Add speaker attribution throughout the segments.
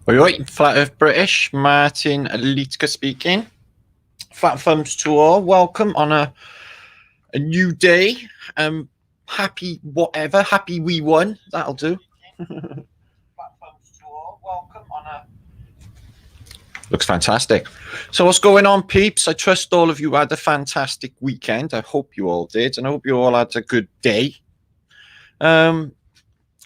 Speaker 1: Oi, Flat Earth British, Martin Liedtke speaking. Flat thumbs to all. Welcome on a new day. Happy whatever. Happy we won. That'll do. Looks fantastic. So what's going on, peeps? I trust all of you had a fantastic weekend. I hope you all did, and I hope you all had a good day. And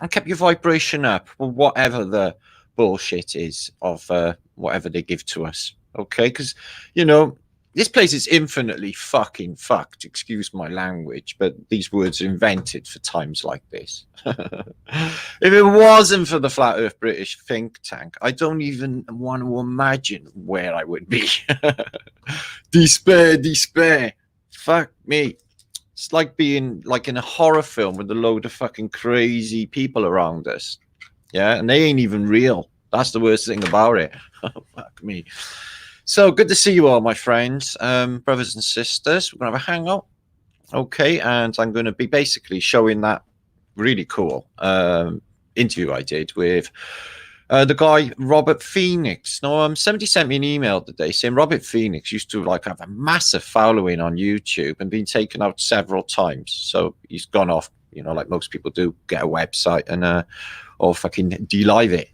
Speaker 1: kept your vibration up, or whatever the bullshit is of whatever they give to us. Okay, because you know this place is infinitely fucking fucked. Excuse my language, but these words are invented for times like this. If it wasn't for the Flat Earth British think tank, I don't even want to imagine where I would be. Despair. Fuck me. It's like being like in a horror film with a load of fucking crazy people around us. Yeah, and they ain't even real. That's the worst thing about it. Fuck me. So good to see you all, my friends, brothers and sisters. We're gonna have a hangout, okay? And I'm going to be basically showing that really cool interview I did with the guy Robert Phoenix. Now, somebody sent me an email today saying Robert Phoenix used to like have a massive following on YouTube and been taken out several times. So he's gone off, you know, like most people do, get a website and or fucking de-live it.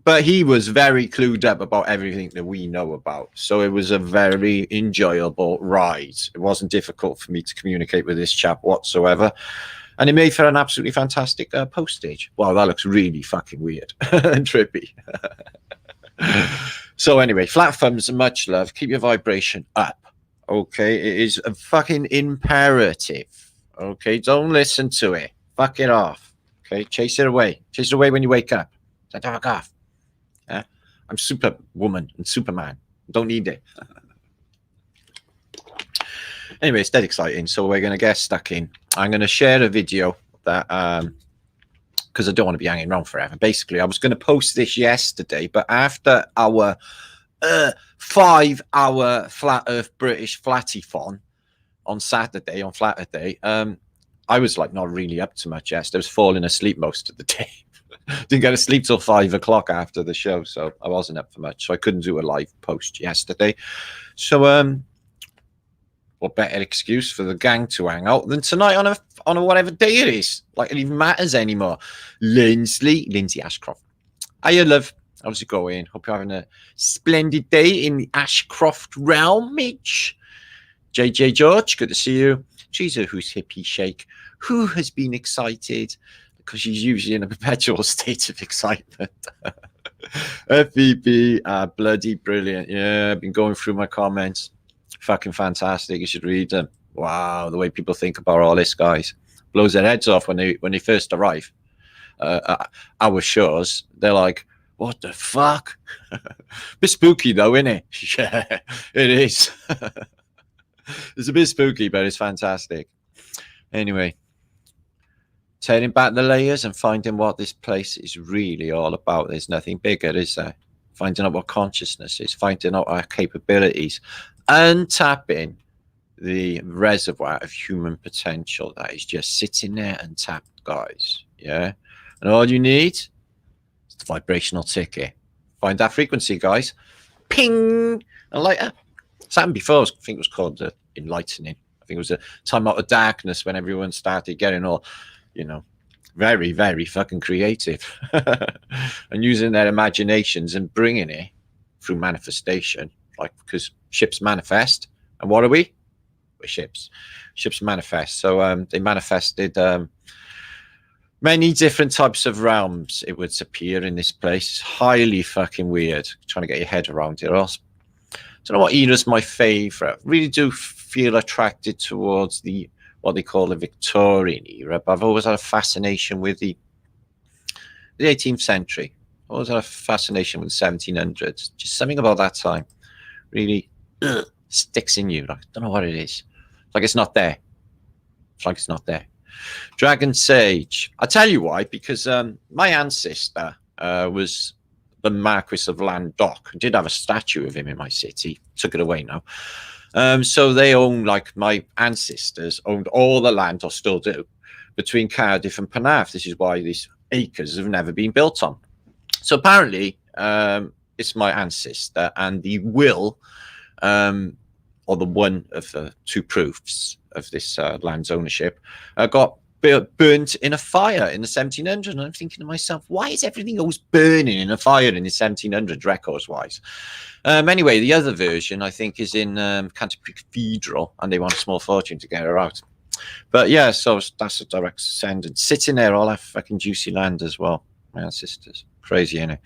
Speaker 1: But he was very clued up about everything that we know about. So it was a very enjoyable ride. It wasn't difficult for me to communicate with this chap whatsoever. And it made for an absolutely fantastic postage. Wow, that looks really fucking weird and trippy. So anyway, flat thumbs and much love. Keep your vibration up. Okay, it is a fucking imperative. Okay, don't listen to it. Fuck it off. Okay, chase it away. Chase it away when you wake up. Fuck off. Yeah? I'm Superwoman and Superman. Don't need it. Anyway, it's dead exciting. So we're going to get stuck in. I'm going to share a video that, because I don't want to be hanging around forever. Basically, I was going to post this yesterday, but after our 5-hour Flat Earth British Flatython on Saturday, on Flatterday, I was like not really up to much yesterday. I was falling asleep most of the day. Didn't go to sleep till 5 o'clock after the show, so I wasn't up for much. So I couldn't do a live post yesterday. So, what better excuse for the gang to hang out than tonight on a whatever day it is? Like it even matters anymore. Lindsay Ashcroft. Hiya, love. How's it going? Hope you're having a splendid day in the Ashcroft realm, Mitch. JJ George, good to see you. Jesus, who's hippie shake? Who has been excited? Because she's usually in a perpetual state of excitement. FEB, bloody brilliant. Yeah, I've been going through my comments. Fucking fantastic. You should read them. Wow, the way people think about all this, guys. Blows their heads off when they first arrive. Our shows, they're like, what the fuck? Bit spooky though, isn't it? Yeah, it is. It's a bit spooky, but it's fantastic. Anyway, tearing back the layers and finding what this place is really all about. There's nothing bigger, is there? Finding out what consciousness is, finding out our capabilities, untapping the reservoir of human potential that is just sitting there untapped, guys. Yeah, and all you need is the vibrational ticket. Find that frequency, guys. Ping, and light up. It's happened before. I think it was called enlightening. I think it was a time out of darkness when everyone started getting all, you know, very, very fucking creative and using their imaginations and bringing it through manifestation. Like, because ships manifest, and what are we? We're ships. Ships manifest. So they manifested many different types of realms. It would appear in this place. It's highly fucking weird. Trying to get your head around it. I don't know what era's my favorite. Really do feel attracted towards the what they call the Victorian era, but I've always had a fascination with the 18th century. I've always had a fascination with the 1700s. Just something about that time really sticks in you. Like, I don't know what it is. It's like it's not there. It's like it's not there. Dragon Sage. I'll tell you why, because my ancestor was the Marquis of Languedoc. I did have a statue of him in my city. Took it away now. So they own, like my ancestors owned all the land, or still do, between Cardiff and Penarth. This is why these acres have never been built on. So apparently, it's my ancestor, and the will, or the one of the two proofs of this land's ownership, got burnt in a fire in the 1700s. And I'm thinking to myself, why is everything always burning in a fire in the 1700s, records-wise? Anyway, the other version, I think, is in Canterbury Cathedral, and they want a small fortune to get her out. But yeah, so that's a direct descendant. Sitting there, all that fucking juicy land as well. My ancestors. Crazy, innit?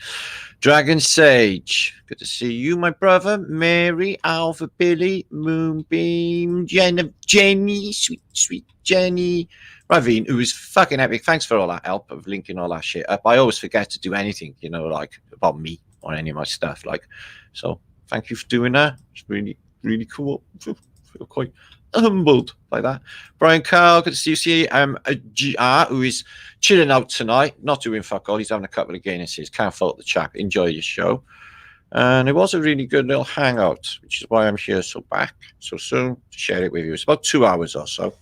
Speaker 1: Dragon Sage. Good to see you, my brother. Mary, Alpha, Billy, Moonbeam, Jenny, sweet Jenny. Ravine, who is fucking epic. Thanks for all that help of linking all that shit up. I always forget to do anything, you know, like about me or any of my stuff. Like, so thank you for doing that. It's really, really cool. I feel quite humbled by that. Brian Carl, good to see you. See, a GR who is chilling out tonight, not doing fuck all. He's having a couple of Guinnesses. Can't fault the chap. Enjoy your show. And it was a really good little hangout, which is why I'm here so back so soon to share it with you. It's about 2 hours or so.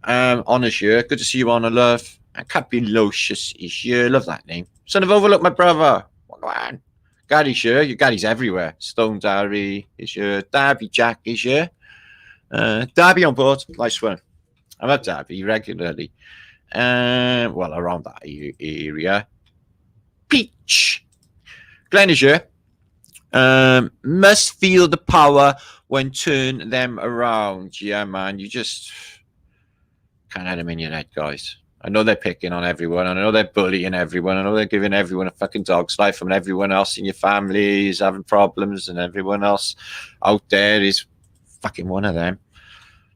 Speaker 1: Honor's here. Good to see you, Honor, love. And Capilocious is here. Love that name. Son of Overlook, my brother. Come on. Gary's here. Your Gary's everywhere. Stone Diary is here. Darby Jack is here. Darby on board. Nice one. I love Darby regularly. Well, around that area. Peach. Glenn is here. Must feel the power when turn them around. Yeah, man. You just can't have them in your head, guys. I know they're picking on everyone. I know they're bullying everyone. I know they're giving everyone a fucking dog's life, and everyone else in your family is having problems, and everyone else out there is fucking one of them.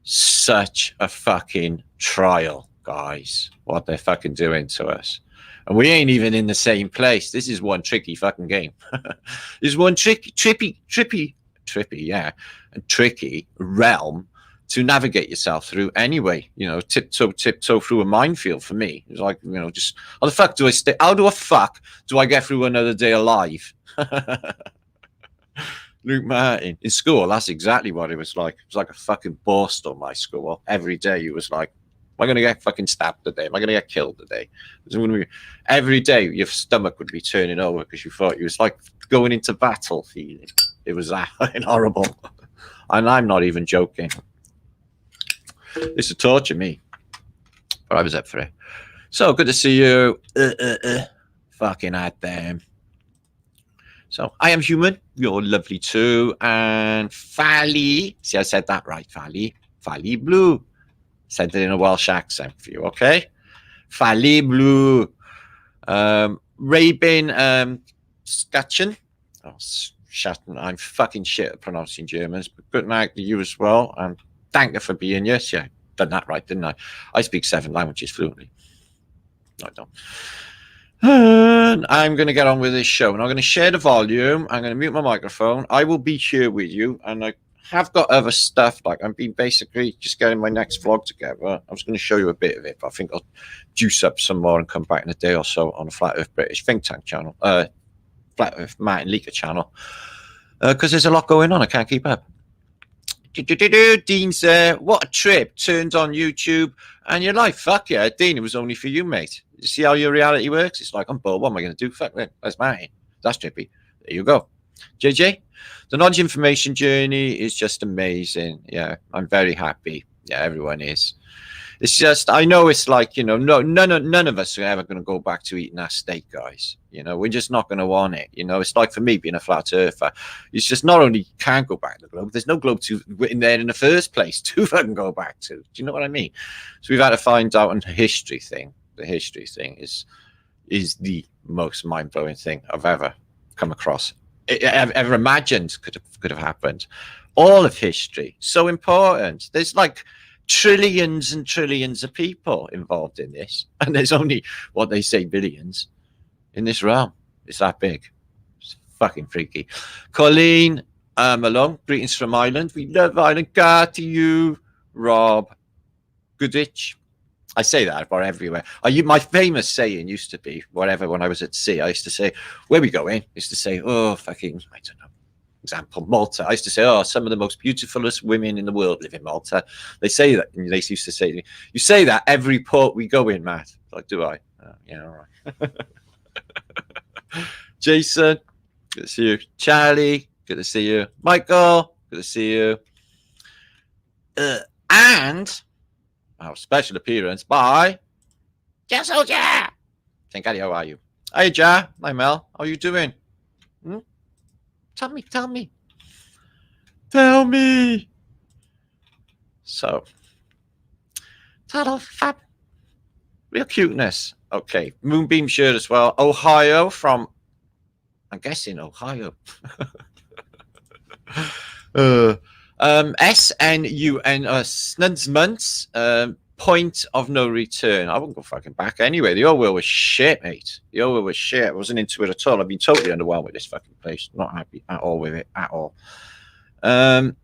Speaker 1: Such a fucking trial, guys. What they're fucking doing to us. And we ain't even in the same place. This is one tricky fucking game. This is one trippy, yeah, and tricky realm to navigate yourself through anyway. You know, tiptoe through a minefield for me. It's like, you know, just how the fuck do I stay? How the fuck do I get through another day alive? Luke Martin in school, that's exactly what it was like. It was like a fucking burst on my school. Every day it was like, am I going to get fucking stabbed today? Am I going to get killed today? Every day your stomach would be turning over because you thought it was like going into battle feeling. It was that horrible. And I'm not even joking. This would torture me. But I was up for it. So good to see you. Fucking at them. So I am human. You're lovely too. And Fally. See, I said that right, Fally. Fally Blue. Said it in a Welsh accent for you, okay? Fally Blue. Rabin Skatchen. Oh, Schatten. I'm fucking shit at pronouncing Germans. But good night to you as well. And thank you for being here. Yeah, done that right, didn't I? I speak 7 languages fluently. No, I don't. And I'm going to get on with this show. And I'm going to share the volume. I'm going to mute my microphone. I will be here with you. And I have got other stuff. Like I'm being basically just getting my next vlog together. I was going to show you a bit of it. But I think I'll juice up some more and come back in a day or so on the Flat Earth British Think Tank channel. Flat Earth Martin Liedtke channel. Because there's a lot going on. I can't keep up. Dean's there. What a trip. Turned on YouTube. And you're like, fuck yeah, Dean, it was only for you, mate. You see how your reality works? It's like, I'm bored. What am I going to do? Fuck it. That's mine. That's trippy. There you go. JJ, the knowledge information journey is just amazing. Yeah, I'm very happy. Yeah, everyone is. It's just, I know it's like, you know, none of us are ever going to go back to eating that steak, guys. You know, we're just not going to want it. You know, it's like for me being a flat earther, it's just not only can't go back to the globe, there's no globe to in there in the first place to fucking go back to. Do you know what I mean? So we've had to find out on the history thing. The history thing is the most mind-blowing thing I've ever come across, ever imagined could have happened. All of history, so important. There's like trillions and trillions of people involved in this, and there's only what they say billions in this realm. It's that big. It's fucking freaky. Colleen Malone, greetings from Ireland. We love Ireland. God to you, Rob Goodrich. I say that about everywhere. My famous saying used to be, whatever, when I was at sea, I used to say, where we going? I used to say, oh, fucking, I don't know. Example, Malta. I used to say, oh, some of the most beautifulest women in the world live in Malta. They say that, and they used to say to me, you say that every port we go in, Matt. Like, do I? Yeah, all right. Jason, good to see you. Charlie, good to see you. Michael, good to see you. And our special appearance by Ja Soldier. Thank God, how are you? Hey, Ja. Hi, Mel. How are you doing? Tell me. So, title fab. Real cuteness. Okay. Moonbeam shirt as well. Ohio from, I'm guessing Ohio. SNUN, Snudsmonths, point of no return. I wouldn't go fucking back anyway. The old world was shit, mate. The old world was shit. I wasn't into it at all. I've been totally underwhelmed with this fucking place. Not happy at all with it at all. You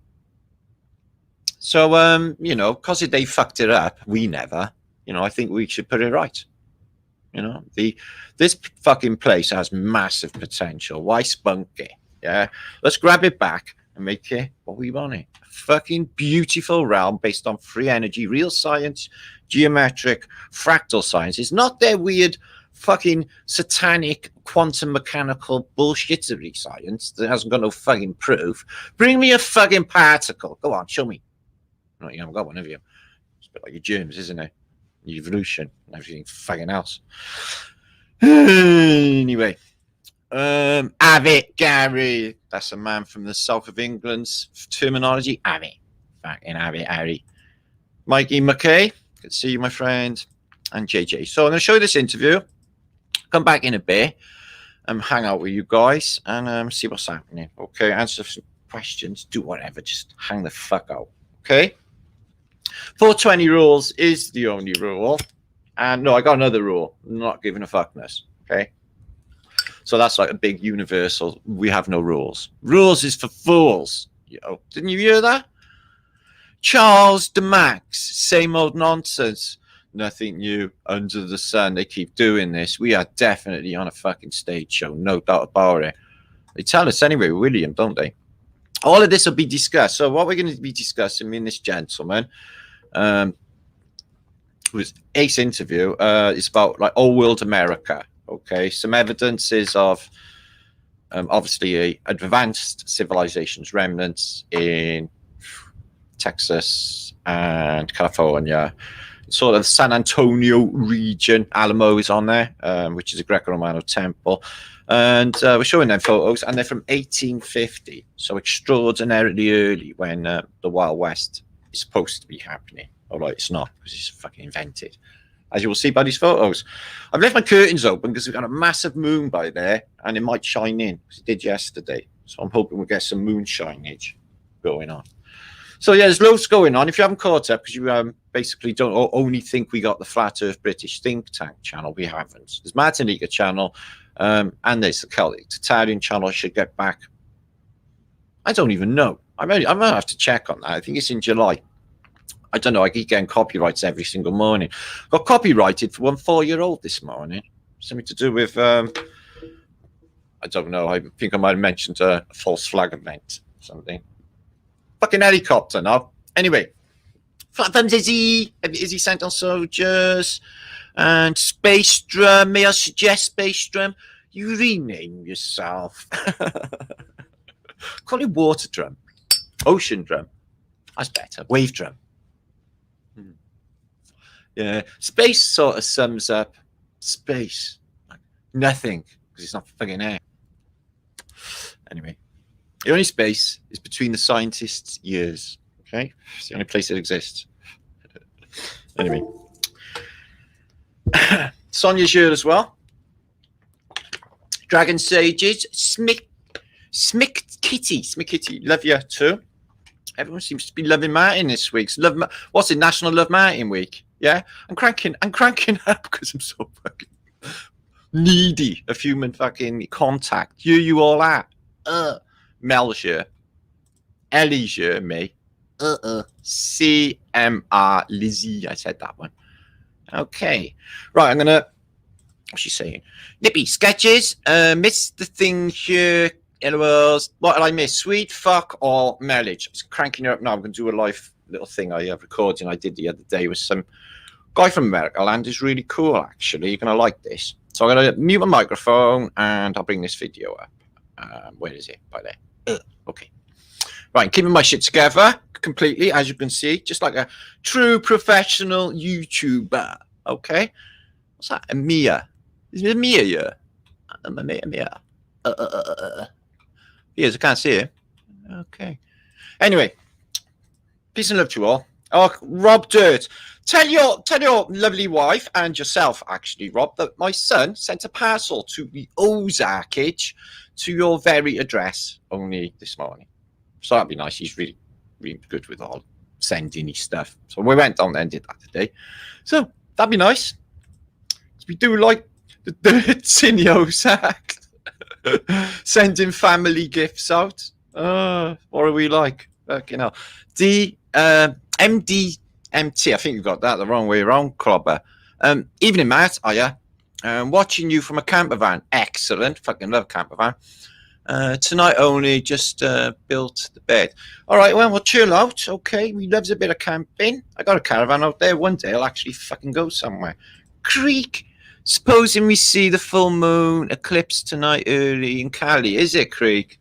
Speaker 1: know, because they fucked it up, we never. You know, I think we should put it right. You know, this fucking place has massive potential. Why spunk it? Yeah, let's grab it back and make it what we want it. A fucking beautiful realm based on free energy, real science, geometric, fractal science. It's not their weird fucking satanic quantum mechanical bullshittery science that hasn't got no fucking proof. Bring me a fucking particle. Go on, show me. No, you haven't got one, have you? It's a bit like your germs, isn't it? Your evolution and everything fucking else. Anyway, have it, Gary. That's a man from the south of England's terminology. Have it. Fucking have it, Harry. Mikey McKay, good to see you, my friend. And JJ. So I'm going to show you this interview. Come back in a bit and hang out with you guys and see what's happening. Okay, answer some questions, do whatever, just hang the fuck out. Okay. 420 rules is the only rule. And no, I got another rule. Not giving a fuckness. Okay. So that's like a big universal. We have no rules. Rules is for fools. Yo, didn't you hear that? Charles de Max, same old nonsense. Nothing new under the sun. They keep doing this. We are definitely on a fucking stage show. No doubt about it. They tell us anyway, William, don't they? All of this will be discussed. So what we're going to be discussing, me and this gentleman, was Ace interview. It's about like old world America. Okay, some evidences of obviously advanced civilizations remnants in Texas and California, sort of San Antonio region. Alamo is on there, which is a Greco-Romano temple. And we're showing them photos, and they're from 1850, so extraordinarily early when the Wild West is supposed to be happening. All right, it's not, because it's fucking invented, as you will see by these photos. I've left my curtains open because we've got a massive moon by there, and it might shine in, because it did yesterday. So I'm hoping we'll get some moon shineage going on. So yeah, there's loads going on. If you haven't caught up, because you basically don't only think we got the Flat Earth British think tank channel, we haven't. There's Martin Liedtke channel. And there's the Celtic Tartary channel. I should get back. I don't even know. I might have to check on that. I think it's in July. I don't know. I keep getting copyrights every single morning. Got copyrighted for one 4-year-old this morning. Something to do with, I don't know. I think I might have mentioned a false flag event or something. Fucking helicopter now. Anyway, Flat Thumbs Izzy. Izzy sent on soldiers. And Space Drum, may I suggest, Space Drum, you rename yourself. Call it Water Drum, Ocean Drum. That's better. Wave Drum. Yeah, space sort of sums up space. Nothing, because it's not fucking air. Anyway, the only space is between the scientists' ears. Okay? It's the only place it exists. Anyway. Sonia's here as well. Dragon Sages. Smick Kitty. Love you too. Everyone seems to be loving Martin this week. What's it? National Love Martin Week. Yeah, I'm cranking up because I'm so fucking needy of human fucking contact. You all are. Mel's here. Ellie's here. Me. CMR Lizzie. I said that one. Okay, right. I'm gonna. What's she saying? Nippy sketches. Missed the thing here. LOLs. What did I miss? Sweet fuck or marriage? It's cranking her up now. I'm gonna do a live little thing I have recording I did the other day with some guy from America land. Is really cool actually. You're gonna like this. So I'm going to mute my microphone and I'll bring this video up. Where is it? By there. Okay. Right, keeping my shit together completely, as you can see, just like a true professional YouTuber. Okay. What's that? Mia. Is it Mia? Yeah. Mia. Yes, I can't see it. Okay. Anyway, peace and love to you all. Oh, Rob Dirt, tell your lovely wife and yourself, actually, Rob, that my son sent a parcel to the Ozarkage to your very address only this morning. So that'd be nice. He's really, really good with all sending his stuff. So we went down there and did that today. So that'd be nice. We do like the Dirts in the Ozark. Sending family gifts out. What are we like? You know, MDMT. I think you got that the wrong way around, Clobber. Evening, Matt. Are ya? Watching you from a camper van. Excellent. Fucking love camper van. Tonight only just built the bed. All right, well, we'll chill out. Okay, we loves a bit of camping. I got a caravan out there. One day I'll actually fucking go somewhere. Creek. Supposing we see the full moon eclipse tonight early in Cali. Is it, Creek?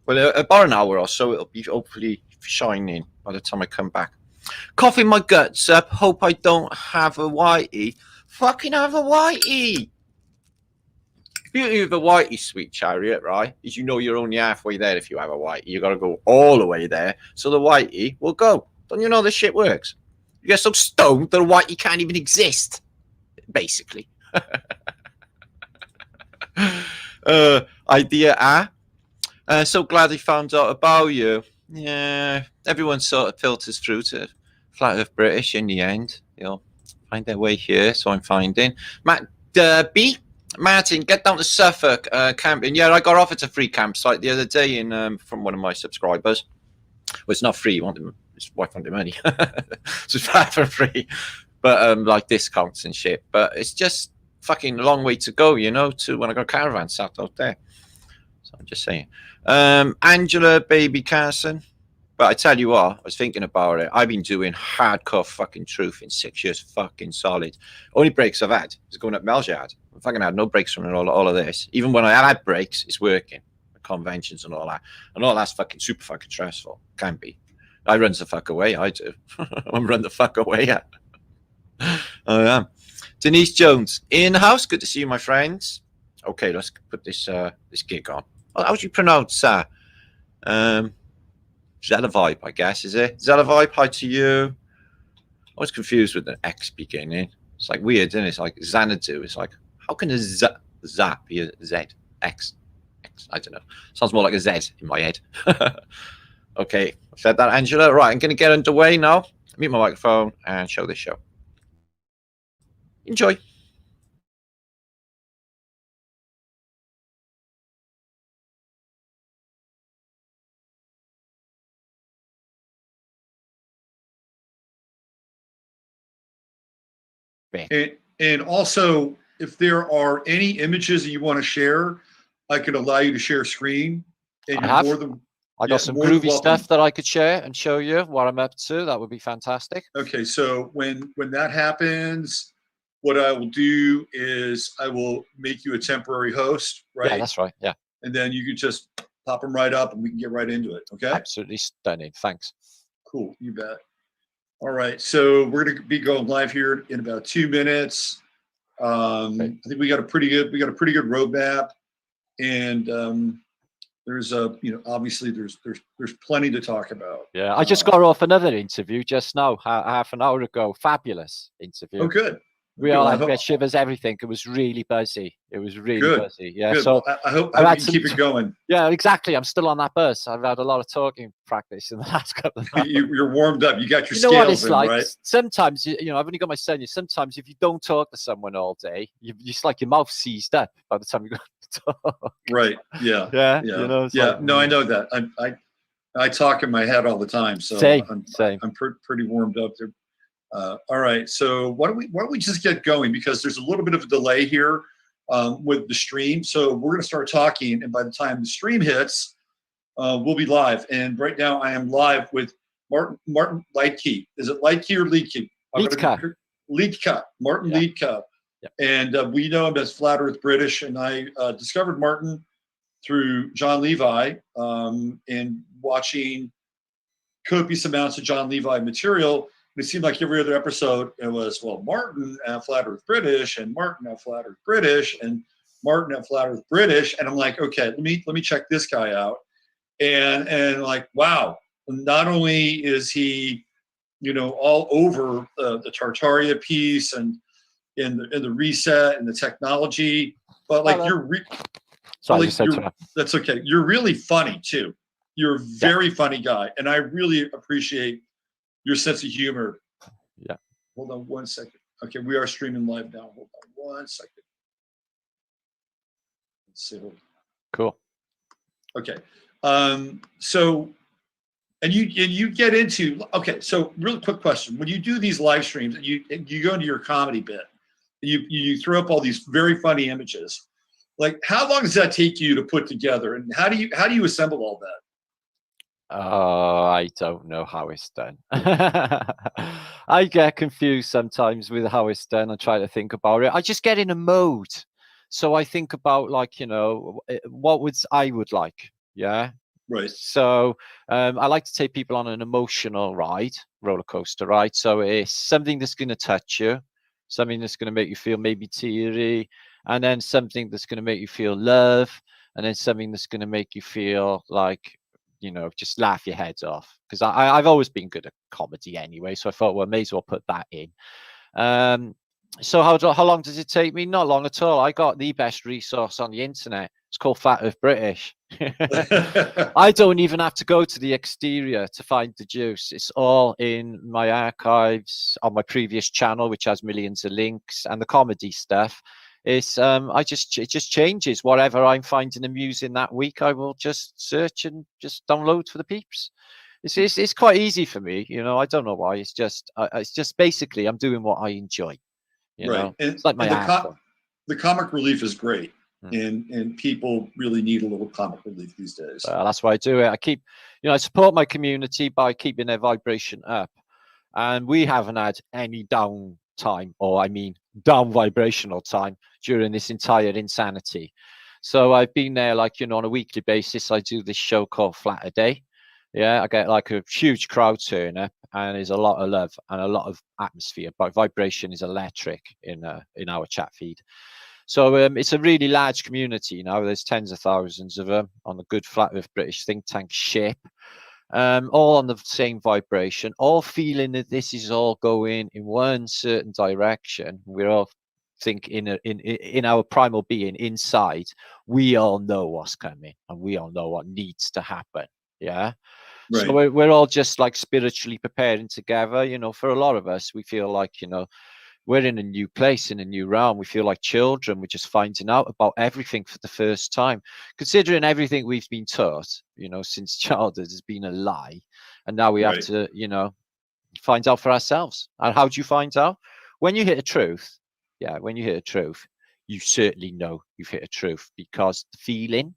Speaker 1: Well, about an hour or so, it'll be hopefully shining by the time I come back. Coughing my guts up. Hope I don't have a whitey. Fucking have a whitey. Beauty of a whitey, sweet chariot, right? Is you know you're only halfway there if you have a whitey. You got to go all the way there, so the whitey will go. Don't you know this shit works? You get so stoned that a whitey can't even exist. Basically. Idea so glad he found out about you. Yeah, everyone sort of filters through to Flat Earth British in the end. You'll find their way here, so I'm finding. Matt Martin, get down to Suffolk camping. Yeah, I got offered a free campsite the other day in from one of my subscribers. Well, it's not free. His wife wanted money. So it's far for free. But like discounts and shit. But it's just fucking a long way to go, you know, to when I got a caravan sat out there. So I'm just saying. Angela Baby Carson. But I tell you what, I was thinking about it. I've been doing hardcore fucking truth in 6 years, fucking solid. Only breaks I've had is going up Mel's yard. I've fucking had no breaks from all of this. Even when I had breaks, it's working. The conventions and all that. And all that's fucking super fucking stressful. Can be. I runs the fuck away. I do. I run the fuck away. Yeah. I am. Denise Jones in the house. Good to see you, my friends. Okay, let's put this this gig on. How do you pronounce that? Zelavibe, I guess, is it? Zelavibe, hi to you. I was confused with the X beginning. It's like weird, isn't it? It's like Xanadu. It's like, how can a zap be a Z? X? I don't know. Sounds more like a Z in my head. Okay, I've said that, Angela. Right, I'm going to get underway now. Mute my microphone and show this show. Enjoy.
Speaker 2: And also, if there are any images that you want to share, I could allow you to share screen. And
Speaker 1: I got some groovy stuff that I could share and show you what I'm up to. That would be fantastic.
Speaker 2: Okay, so when that happens, what I will do is I will make you a temporary host, right?
Speaker 1: Yeah, that's right. Yeah.
Speaker 2: And then you can just pop them right up and we can get right into it. Okay.
Speaker 1: Absolutely stunning. Thanks.
Speaker 2: Cool. You bet. All right. So we're going to be going live here in about 2 minutes. Okay. I think we got a pretty good roadmap, and there's obviously there's plenty to talk about.
Speaker 1: Yeah. I just got off another interview just now, half an hour ago. Fabulous interview.
Speaker 2: Oh, good.
Speaker 1: We all had shivers, everything. It was really buzzy. It was really buzzy. Yeah.
Speaker 2: Good.
Speaker 1: So
Speaker 2: I hope you can keep it going.
Speaker 1: Yeah, exactly. I'm still on that bus. I've had a lot of talking practice in the last couple of months.
Speaker 2: You're warmed up. You got your
Speaker 1: scales what it's
Speaker 2: in,
Speaker 1: like.
Speaker 2: Right?
Speaker 1: Sometimes, I've only got my son. Sometimes if you don't talk to someone all day, it's like your mouth seized up by the time you go to talk.
Speaker 2: Right. Yeah.
Speaker 1: Yeah.
Speaker 2: Yeah. Like, no, I know that. I talk in my head all the time. So
Speaker 1: same.
Speaker 2: I'm pretty warmed up there. All right, so why don't we just get going, because there's a little bit of a delay here with the stream. So we're going to start talking, and by the time the stream hits, we'll be live. And right now I am live with Martin Liedtke. Is it Liedtke or Liedtke?
Speaker 1: Liedtke.
Speaker 2: Liedtke. Martin Liedtke. And we know him as Flat Earth British. And I discovered Martin through John Levi and watching copious amounts of John Levi material. And it seemed like every other episode, it was, well, Martin at Flat Earth British and Martin at Flat Earth British and Martin at Flat Earth British. And I'm like, okay, let me check this guy out. And like, wow, not only is he, all over the Tartaria piece and in the reset and the technology, but like that's okay. You're really funny too. You're a very funny guy, and I really appreciate your sense of humor.
Speaker 1: Yeah.
Speaker 2: Hold on 1 second. Okay, we are streaming live now. Hold on 1 second. Let's see.
Speaker 1: Cool.
Speaker 2: Okay. So, and you get into, okay, so real quick question. When you do these live streams, you go into your comedy bit, you throw up all these very funny images. Like, how long does that take you to put together, and how do you assemble all that?
Speaker 1: I don't know how it's done. I get confused sometimes with how it's done. I try to think about it. I just get in a mode. So I think about, like, what I would like. Yeah.
Speaker 2: Right.
Speaker 1: So I like to take people on an emotional roller coaster ride. So it's something that's going to touch you, something that's going to make you feel maybe teary, and then something that's going to make you feel love, and then something that's going to make you feel like, just laugh your heads off. Because I've always been good at comedy anyway. So I thought, well, may as well put that in. So how long does it take me? Not long at all. I got the best resource on the internet. It's called Flat Earth British. I don't even have to go to the exterior to find the juice. It's all in my archives on my previous channel, which has millions of links, and the comedy stuff. It's it just changes. Whatever I'm finding amusing that week, I will just search and just download for the peeps. It's quite easy for me. I don't know why. It's just basically I'm doing what I enjoy.
Speaker 2: Right.
Speaker 1: It's like my
Speaker 2: the comic relief is great. And people really need a little comic relief these days.
Speaker 1: That's why I do it. I keep, I support my community by keeping their vibration up, and we haven't had any down time, or I mean down vibrational time, during this entire insanity. So I've been there, like, on a weekly basis. I do this show called Flat a Day. Yeah, I get like a huge crowd turn up, and there's a lot of love and a lot of atmosphere. But vibration is electric in our chat feed. So it's a really large community now. There's tens of thousands of them on the good Flat Earth British think tank ship, all on the same vibration, all feeling that this is all going in one certain direction. We're all think in our primal being inside, we all know what's coming, and we all know what needs to happen. Yeah. Right. So we're all just like spiritually preparing together. For a lot of us, we feel like, we're in a new place, in a new realm. We feel like children. We're just finding out about everything for the first time, considering everything we've been taught, since childhood has been a lie. And now we have to, find out for ourselves. And how do you find out? When you hit a truth. Yeah, when you hit a truth, you certainly know you've hit a truth, because the feeling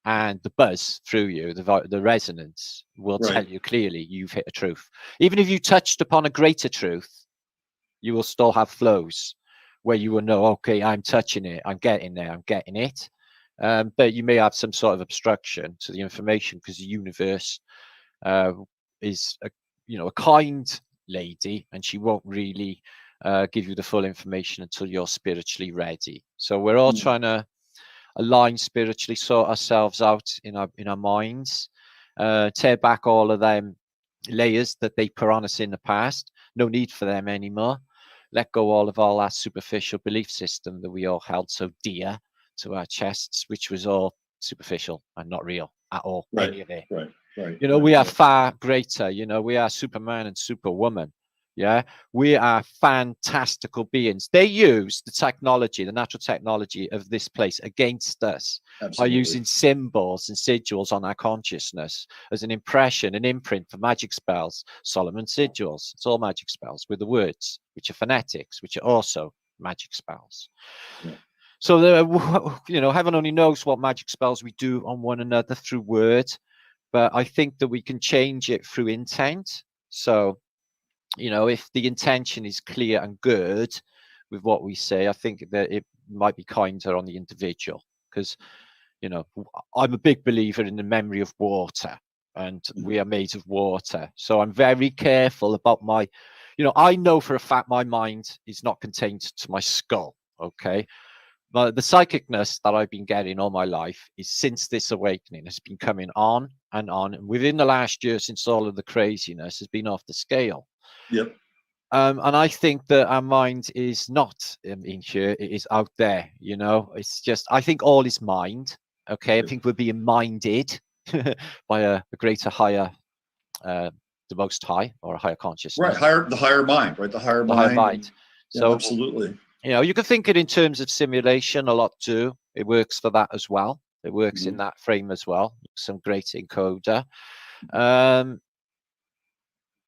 Speaker 1: and the buzz through you, the resonance will tell you clearly you've hit a truth. Even if you touched upon a greater truth, you will still have flows where you will know, okay, I'm touching it, I'm getting there, I'm getting it. But you may have some sort of obstruction to the information, because the universe is a kind lady, and she won't really give you the full information until you're spiritually ready. So we're all trying to align spiritually, sort ourselves out in our minds, tear back all of them layers that they put on us in the past. No need for them anymore. Let go all that superficial belief system that we all held so dear to our chests, which was all superficial and not real at all. Any of it. We are far greater. We are Superman and Superwoman. Yeah, we are fantastical beings. They use the technology, the natural technology of this place against us. Absolutely. By using symbols and sigils on our consciousness as an impression, an imprint for magic spells. Solomon sigils, it's all magic spells with the words, which are phonetics, which are also magic spells. Yeah. So, heaven only knows what magic spells we do on one another through word, but I think that we can change it through intent. So, if the intention is clear and good, with what we say. I think that it might be kinder on the individual, because, you know, I'm a big believer in the memory of water, and we are made of water. So I'm very careful about my, you know, I know for a fact my mind is not contained to my skull. Okay. But the psychicness that I've been getting all my life is, since this awakening, has been coming on and on. And within the last year, since all of the craziness has been off the scale.
Speaker 2: Yep.
Speaker 1: And I think that our mind is not in here, it is out there, you know. It's just, I think all is mind. Okay. I think we're being minded by a greater, higher, the most high, or a higher consciousness.
Speaker 2: Right. The higher mind, right? The higher mind.
Speaker 1: So
Speaker 2: yeah, absolutely.
Speaker 1: You know, you can think it in terms of simulation a lot too. It works for that as well. It works in that frame as well. Some great encoder.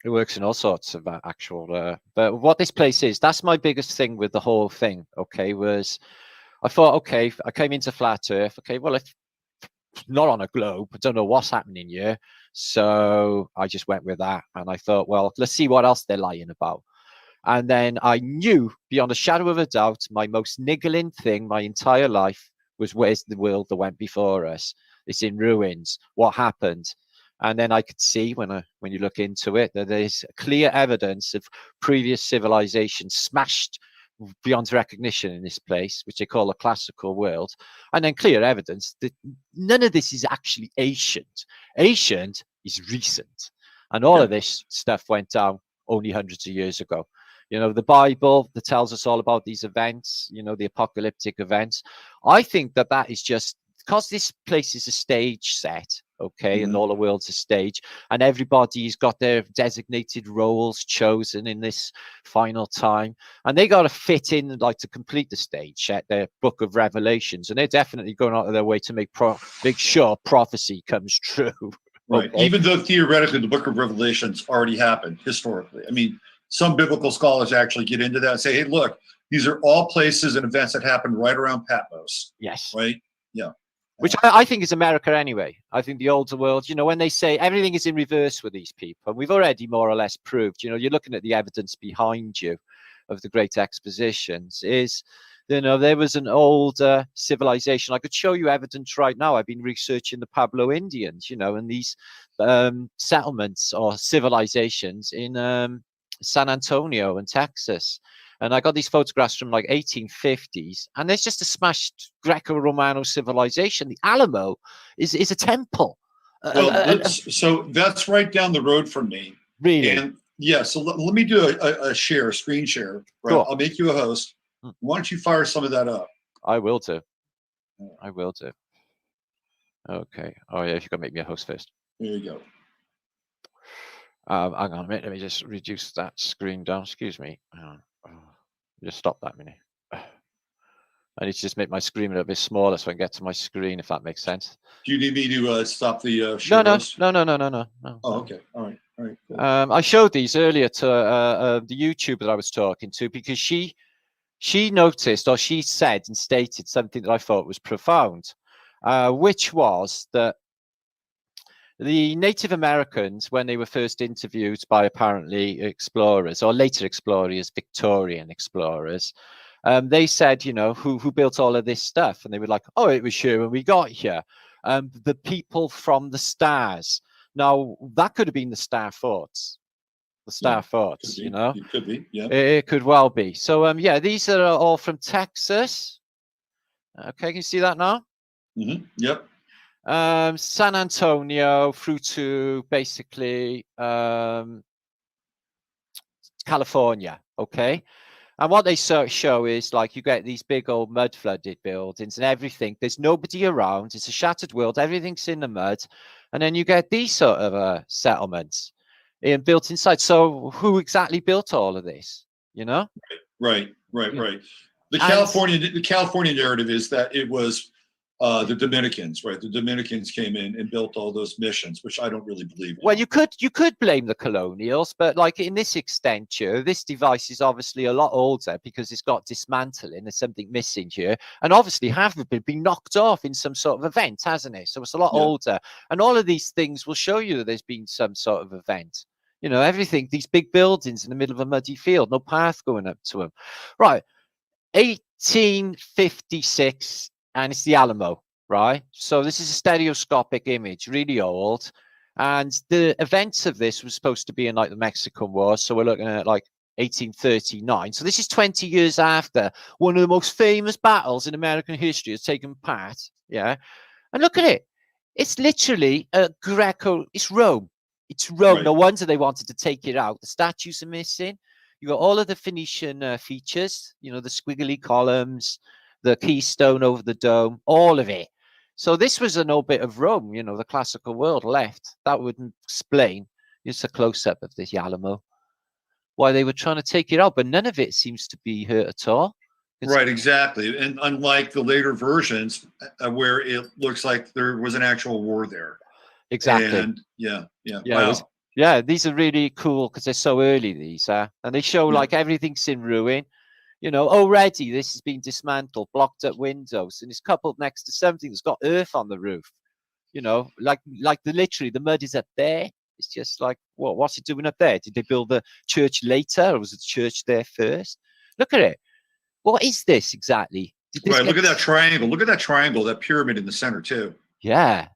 Speaker 1: It works in all sorts of actual. But what this place is, that's my biggest thing with the whole thing. Okay, was I thought, okay, I came into flat Earth. Okay, well, if not on a globe, I don't know what's happening here. So I just went with that, and I thought, well, let's see what else they're lying about. And then I knew beyond a shadow of a doubt, my most niggling thing my entire life was, where's the world that went before us? It's in ruins. What happened? And then I could see when you look into it, that there's clear evidence of previous civilizations smashed beyond recognition in this place, which they call the classical world. And then clear evidence that none of this is actually ancient. Ancient is recent. And all of this stuff went down only hundreds of years ago. You know, the Bible that tells us all about these events, you know, the apocalyptic events. I think that that is just because this place is a stage set, okay, and all the world's a stage, and everybody's got their designated roles chosen in this final time, and they got to fit in, like, to complete the stage set, their book of Revelations, and they're definitely going out of their way to make sure prophecy comes true.
Speaker 2: Right. Okay. Even though theoretically the book of Revelations already happened historically. I mean, some biblical scholars actually get into that and say, hey, look, these are all places and events that happened right around Patmos.
Speaker 1: Yes.
Speaker 2: Right? Yeah.
Speaker 1: Which I think is America anyway. I think the older world, you know, when they say everything is in reverse with these people, and we've already more or less proved, you know, you're looking at the evidence behind you of the great expositions, is, you know, there was an older civilization. I could show you evidence right now. I've been researching the Pueblo Indians, you know, and these settlements or civilizations in San Antonio and Texas. And I got these photographs from like 1850s, and there's just a smashed Greco-Romano civilization. The Alamo is a temple.
Speaker 2: Well, so that's right down the road from me.
Speaker 1: Really?
Speaker 2: And yeah, so let me do a screen share. Right? Cool. I'll make you a host. Why don't you fire some of that up?
Speaker 1: I will do. I will do. Okay. Oh yeah, if you can make me a host first.
Speaker 2: There you go.
Speaker 1: Hang on a minute. Let me just reduce that screen down. Excuse me. Just stop that minute. I need to just make my screen a little bit smaller so I can get to my screen, if that makes sense.
Speaker 2: Do you need me to stop the share?
Speaker 1: No.
Speaker 2: Oh, okay. All right. Cool.
Speaker 1: I showed these earlier to the YouTuber that I was talking to, because she noticed, or she said and stated something that I thought was profound, which was that the Native Americans, when they were first interviewed by apparently explorers, or later explorers, Victorian explorers, they said, you know, who built all of this stuff? And they were like, oh, it was here when we got here. The people from the stars. Now, that could have been the Star Forts. The Star Forts, you know?
Speaker 2: It could be, yeah.
Speaker 1: It could well be. So, yeah, these are all from Texas. Okay, can you see that now?
Speaker 2: Yep.
Speaker 1: San Antonio through to basically California, okay? And what they show is, like, you get these big old mud flooded buildings and everything. There's nobody around. It's a shattered world. Everything's in the mud. And then you get these sort of settlements built inside. So who exactly built all of this, you know?
Speaker 2: Right. The California narrative is that it was the Dominicans, right? The Dominicans came in and built all those missions, which I don't really believe in.
Speaker 1: Well, you could blame the colonials, but like in this extent here, this device is obviously a lot older because it's got dismantling. There's something missing here, and obviously half of it been knocked off in some sort of event, hasn't it? So it's a lot older, and all of these things will show you that there's been some sort of event. You know, everything, these big buildings in the middle of a muddy field, no path going up to them. Right. 1856, and it's the Alamo, right? So this is a stereoscopic image, really old. And the events of this was supposed to be in like the Mexican War. So we're looking at like 1839. So this is 20 years after one of the most famous battles in American history has taken part. Yeah. And look at it. It's literally a it's Rome. It's Rome.
Speaker 2: Right.
Speaker 1: No wonder they wanted to take it out. The statues are missing. You got all of the Phoenician features, you know, the squiggly columns, the keystone over the dome, all of it. So this was an old bit of Rome, you know, the classical world left. That wouldn't explain, just a close-up of this Alamo, why they were trying to take it out, but none of it seems to be hurt at all.
Speaker 2: Right, exactly. And unlike the later versions where it looks like there was an actual war there.
Speaker 1: Exactly.
Speaker 2: And yeah. Wow.
Speaker 1: Yeah, these are really cool because they're so early, these and they show like everything's in ruin. You know, already this has been dismantled, blocked up windows, and it's coupled next to something that's got earth on the roof. You know, like literally the mud is up there. It's just like, what's it doing up there? Did they build the church later, or was the church there first? Look at it. What is this exactly?
Speaker 2: Right, look at that triangle. Look at that triangle, that pyramid in the center too.
Speaker 1: Yeah.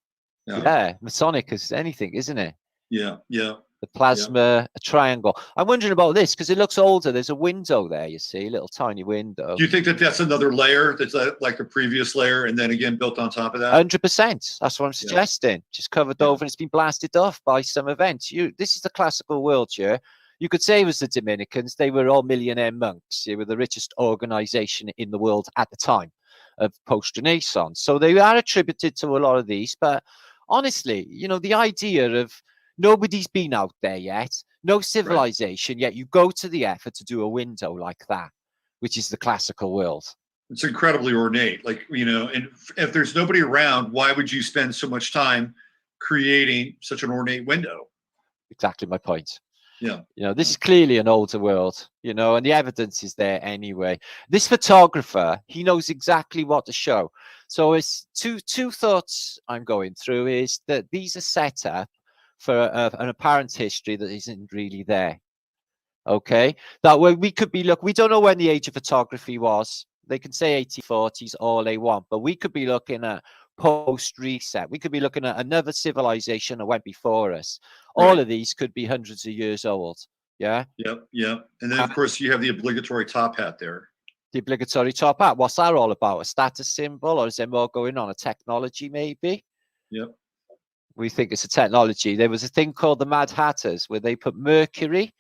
Speaker 1: Masonic as anything, isn't it?
Speaker 2: Yeah.
Speaker 1: The plasma, a triangle. I'm wondering about this because it looks older. There's a window there, you see, a little tiny window.
Speaker 2: Do you think that that's another layer that's like the previous layer and then again built on top of that?
Speaker 1: 100%. That's what I'm suggesting. Just covered over and it's been blasted off by some events. This is the classical world here. You could say it was the Dominicans. They were all millionaire monks. They were the richest organization in the world at the time of post-Renaissance. So they are attributed to a lot of these. But honestly, you know, the idea of nobody's been out there yet, no civilization, yet you go to the effort to do a window like that, which is the classical world.
Speaker 2: It's incredibly ornate. Like, you know, and if there's nobody around, why would you spend so much time creating such an ornate window?
Speaker 1: Exactly my point.
Speaker 2: Yeah.
Speaker 1: You know, this is clearly an older world, you know, and the evidence is there anyway. This photographer, he knows exactly what to show. So it's two thoughts I'm going through is that these are set up for an apparent history that isn't really there. Okay. That way we could be, we don't know when the age of photography was. They can say 1840s all they want, but we could be looking at post-reset. We could be looking at another civilization that went before us. All of these could be hundreds of years old. Yeah.
Speaker 2: Yep. And then, of course, you have the obligatory top hat there.
Speaker 1: The obligatory top hat. What's that all about? A status symbol, or is there more going on? A technology, maybe?
Speaker 2: Yep.
Speaker 1: We think it's a technology. There was a thing called the Mad Hatters where they put mercury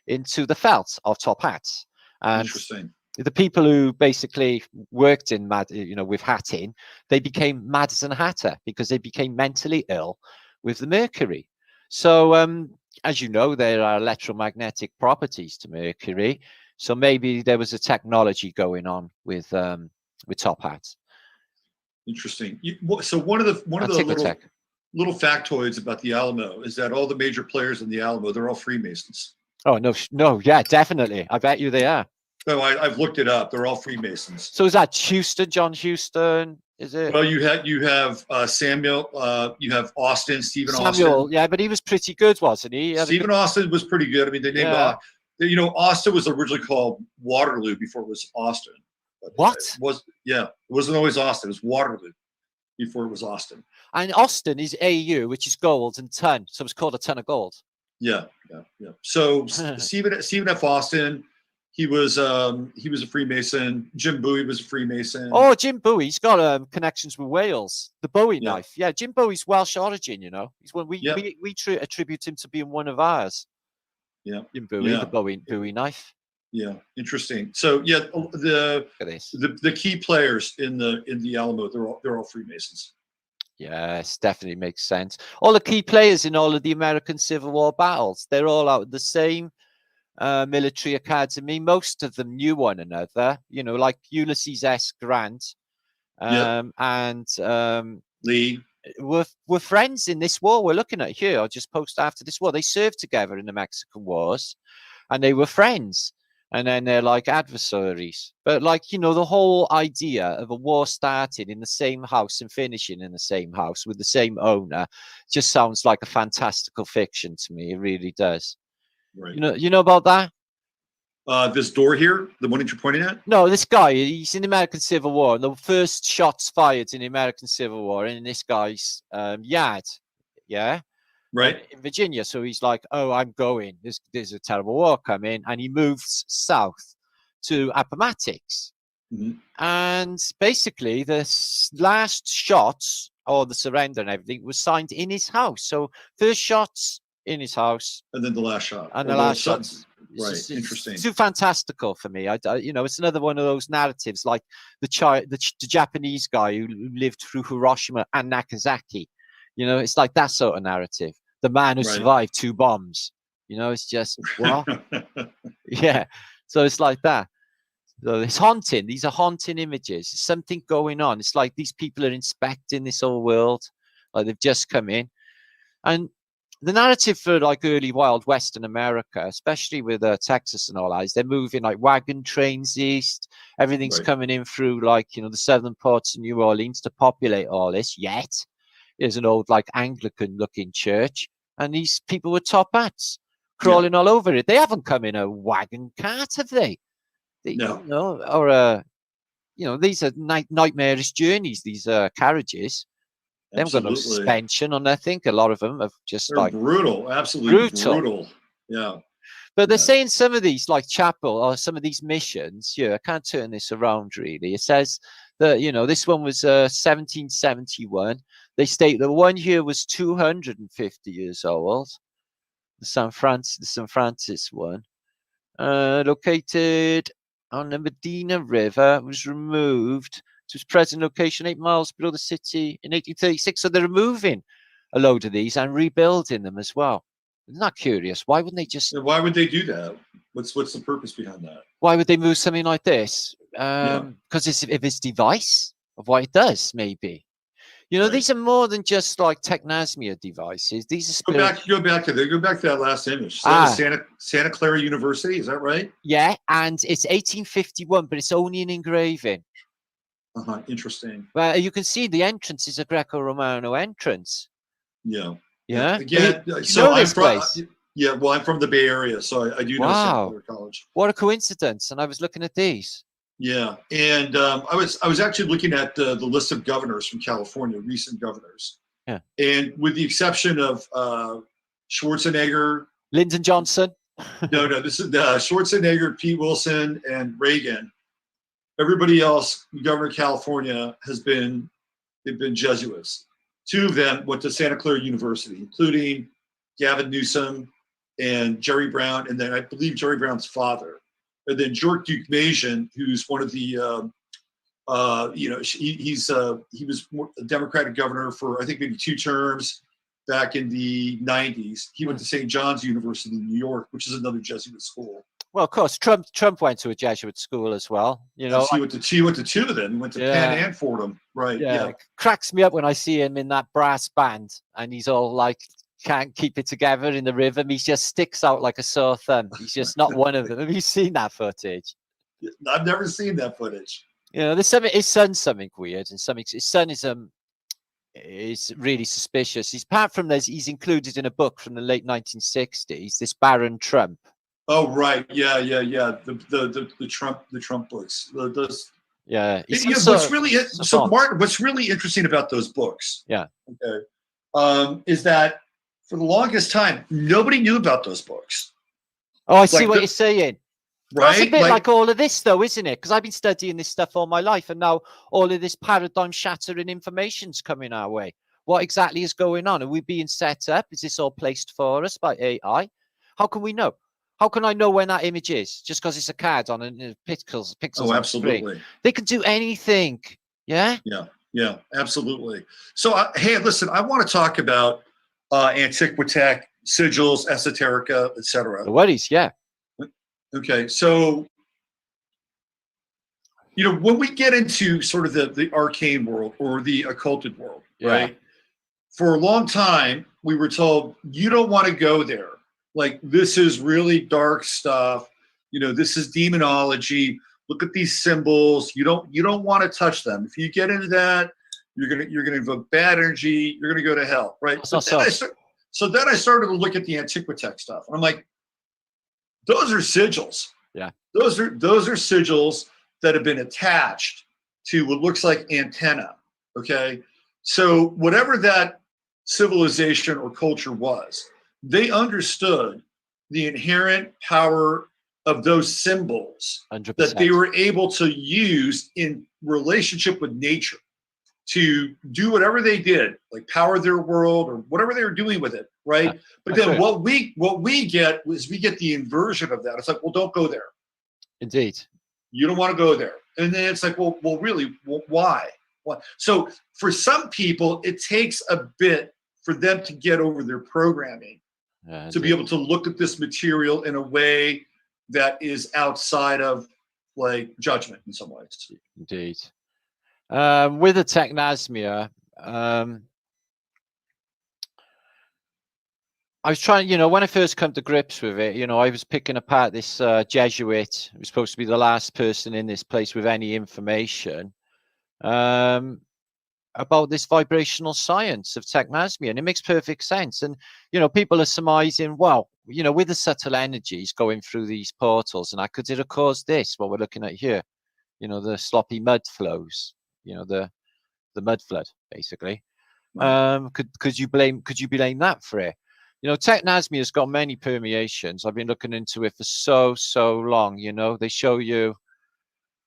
Speaker 1: into the felt of top hats. And
Speaker 2: interesting.
Speaker 1: The people who basically worked in with hatting, they became mad as a hatter because they became mentally ill with the mercury. So, as you know, there are electromagnetic properties to mercury. So maybe there was a technology going on with top hats.
Speaker 2: Interesting. So one of the little factoids about the Alamo is that all the major players in the Alamo, they're all Freemasons.
Speaker 1: Oh no, yeah, definitely. I bet you they are.
Speaker 2: No, I've looked it up. They're all Freemasons.
Speaker 1: So is that John Houston? Is it?
Speaker 2: Well, you have Samuel. You have Austin, Stephen
Speaker 1: Samuel,
Speaker 2: Austin.
Speaker 1: Yeah, but he was pretty good, wasn't he?
Speaker 2: Stephen Austin was pretty good. I mean, they named Austin was originally called Waterloo before it was Austin.
Speaker 1: What?
Speaker 2: It wasn't always Austin. It was Waterloo before it was Austin.
Speaker 1: And Austin is AU, which is gold and ton. So it's called a ton of gold.
Speaker 2: Yeah. So Stephen F. Austin. He was a Freemason. Jim Bowie was a Freemason.
Speaker 1: Oh, Jim Bowie's got connections with Wales. The Bowie knife. Yeah, Jim Bowie's Welsh origin. You know, he's one we attribute him to being one of ours.
Speaker 2: Yeah,
Speaker 1: Jim Bowie, the Bowie knife.
Speaker 2: Yeah, interesting. So the key players in the Alamo, they're all Freemasons.
Speaker 1: Yes, definitely makes sense. All the key players in all of the American Civil War battles, they're all out of the same military academy. Most of them knew one another, you know, like Ulysses S. Grant and
Speaker 2: Lee
Speaker 1: were friends in this war we're looking at here. I'll just post after this war. They served together in the Mexican Wars and they were friends, and then they're like adversaries. But like, you know, the whole idea of a war starting in the same house and finishing in the same house with the same owner just sounds like a fantastical fiction to me. It really does.
Speaker 2: Right.
Speaker 1: You know about that?
Speaker 2: This door here, the one that you're pointing at?
Speaker 1: No, this guy, he's in the American Civil War. And the first shots fired in the American Civil War in this guy's yard. Yeah.
Speaker 2: Right.
Speaker 1: In Virginia. So he's like, oh, I'm going. There's a terrible war coming. And he moves south to Appomattox.
Speaker 2: Mm-hmm.
Speaker 1: And basically, the last shots or the surrender and everything was signed in his house. So first shots in his house.
Speaker 2: And then the last shot.
Speaker 1: And the last shots.
Speaker 2: Right.
Speaker 1: It's
Speaker 2: Interesting.
Speaker 1: too fantastical for me. You know, it's another one of those narratives like the Japanese guy who lived through Hiroshima and Nagasaki. You know, it's like that sort of narrative. The man who survived 2 bombs. You know, it's just, what? Yeah. So it's like that. So it's haunting. These are haunting images. There's something going on. It's like these people are inspecting this whole world. Like they've just come in. And the narrative for like early Wild Western America, especially with Texas and all that, is they're moving like wagon trains east. Everything's coming in through like, you know, the southern parts of New Orleans to populate all this. Yet there's an old like Anglican looking church. And these people with top hats crawling all over it. They haven't come in a wagon cart, have they?
Speaker 2: No.
Speaker 1: You know, or, you know, these are nightmarish journeys, these carriages. They haven't got no suspension on, I think. A lot of them have just they're like
Speaker 2: brutal, absolutely brutal. Yeah.
Speaker 1: But they're saying some of these, like chapel or some of these missions, I can't turn this around really. It says that, you know, this one was 1771. They state that one here was 250 years old. The St. Francis one, located on the Medina River, was removed to its present location 8 miles below the city in 1836. So they're removing a load of these and rebuilding them as well. Isn't that curious? Why wouldn't they just?
Speaker 2: Why would they do that? What's the purpose behind that?
Speaker 1: Why would they move something like this? Because it's its device of what it does, maybe. You know, these are more than just like technosmia devices. These are
Speaker 2: go back to that last image. So Santa Clara University, is that right?
Speaker 1: Yeah, and it's 1851, but it's only an engraving.
Speaker 2: Interesting.
Speaker 1: Well, you can see the entrance is a Greco-Romano entrance.
Speaker 2: Yeah.
Speaker 1: Yeah.
Speaker 2: Again, so I'm from I'm from the Bay Area, so I do know Santa Clara College.
Speaker 1: What a coincidence! And I was looking at these.
Speaker 2: Yeah, and I was actually looking at the list of governors from California, recent governors.
Speaker 1: Yeah.
Speaker 2: And with the exception of Schwarzenegger,
Speaker 1: Lyndon Johnson.
Speaker 2: no, this is Schwarzenegger, Pete Wilson, and Reagan. Everybody else, Governor of California, they've been Jesuits. 2 of them went to Santa Clara University, including Gavin Newsom and Jerry Brown, and then I believe Jerry Brown's father. And then George Deukmejian, who's one of the, he was a Democratic governor for I think maybe 2 terms back in the 90s. He went to St. John's University in New York, which is another Jesuit school.
Speaker 1: Well, of course, Trump went to a Jesuit school as well. You know,
Speaker 2: he went to 2 of them. He went to Penn and Fordham, right?
Speaker 1: Yeah, it cracks me up when I see him in that brass band, and he's all like, can't keep it together in the rhythm. He just sticks out like a sore thumb. He's just not one of them. Have you seen that footage?
Speaker 2: I've never seen that footage.
Speaker 1: You know, there's something. His son's something weird, and his son is really suspicious. Apart from this, he's included in a book from the late 1960s. This Baron Trump.
Speaker 2: Oh right, yeah. The Trump books.
Speaker 1: Yeah.
Speaker 2: Martin, what's really interesting about those books?
Speaker 1: Yeah.
Speaker 2: Okay. Is that for the longest time nobody knew about those books.
Speaker 1: Oh, I see what you're saying.
Speaker 2: Right.
Speaker 1: That's a bit like all of this, though, isn't it? Because I've been studying this stuff all my life, and now all of this paradigm-shattering information's coming our way. What exactly is going on? Are we being set up? Is this all placed for us by AI? How can we know? How can I know when that image is? Just because it's a card on a pixels.
Speaker 2: Oh, absolutely.
Speaker 1: They can do anything. Yeah.
Speaker 2: Yeah, absolutely. So, hey, listen, I want to talk about Antiquitech, sigils, esoterica, etc.
Speaker 1: The worries, yeah.
Speaker 2: Okay, so when we get into sort of the arcane world or the occulted world, right? For a long time, we were told you don't want to go there. Like, this is really dark stuff. This is demonology. Look at these symbols. You don't want to touch them. If you get into that, you're gonna invoke bad energy. You're gonna go to hell, right? So then I started to look at the Antiquitech stuff, and I'm like, those are sigils.
Speaker 1: Yeah.
Speaker 2: Those are sigils that have been attached to what looks like antenna. Okay. So whatever that civilization or culture was, they understood the inherent power of those symbols
Speaker 1: 100%.
Speaker 2: that they were able to use in relationship with nature to do whatever they did, like power their world or whatever they were doing with it, right?
Speaker 1: Yeah,
Speaker 2: but
Speaker 1: that's
Speaker 2: then
Speaker 1: right.
Speaker 2: what we get is we get the inversion of that. It's like, well, don't go there.
Speaker 1: Indeed.
Speaker 2: You don't want to go there. And then it's like, well, really, why? Why? So for some people, it takes a bit for them to get over their programming, to be able to look at this material in a way that is outside of like judgment in some ways.
Speaker 1: Indeed. With the technasmia, I was trying, when I first come to grips with it, I was picking apart this Jesuit who was supposed to be the last person in this place with any information about this vibrational science of technasmia, and it makes perfect sense. And people are surmising, well, with the subtle energies going through these portals, and could it have caused this? What we're looking at here, the sloppy mud flows, the mud flood, basically.
Speaker 2: Right.
Speaker 1: Could you blame that for it? Technasmia has got many permeations. I've been looking into it for so long. They show you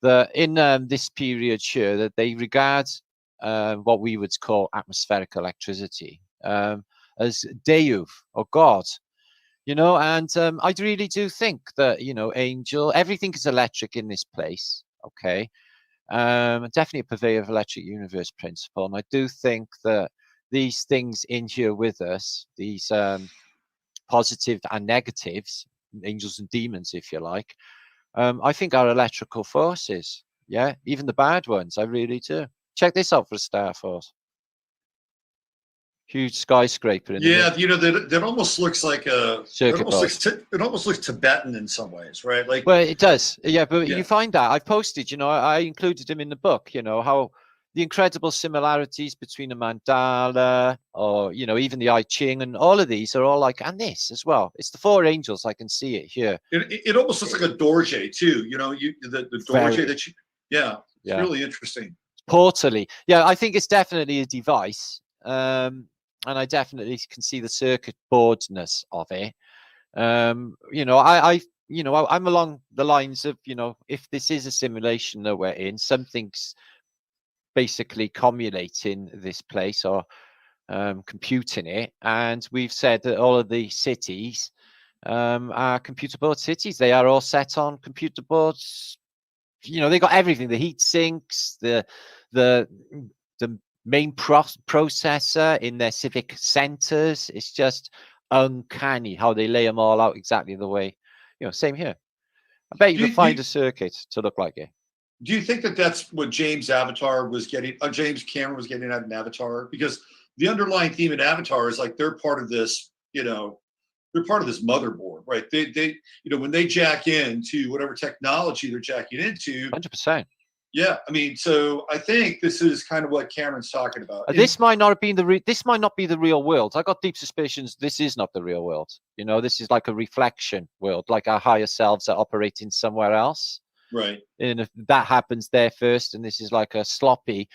Speaker 1: that in this period here that they regard what we would call atmospheric electricity as Deuv or God. And I really do think that angel, everything is electric in this place. Okay. Definitely a purveyor of electric universe principle. And I do think that these things in here with us, these positive and negatives, angels and demons, if you like, I think are electrical forces. Yeah, even the bad ones. I really do. Check this out for a star force. Huge skyscraper in the middle.
Speaker 2: That almost looks like a
Speaker 1: circuit board.
Speaker 2: It almost looks Tibetan in some ways, right? Like,
Speaker 1: well, it does. Yeah, but
Speaker 2: yeah.
Speaker 1: You find that I've posted. I included them in the book. How the incredible similarities between a mandala, or even the I Ching, and all of these are all like, and this as well. It's the four angels. I can see it here.
Speaker 2: It almost looks like a dorje too. The dorje that you. Yeah, it's really interesting.
Speaker 1: Portally, yeah, I think it's definitely a device. And I definitely can see the circuit boardness of it. I'm along the lines of, if this is a simulation that we're in, something's basically commulating this place or computing it. And we've said that all of the cities are computer board cities. They are all set on computer boards. They got everything: the heat sinks, the main processor in their civic centers. It's just uncanny how they lay them all out exactly the way, same here. I bet you could find a circuit to look like it.
Speaker 2: Do you think that that's what James Cameron was getting at in Avatar? Because the underlying theme in Avatar is like they're part of this, they're part of this motherboard, right? They when they jack into whatever technology they're jacking into,
Speaker 1: 100%.
Speaker 2: Yeah, I mean, so I think this is kind of what Cameron's talking about.
Speaker 1: This might not be the real world. I got deep suspicions this is not the real world. This is like a reflection world, like our higher selves are operating somewhere else.
Speaker 2: Right.
Speaker 1: And if that happens there first, and this is like a sloppy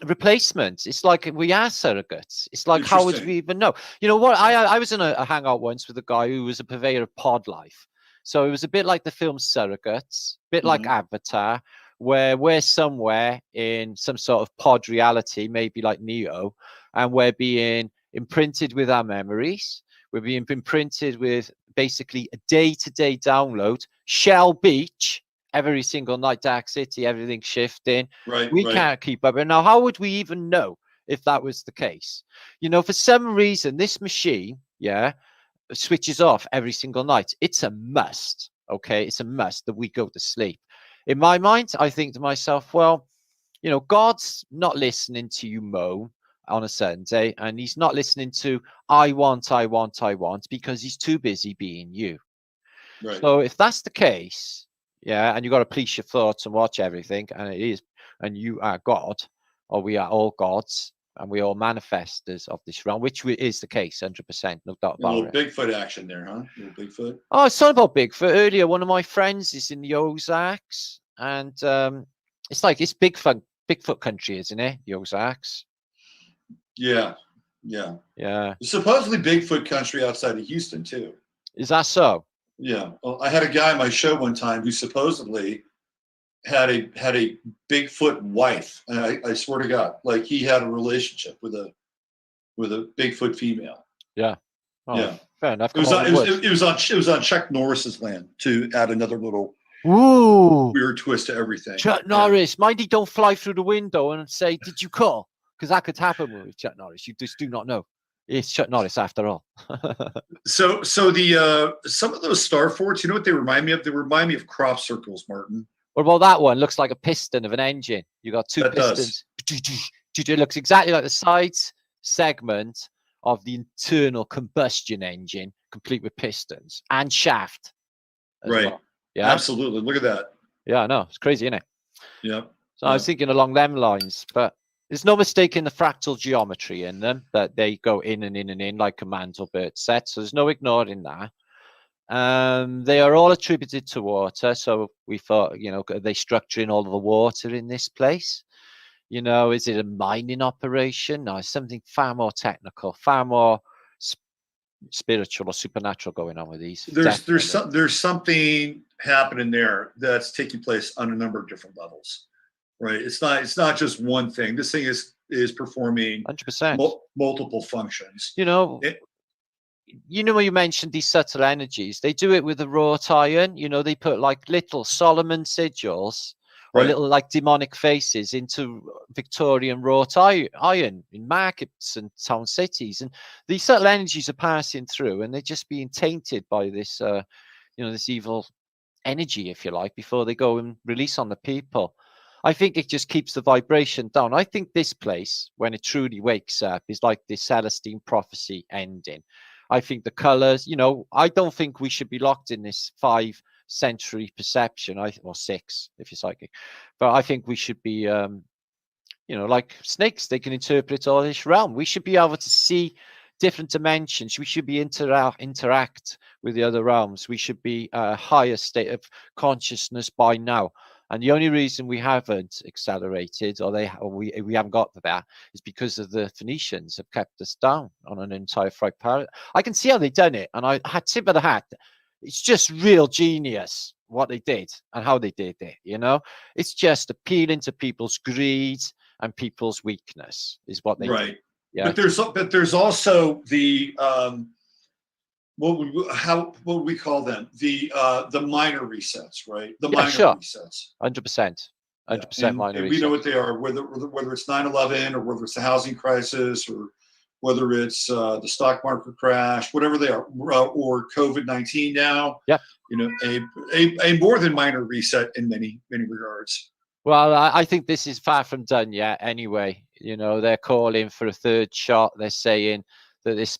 Speaker 1: replacement. It's like we are surrogates. It's like, how would we even know? What? I was in a hangout once with a guy who was a purveyor of pod life. So it was a bit like the film Surrogates, a bit like Avatar, where we're somewhere in some sort of pod reality, maybe like Neo, and we're being imprinted with our memories. We're being imprinted with basically a day-to-day download. Shell Beach, every single night, Dark City, everything's shifting.
Speaker 2: Right.
Speaker 1: We can't keep up. And now, how would we even know if that was the case? For some reason, this machine, switches off every single night. It's a must. Okay, it's a must that we go to sleep. In my mind, I think to myself, well, God's not listening to you moan on a Sunday, and he's not listening to I want, because he's too busy being you.
Speaker 2: Right.
Speaker 1: So if that's the case, and you got to police your thoughts and watch everything, and it is, and you are God, or we are all gods, and we all manifestors of this realm, which is the case, 100%, no doubt
Speaker 2: A
Speaker 1: about
Speaker 2: little
Speaker 1: it.
Speaker 2: Bigfoot action there, huh? A little Bigfoot.
Speaker 1: Oh, I thought about Bigfoot earlier. One of my friends is in the Ozarks, and it's like it's Bigfoot country, isn't it? The Ozarks.
Speaker 2: Yeah.
Speaker 1: Yeah.
Speaker 2: There's supposedly Bigfoot country outside of Houston too.
Speaker 1: Is that so?
Speaker 2: Yeah. Well, I had a guy on my show one time who supposedly had a Bigfoot wife, and I swear to God, like he had a relationship with a Bigfoot female.
Speaker 1: Yeah. Oh,
Speaker 2: yeah.
Speaker 1: Fair enough.
Speaker 2: It was on Chuck Norris's land, to add another little weird twist to everything.
Speaker 1: Chuck Norris, mind he don't fly through the window and say, "Did you call?" Because that could happen with Chuck Norris. You just do not know. It's Chuck Norris after all.
Speaker 2: So the some of those star forts, you know what they remind me of? They remind me of crop circles, Martin.
Speaker 1: What about that one? Looks like a piston of an engine. You got two pistons. It looks exactly like the sides segment of the internal combustion engine, complete with pistons and shaft.
Speaker 2: Right.
Speaker 1: Well. Yeah.
Speaker 2: Absolutely. Look at that.
Speaker 1: Yeah, I know. It's crazy, isn't it?
Speaker 2: Yeah.
Speaker 1: So I was thinking along them lines, but there's no mistake in the fractal geometry in them, that they go in and in and in like a Mandelbrot set. So there's no ignoring that. They are all attributed to water. So we thought, you know, are they structuring all of the water in this place? You know, is it a mining operation? No, it's something far more technical, far more spiritual or supernatural going on with these.
Speaker 2: There's something happening there that's taking place on a number of different levels, right? It's not just one thing. This thing is performing
Speaker 1: 100%
Speaker 2: multiple functions.
Speaker 1: You know, when you mentioned these subtle energies, they do it with the wrought iron. You know, they put like little Solomon sigils or little like demonic faces into Victorian wrought iron in markets and town cities, and these subtle energies are passing through, and they're just being tainted by this, this evil energy, if you like, before they go and release on the people. I think it just keeps the vibration down. I think this place, when it truly wakes up, is like the Celestine prophecy ending. I think the colors, I don't think we should be locked in this 5 century perception, or 6 if you're psychic, but I think we should be like snakes. They can interpret all this realm. We should be able to see different dimensions. We should be interact with the other realms. We should be a higher state of consciousness by now. And the only reason we haven't accelerated, or we haven't got to that, is because of the Phoenicians have kept us down on an entire fright paradigm. I can see how they done it, and I had tip of the hat. It's just real genius what they did and how they did it. It's just appealing to people's greed and people's weakness is what they did. Yeah.
Speaker 2: But there's also the what would we call them? The minor resets, right? The minor resets.
Speaker 1: 100%. 100% minor resets.
Speaker 2: We know what they are, whether it's 9/11 or whether it's the housing crisis or whether it's the stock market crash, whatever they are, or COVID-19 now.
Speaker 1: Yeah.
Speaker 2: A more than minor reset in many regards.
Speaker 1: Well, I think this is far from done yet. Anyway, they're calling for a third shot. They're saying that this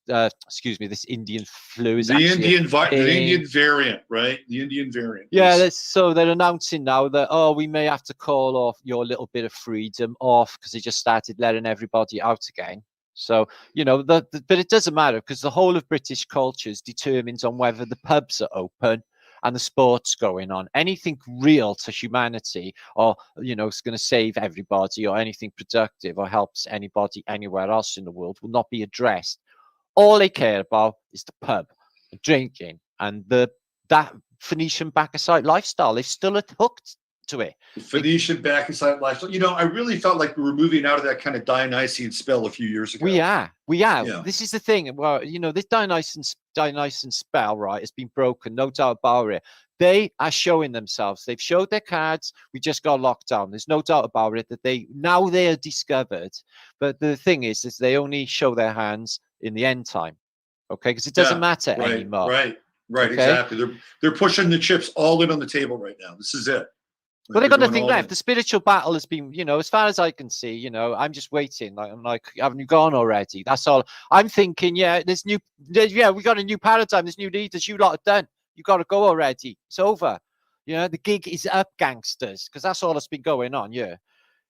Speaker 1: this Indian flu is
Speaker 2: the Indian variant, right? The Indian variant.
Speaker 1: Yeah, so they're announcing now that, we may have to call off your little bit of freedom off because they just started letting everybody out again. So, but it doesn't matter because the whole of British culture is determined on whether the pubs are open and the sports going on. Anything real to humanity or, it's going to save everybody or anything productive or helps anybody anywhere else in the world will not be addressed. All they care about is the pub, the drinking, and that Phoenician Bacchusite lifestyle. They're still hooked to it.
Speaker 2: The Phoenician Bacchusite lifestyle. I really felt like we were moving out of that kind of Dionysian spell a few years ago. We are.
Speaker 1: Yeah. This is the thing. Well, this Dionysian spell, right, has been broken. No doubt about it. They are showing themselves. They've showed their cards. We just got locked down. There's no doubt about it that they are discovered. But the thing is they only show their hands in the end time. Okay, because it doesn't matter anymore.
Speaker 2: Right. Okay? Exactly. They're pushing the chips all in on the table right now. This is it.
Speaker 1: Well, they've got nothing left. The spiritual battle has been, as far as I can see, I'm just waiting. I'm like, haven't you gone already? That's all. I'm thinking, we got a new paradigm. There's new leaders. You lot are done. You got to go already. It's over. The gig is up, gangsters, because that's all that's been going on. Yeah.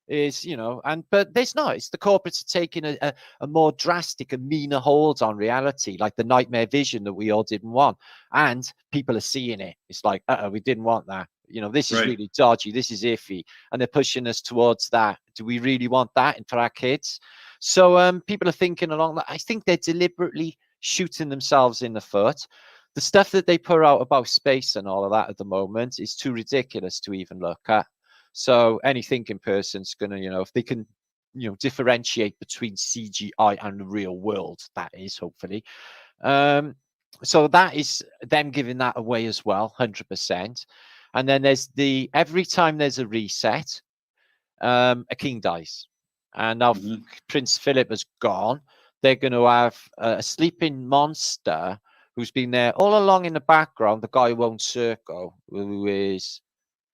Speaker 1: is, you know, but there's not. It's the corporates are taking a more drastic and meaner hold on reality, like the nightmare vision that we all didn't want. And people are seeing it. It's like, we didn't want that. You know, this is really dodgy. This is iffy. And they're pushing us towards that. Do we really want that for our kids? So people are thinking along that. I think they're deliberately shooting themselves in the foot. The stuff that they put out about space and all of that at the moment is too ridiculous to even look at. So any thinking person's going to, you know, if they can, you know, differentiate between CGI and the real world, that is hopefully. So that is them giving that away as well, 100%. And then there's every time there's a reset, a king dies. And now Prince Philip has gone. They're going to have a sleeping monster who's been there all along in the background, the guy who owns Circo, who is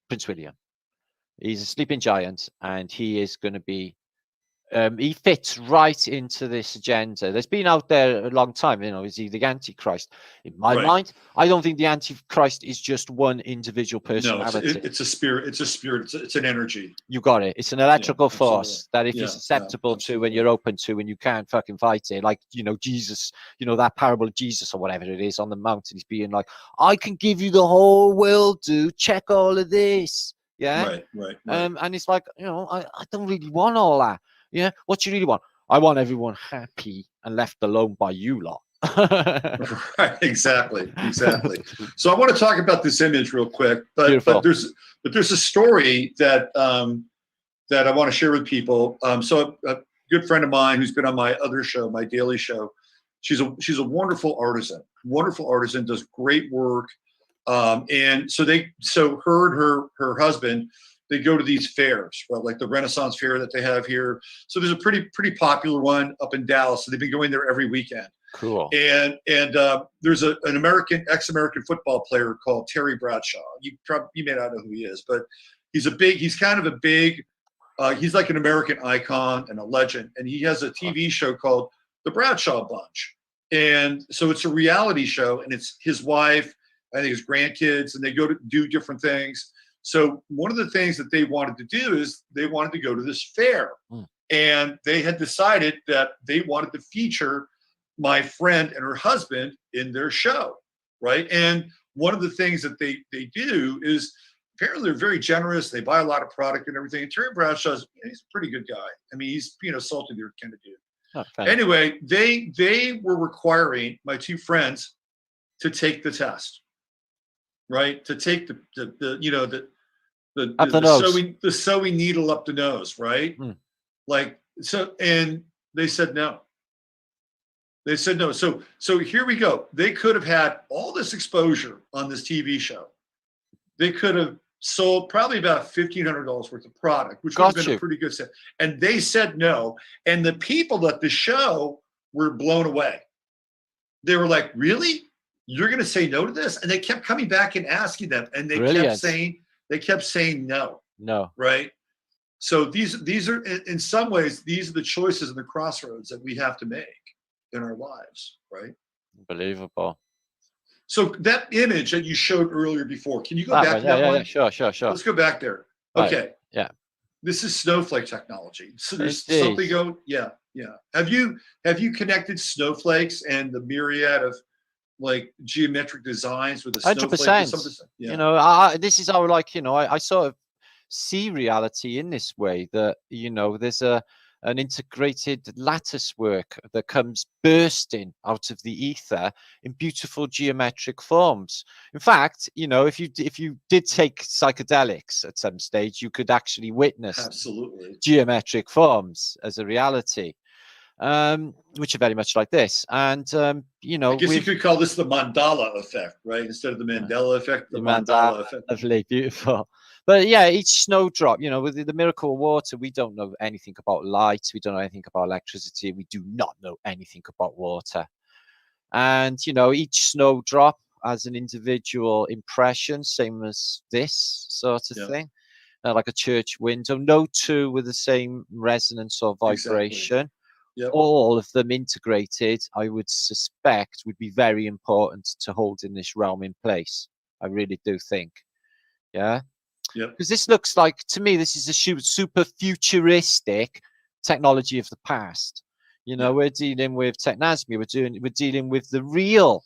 Speaker 1: Prince William. He's a sleeping giant, and he is going to be, he fits right into this agenda. That's been out there a long time. You know, is he the Antichrist? In my mind, I don't think the Antichrist is just one individual personality.
Speaker 2: No, it's a spirit. It's a spirit. It's an energy.
Speaker 1: You got it. It's an electrical force that if you're susceptible to and you're open to and you can't fucking fight it, like, you know, Jesus, you know, that parable of Jesus or whatever it is on the mountain, he's being like, I can give you the whole world, dude. Check all of this. Yeah.
Speaker 2: Right.
Speaker 1: And it's like, you know, I don't really want all that. Yeah. What do you really want? I want everyone happy and left alone by you lot.
Speaker 2: Right. Exactly. So I want to talk about this image real quick, but there's a story that that I want to share with people. So a good friend of mine who's been on my other show, my daily show, she's a wonderful artisan, does great work. And so her and her husband, they go to these fairs, right? Like the Renaissance Fair that they have here. So there's a pretty popular one up in Dallas. So they've been going there every weekend.
Speaker 1: Cool.
Speaker 2: And there's an ex-American football player called Terry Bradshaw. You may not know who he is, but he's like an American icon and a legend. And he has a TV show called The Bradshaw Bunch. And so it's a reality show, and it's his wife, I think his grandkids, and they go to do different things. So one of the things that they wanted to do is they wanted to go to this fair. And they had decided that they wanted to feature my friend and her husband in their show, right? And one of the things that they do is, apparently they're very generous. They buy a lot of product and everything. And Terry Bradshaw, he's a pretty good guy. I mean, he's, you know, salted earth kind of dude. Anyway, they were requiring my two friends to take the test, right? To take the sewing needle up the nose, right? Like, so, and they said no. So here we go. They could have had all this exposure on this TV show. They could have sold probably about $1,500 worth of product, which would have been a pretty good set. And they said no. And the people at the show were blown away. They were like, really? You're going to say no to this? And they kept coming back and asking them. And they kept saying no. No. Right? So these are, in some ways, these are the choices and the crossroads that we have to make in our lives, right?
Speaker 1: Unbelievable.
Speaker 2: So that image that you showed earlier before, can you go back to that one?
Speaker 1: Yeah, sure.
Speaker 2: Let's go back there. Okay. Right.
Speaker 1: Yeah.
Speaker 2: This is snowflake technology. So there's something going. Yeah. Have you connected snowflakes and the myriad of like geometric designs with a
Speaker 1: 100%. Yeah. You know, this is how, like, you know, I sort of see reality in this way, that, you know, there's an integrated lattice work that comes bursting out of the ether in beautiful geometric forms. In fact, you know, if you did take psychedelics at some stage, you could actually witness geometric forms as a reality, which are very much like this. And you know,
Speaker 2: I guess you could call this the mandala effect, right? Instead of the Mandela effect, the mandala effect.
Speaker 1: Lovely, beautiful. But yeah, each snowdrop, you know, with the miracle of water, we don't know anything about light. We don't know anything about electricity. We do not know anything about water. And, you know, each snowdrop has an individual impression, same as this sort of thing, like a church window. No two with the same resonance or vibration. All of them integrated, I would suspect, would be very important to hold in this realm in place. I really do think. Yeah.
Speaker 2: Yep.
Speaker 1: Because this looks like, to me, this is a super futuristic technology of the past. You know, we're dealing with technosmy. We're dealing with the real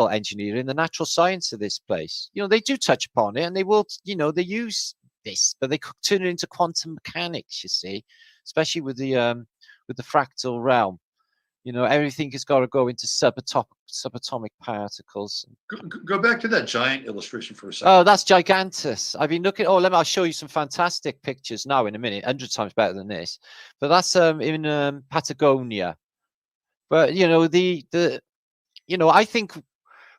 Speaker 1: engineering, the natural science of this place. You know, they do touch upon it, and they will, you know, they use this, but they turn it into quantum mechanics, you see, especially with the fractal realm. You know, everything has got to go into subatomic particles.
Speaker 2: Go back to that giant illustration for a second.
Speaker 1: Oh, that's gigantus. I've been looking. Oh, I'll show you some fantastic pictures now in a minute. 100 times better than this. But that's in Patagonia. But you know, you know, I think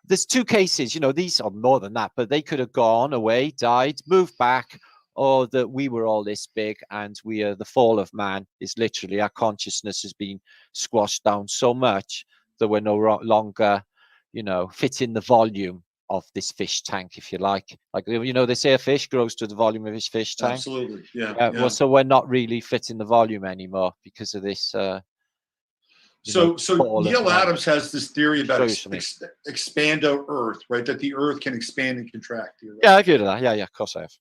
Speaker 1: there's two cases. You know, these are more than that, but they could have gone away, died, moved back, or that we were all this big and we are the fall of man is literally our consciousness has been squashed down so much that we're no longer, you know, fit in the volume of this fish tank, if you like. Like, you know, they say a fish grows to the volume of his fish tank.
Speaker 2: Absolutely. Yeah.
Speaker 1: Well, so we're not really fitting the volume anymore because of this.
Speaker 2: So Neil Adams has this theory about expando Earth, right? That the Earth can expand and contract. Right?
Speaker 1: Yeah, I've heard of that. Yeah, of course I have.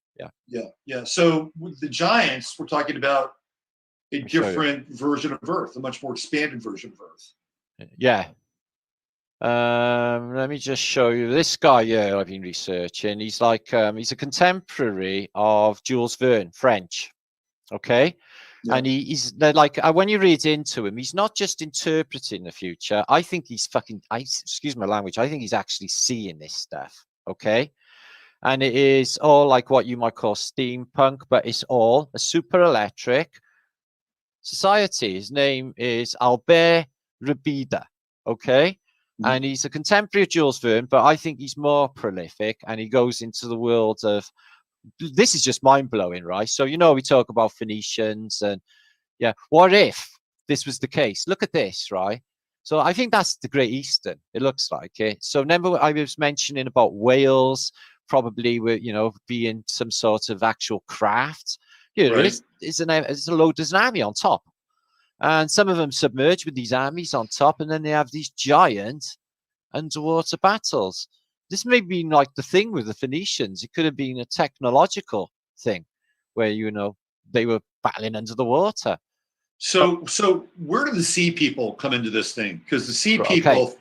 Speaker 2: Yeah. So with the giants, we're talking about a different version of Earth, a much more expanded version of Earth.
Speaker 1: Yeah. Let me just show you this guy here I've been researching. He's like he's a contemporary of Jules Verne, French. Okay. Yeah. And he's like, when you read into him, he's not just interpreting the future. I think he's excuse my language, I think he's actually seeing this stuff. Okay. And it is all like what you might call steampunk, but it's all a super electric society. His name is Albert Rabida. Okay. Mm-hmm. And he's a contemporary of Jules Verne, but I think he's more prolific, and he goes into the world of, this is just mind-blowing, right? So, you know, we talk about Phoenicians and what if this was the case? Look at this, right? So I think that's the Great Eastern. It looks like it. So remember I was mentioning about whales probably with, you know, being some sort of actual craft. You know, right. There's an army on top, and some of them submerged with these armies on top, and then they have these giant underwater battles. This may be like the thing with the Phoenicians. It could have been a technological thing where, you know, they were battling under the water.
Speaker 2: So where do the sea people come into this thing? Because the sea people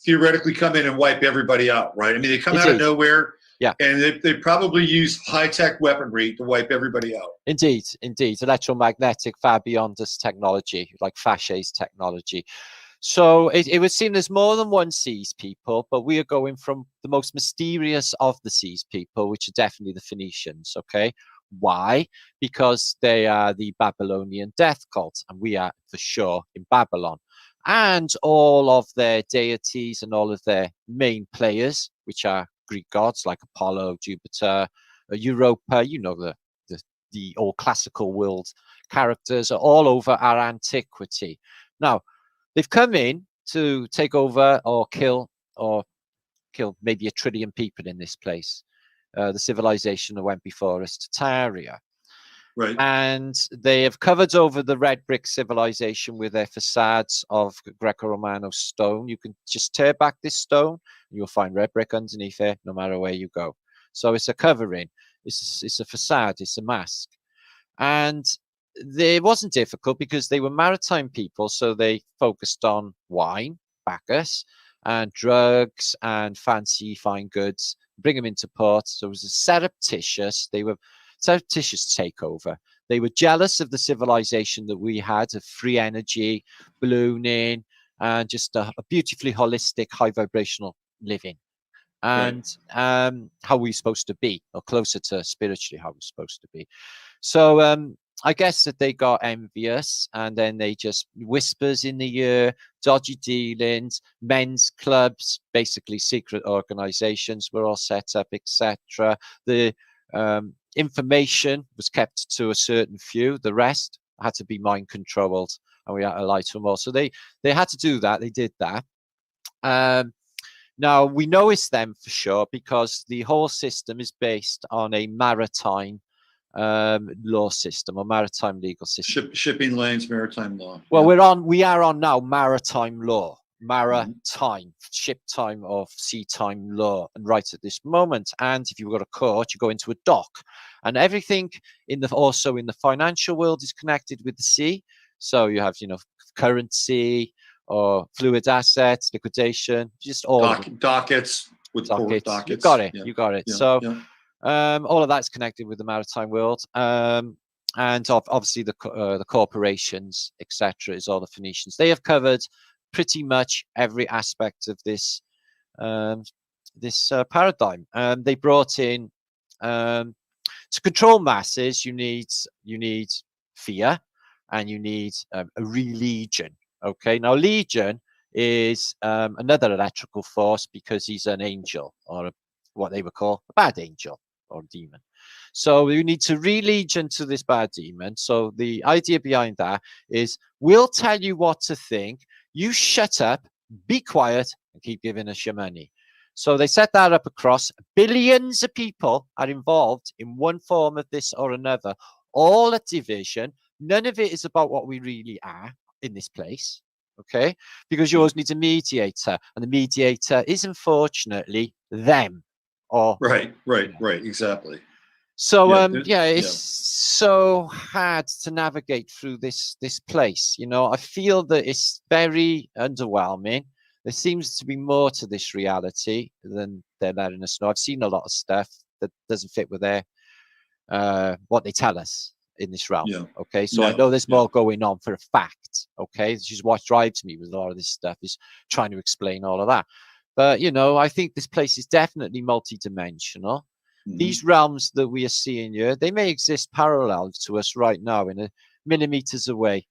Speaker 2: theoretically come in and wipe everybody out, right? I mean, they come out of nowhere. Yeah. And they probably use high-tech weaponry to wipe everybody out.
Speaker 1: Indeed. Electromagnetic, far beyond this technology, like Fache's technology. So it would seem there's more than one seas people, but we are going from the most mysterious of the seas people, which are definitely the Phoenicians, okay? Why? Because they are the Babylonian death cult, and we are for sure in Babylon. And all of their deities and all of their main players, which are Greek gods like Apollo, Jupiter, Europa, you know, the all classical world characters are all over our antiquity. Now, they've come in to take over or kill maybe 1 trillion people in this place. The civilization that went before us, Tartary.
Speaker 2: Right.
Speaker 1: And they have covered over the red brick civilization with their facades of Greco-Romano stone. You can just tear back this stone, and you'll find red brick underneath it, no matter where you go. So it's a covering. It's a facade. It's a mask. And it wasn't difficult because they were maritime people, so they focused on wine, Bacchus, and drugs and fancy fine goods, bring them into port. So it was a surreptitious takeover. They were jealous of the civilization that we had of free energy, ballooning, and just a beautifully holistic, high vibrational living. And how we're supposed to be, or closer to spiritually how we're supposed to be. So I guess that they got envious, and then they just whispers in the ear, dodgy dealings, men's clubs, basically secret organizations were all set up, etc. The information was kept to a certain few. The rest had to be mind controlled, and we had to lie to them all. So they had to do that. They did that. Now we know it's them for sure because the whole system is based on a maritime law system or maritime legal system.
Speaker 2: Shipping lanes, maritime law.
Speaker 1: Well, we are on now maritime law. maritime, ship time of sea time law, and right at this moment. And if you've got a court, you go into a dock, and everything also in the financial world is connected with the sea. So you have, currency or fluid assets, liquidation, just all
Speaker 2: dockets with court dockets.
Speaker 1: You got it.
Speaker 2: Yeah.
Speaker 1: You got it.
Speaker 2: Yeah.
Speaker 1: So
Speaker 2: yeah.
Speaker 1: all of that's connected with the maritime world. And obviously the corporations, etc., is all the Phoenicians. They have covered pretty much every aspect of this paradigm. They brought in to control masses. You need fear, and you need a religion. Okay, now legion is another electrical force because he's an angel, or what they would call a bad angel or demon. So you need to religion to this bad demon. So the idea behind that is, we'll tell you what to think. You shut up, be quiet, and keep giving us your money. So they set that up across. Billions of people are involved in one form of this or another, all at division. None of it is about what we really are in this place, okay? Because you always need a mediator, and the mediator is unfortunately them. Or
Speaker 2: right, exactly.
Speaker 1: So it's so hard to navigate through this place. I feel that it's very underwhelming. There seems to be more to this reality than they're letting us know. I've seen a lot of stuff that doesn't fit with their what they tell us in this realm.
Speaker 2: Yeah.
Speaker 1: Okay, so I know there's more going on for a fact. Okay, this is what drives me with a lot of this stuff, is trying to explain all of that. But I think this place is definitely multi-dimensional. These realms that we are seeing here, they may exist parallel to us right now, in millimeters away.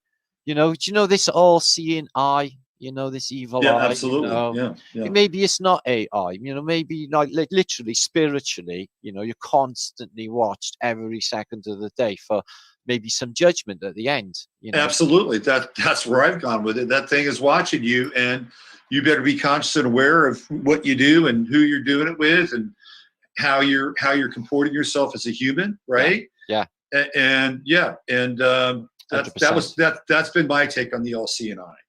Speaker 1: Do you know this all-seeing eye? This evil eye.
Speaker 2: Absolutely.
Speaker 1: Maybe it's not AI. Maybe like literally, spiritually. You're constantly watched every second of the day for maybe some judgment at the end.
Speaker 2: Absolutely. That's where I've gone with it. That thing is watching you, and you better be conscious and aware of what you do and who you're doing it with, and how you're comporting yourself as a human, right?
Speaker 1: Yeah.
Speaker 2: And that's been my take on the all-seeing eye.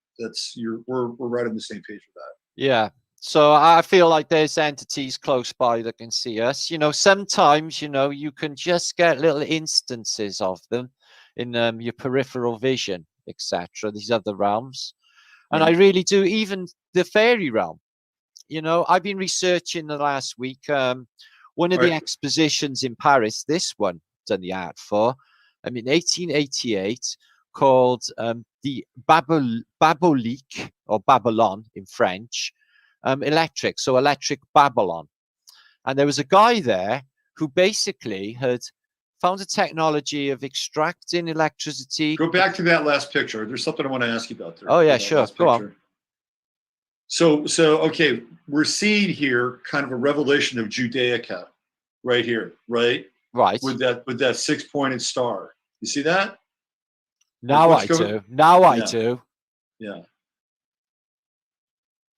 Speaker 2: We're right on the same page with that.
Speaker 1: Yeah. So I feel like there's entities close by that can see us. Sometimes you can just get little instances of them in your peripheral vision, etc. These other realms, and I really do. Even the fairy realm. I've been researching the last week. One of the expositions in Paris, this one done the art for, 1888, called the Babolique, or Babylon in French, electric, so electric Babylon. And there was a guy there who basically had found a technology of extracting electricity.
Speaker 2: Go back to that last picture. There's something I want to ask you about there.
Speaker 1: Oh yeah, sure. Go on.
Speaker 2: So okay, we're seeing here kind of a revelation of Judaica right here, right?
Speaker 1: Right.
Speaker 2: With that 6-pointed star. You see that?
Speaker 1: Now I do. I do.
Speaker 2: Yeah.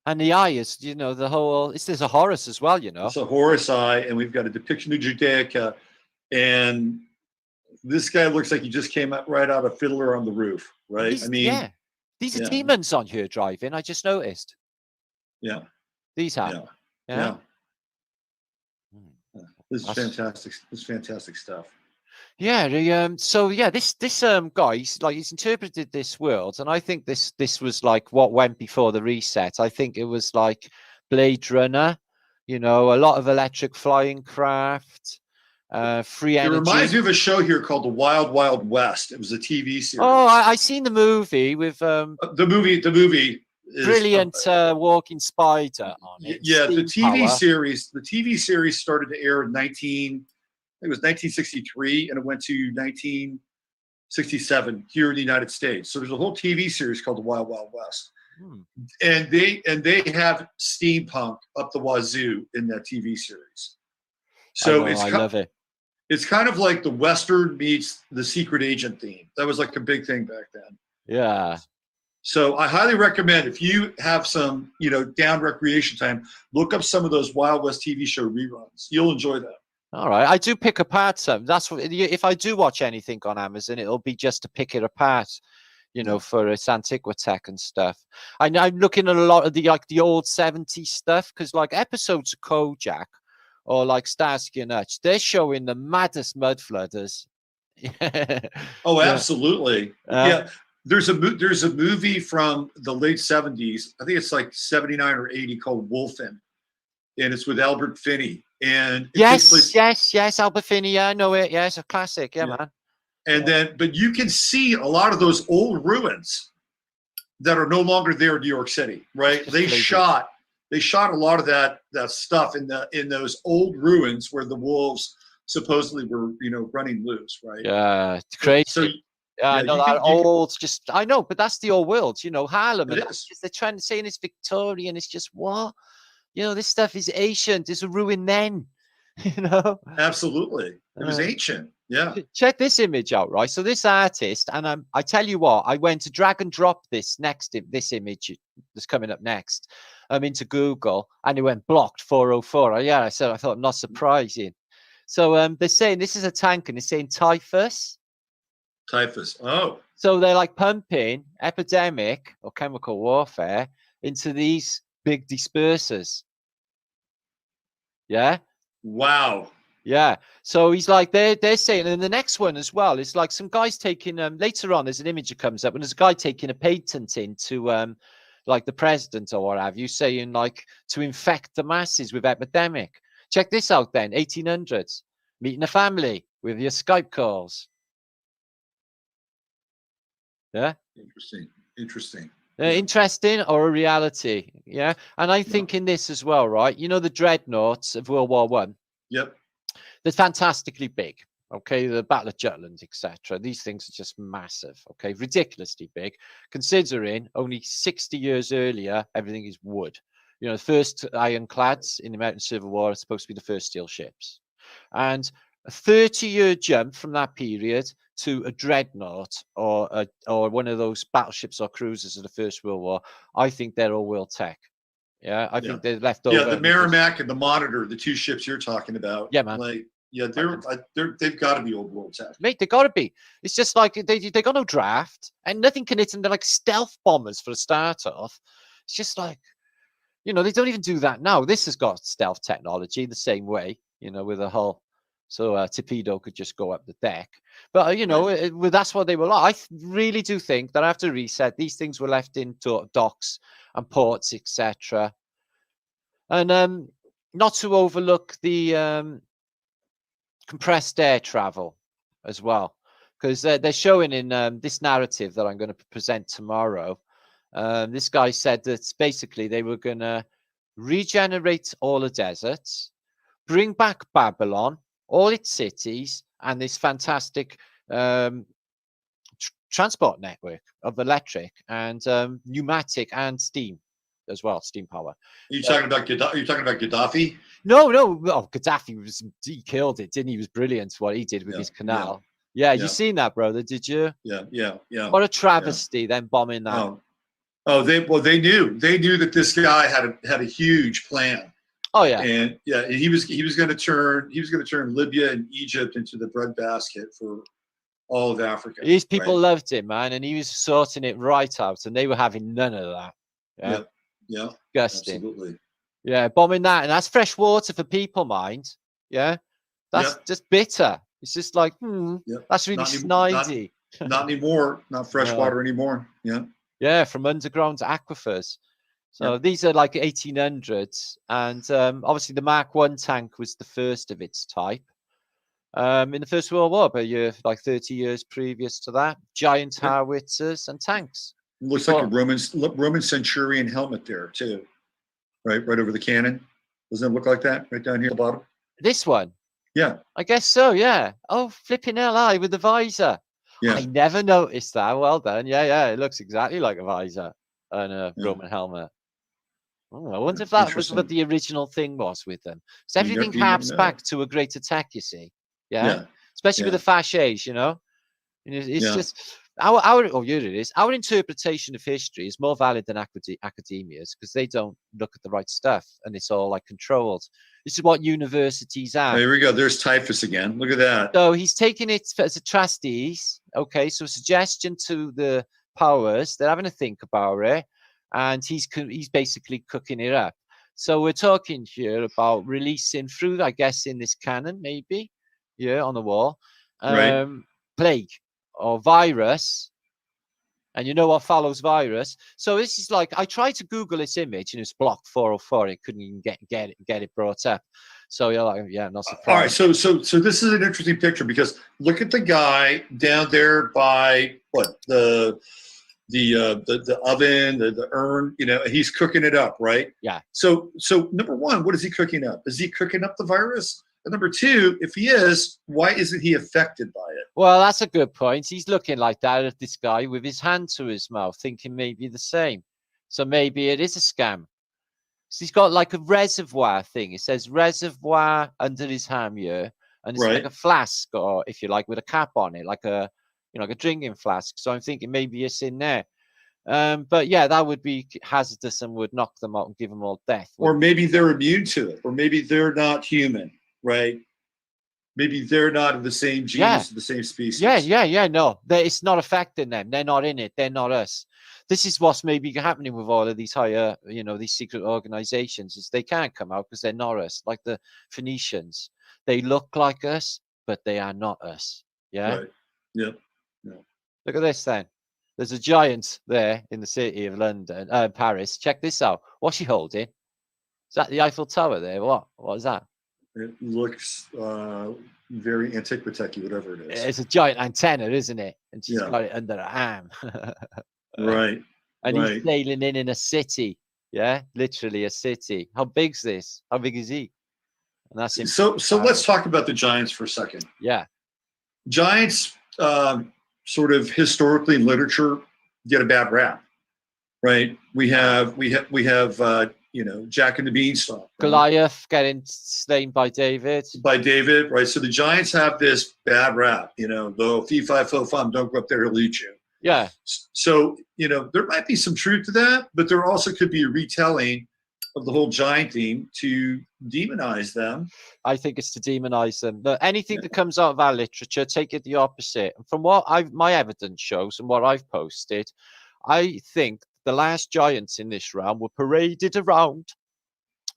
Speaker 1: And the eye is, the whole, there's a Horus as well,
Speaker 2: It's a Horus eye, and we've got a depiction of Judaica, and this guy looks like he just came right out of Fiddler on the Roof, right?
Speaker 1: These are demons on here driving. I just noticed.
Speaker 2: Yeah.
Speaker 1: These have.
Speaker 2: Yeah. This is fantastic. This is fantastic stuff.
Speaker 1: Yeah. So this guy, he's interpreted this world, and I think this was like what went before the reset. I think it was like Blade Runner, a lot of electric flying craft, free energy.
Speaker 2: It reminds me of a show here called The Wild Wild West. It was a TV series.
Speaker 1: Oh, I seen the movie with
Speaker 2: the movie.
Speaker 1: Brilliant walking spider on it.
Speaker 2: Yeah, the TV series. The TV series started to air in 1963, and it went to 1967 here in the United States. So there's a whole TV series called The Wild Wild West, and they have steampunk up the wazoo in that TV series. So
Speaker 1: I love it.
Speaker 2: It's kind of like the Western meets the secret agent theme. That was like a big thing back then.
Speaker 1: Yeah.
Speaker 2: So I highly recommend, if you have some, down recreation time, look up some of those Wild West TV show reruns. You'll enjoy them.
Speaker 1: All right. I do pick apart some. That's what, if I do watch anything on Amazon, it'll be just to pick it apart. you know, for its Antiquitech and stuff. I'm looking at a lot of the old 70s stuff, because like episodes of Kojak or like Starsky and Hutch, they're showing the maddest mud flooders.
Speaker 2: Oh, absolutely.
Speaker 1: Yeah.
Speaker 2: There's a movie from the late 70s. I think it's like 79 or 80 called Wolfen, and it's with Albert Finney. And
Speaker 1: yes, Albert Finney. Yeah, I know it. Yeah, it's a classic. Yeah, man.
Speaker 2: And then, but you can see a lot of those old ruins that are no longer there in New York City, right? They shot a lot of that stuff in those old ruins where the wolves supposedly were, you know, running loose, right?
Speaker 1: Yeah, it's crazy.
Speaker 2: So
Speaker 1: I know that old, I know, but that's the old world, you know, Harlem. And they're trying to say it's Victorian. It's just what? You know, this stuff is ancient. It's a ruin then, you know? Absolutely.
Speaker 2: It was ancient. Yeah.
Speaker 1: Check this image out, right? So this artist, and I tell you what, I went to drag and drop this image that's coming up next into Google, and it went blocked 404. Yeah, I thought not surprising. So they're saying this is a tank, and they're saying typhus.
Speaker 2: Typhus. Oh.
Speaker 1: So they're like pumping epidemic or chemical warfare into these big dispersers. Yeah.
Speaker 2: Wow.
Speaker 1: Yeah. So he's like, they're saying, and the next one as well, it's like some guy's taking later on, there's an image that comes up, and there's a guy taking a patent into like the president or what have you, saying like to infect the masses with epidemic. Check this out then, 1800s, meeting a family with your Skype calls. Yeah.
Speaker 2: Interesting.
Speaker 1: Interesting or a reality. Yeah. And I think in this as well, right? You know, the dreadnoughts of World War I.
Speaker 2: Yep.
Speaker 1: They're fantastically big. Okay. The Battle of Jutland, etc. These things are just massive. Okay. Ridiculously big, considering only 60 years earlier, everything is wood. You know, the first ironclads in the American Civil War are supposed to be the first steel ships. And a 30-year jump from that period to a dreadnought or one of those battleships or cruisers of the First World War, I think they're all world tech. Yeah, I think they're left over.
Speaker 2: Yeah, the Merrimack and the Monitor, the two ships you're talking about.
Speaker 1: Yeah, man.
Speaker 2: Like, yeah, they've got to be old world tech.
Speaker 1: Mate, they got to be. It's just like they got no draft and nothing can hit them. They're like stealth bombers for a start off. It's just like, you know, they don't even do that now. This has got stealth technology the same way, you know, with a hull. So a torpedo could just go up the deck. But, you know, that's what they were like. I really do think that after reset, these things were left in docks and ports, etc. And not to overlook the compressed air travel as well, because they're showing in this narrative that I'm going to present tomorrow. This guy said that basically they were going to regenerate all the deserts, bring back Babylon, all its cities, and this fantastic transport network of electric and pneumatic and steam as well, steam power.
Speaker 2: Are you talking about Gaddafi?
Speaker 1: No. Oh, Gaddafi he killed it, didn't he? He was brilliant what he did with his canal. Yeah, you seen that, brother? Did you?
Speaker 2: Yeah.
Speaker 1: What a travesty! Then bombing that.
Speaker 2: They knew that this guy had a huge plan.
Speaker 1: Oh yeah,
Speaker 2: and he was going to turn Libya and Egypt into the breadbasket for all of Africa.
Speaker 1: These people loved him, man, and he was sorting it right out, and they were having none of that.
Speaker 2: Yeah,
Speaker 1: disgusting.
Speaker 2: Absolutely.
Speaker 1: Yeah, bombing that, and that's fresh water for people, mind. Yeah, that's just bitter. It's just like, that's really snidey.
Speaker 2: Not anymore. Not fresh water anymore. Yeah.
Speaker 1: Yeah, from underground aquifers. So these are like 1800s, and obviously the Mark I tank was the first of its type in the First World War, but you're like 30 years previous to that. Giant howitzers and tanks.
Speaker 2: Looks like a Roman centurion helmet there too, right over the cannon. Doesn't it look like that right down here at the bottom?
Speaker 1: This one?
Speaker 2: Yeah.
Speaker 1: I guess so, yeah. Oh, flipping LI with the visor. Yeah. I never noticed that. Well done. Yeah. It looks exactly like a visor and a Roman helmet. Oh, I wonder if that was what the original thing was with them. Because everything harps back to a great attack, you see. Yeah. Especially with the fasces, you know. And it's just our interpretation of history is more valid than academia's, because they don't look at the right stuff and it's all like controlled. This is what universities are.
Speaker 2: There we go. There's typhus again. Look at that.
Speaker 1: So he's taking it as a trustees. Okay, so a suggestion to the powers. They're having to think about it, and he's basically cooking it up. So we're talking here about releasing through, I guess, in this cannon, maybe, yeah, on the wall,
Speaker 2: Right.
Speaker 1: plague or virus. And you know what follows virus? So this is like, I tried to Google this image and it's blocked 404. It couldn't even get it brought up. So you're like, yeah, not surprised.
Speaker 2: All right. So this is an interesting picture, because look at the guy down there by what, the oven, the urn, you know, he's cooking it up, right?
Speaker 1: Yeah.
Speaker 2: So number one, what is he cooking up? Is he cooking up the virus? And number two, if he is, why isn't he affected by it?
Speaker 1: Well, that's a good point. He's looking like that at this guy with his hand to his mouth, thinking maybe the same. So maybe it is a scam. So he's got like a reservoir thing. It says reservoir under his ham here, and it's like a flask, or if you like, with a cap on it, like a, you know, like a drinking flask. So I'm thinking maybe it's in there. But yeah, that would be hazardous and would knock them out and give them all death.
Speaker 2: Or maybe they're immune to it, or maybe they're not human, right? Maybe they're not of the same genus, the same species.
Speaker 1: Yeah. No, it's not affecting them. They're not in it. They're not us. This is what's maybe happening with all of these higher, you know, these secret organizations, is they can't come out because they're not us. Like the Phoenicians, they look like us, but they are not us. Yeah.
Speaker 2: Right. Yep. Yeah.
Speaker 1: Look at this then. There's a giant there in the city of London, Paris. Check this out. What's she holding? Is that the Eiffel Tower there? What is that?
Speaker 2: It looks very antiquitech-y, whatever it is.
Speaker 1: It's a giant antenna, isn't it? And she's got it under her arm.
Speaker 2: Right.
Speaker 1: And he's sailing in a city. Yeah, literally a city. How big's this? How big is he? And that's
Speaker 2: so let's talk about the giants for a second.
Speaker 1: Yeah.
Speaker 2: Giants, sort of historically in literature, get a bad rap, right? We have you know, Jack and the Beanstalk, right?
Speaker 1: Goliath getting slain by David.
Speaker 2: Right? So the Giants have this bad rap, you know, though fee fi fo fum, don't go up there, he'll eat you.
Speaker 1: Yeah.
Speaker 2: So, you know, there might be some truth to that, but there also could be a retelling of the whole giant theme to demonize them.
Speaker 1: I think it's to demonize them. But anything that comes out of our literature, take it the opposite. And from what my evidence shows and what I've posted, I think the last giants in this realm were paraded around,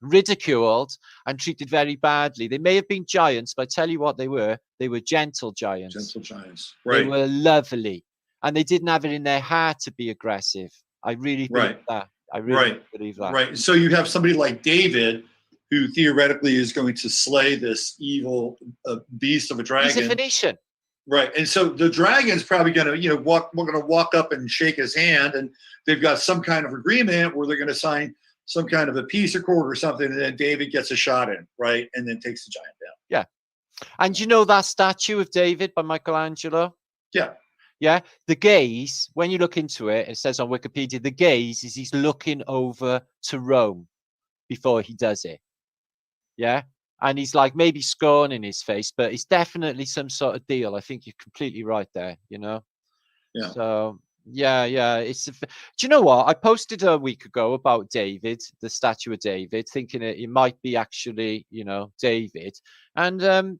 Speaker 1: ridiculed, and treated very badly. They may have been giants, but I tell you what they were gentle giants.
Speaker 2: Gentle giants, right?
Speaker 1: They were lovely, and they didn't have it in their heart to be aggressive. I really believe that. I really believe that.
Speaker 2: Right. So you have somebody like David, who theoretically is going to slay this evil beast of a dragon.
Speaker 1: He's a Phoenician.
Speaker 2: Right. And so the dragon's probably going to, you know, we're going to walk up and shake his hand, and they've got some kind of agreement where they're going to sign some kind of a peace accord or something. And then David gets a shot in, right? And then takes the giant down.
Speaker 1: Yeah. And you know that statue of David by Michelangelo?
Speaker 2: Yeah.
Speaker 1: Yeah. The gaze, when you look into it, it says on Wikipedia, the gaze is he's looking over to Rome before he does it. Yeah. And he's like maybe scorn in his face, but it's definitely some sort of deal. I think you're completely right there, you know?
Speaker 2: Yeah.
Speaker 1: So, yeah. Do you know what? I posted a week ago about David, the statue of David, thinking it might be actually, you know, David. And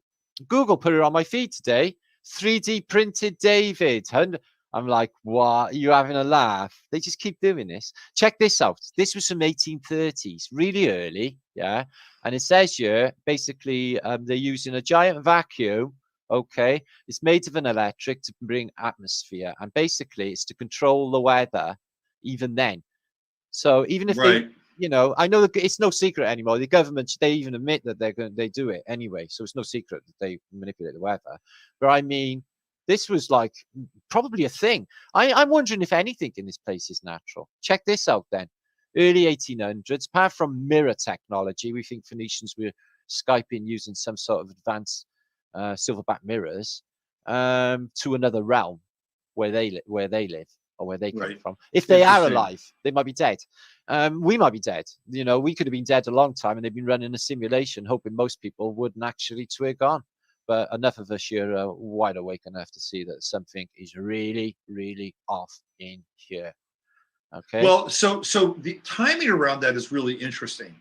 Speaker 1: Google put it on my feed today. 3D printed David. And I'm like, what? Are you having a laugh? They just keep doing this. Check this out. This was from 1830s, really early. Yeah. And it says here, basically, they're using a giant vacuum. Okay. It's made of an electric to bring atmosphere. And basically, it's to control the weather even then. So even if they, you know, I know that it's no secret anymore. The government, they even admit that they do it anyway. So it's no secret that they manipulate the weather. But I mean, this was like probably a thing. I'm wondering if anything in this place is natural. Check this out then. Early 1800s, apart from mirror technology, we think Phoenicians were Skyping using some sort of advanced silverback mirrors to another realm where they live or where they come from. If they are alive, they might be dead. We might be dead. You know, we could have been dead a long time, and they've been running a simulation, hoping most people wouldn't actually twig on. But enough of us here are wide awake enough to see that something is really, really off in here. Okay.
Speaker 2: Well, so the timing around that is really interesting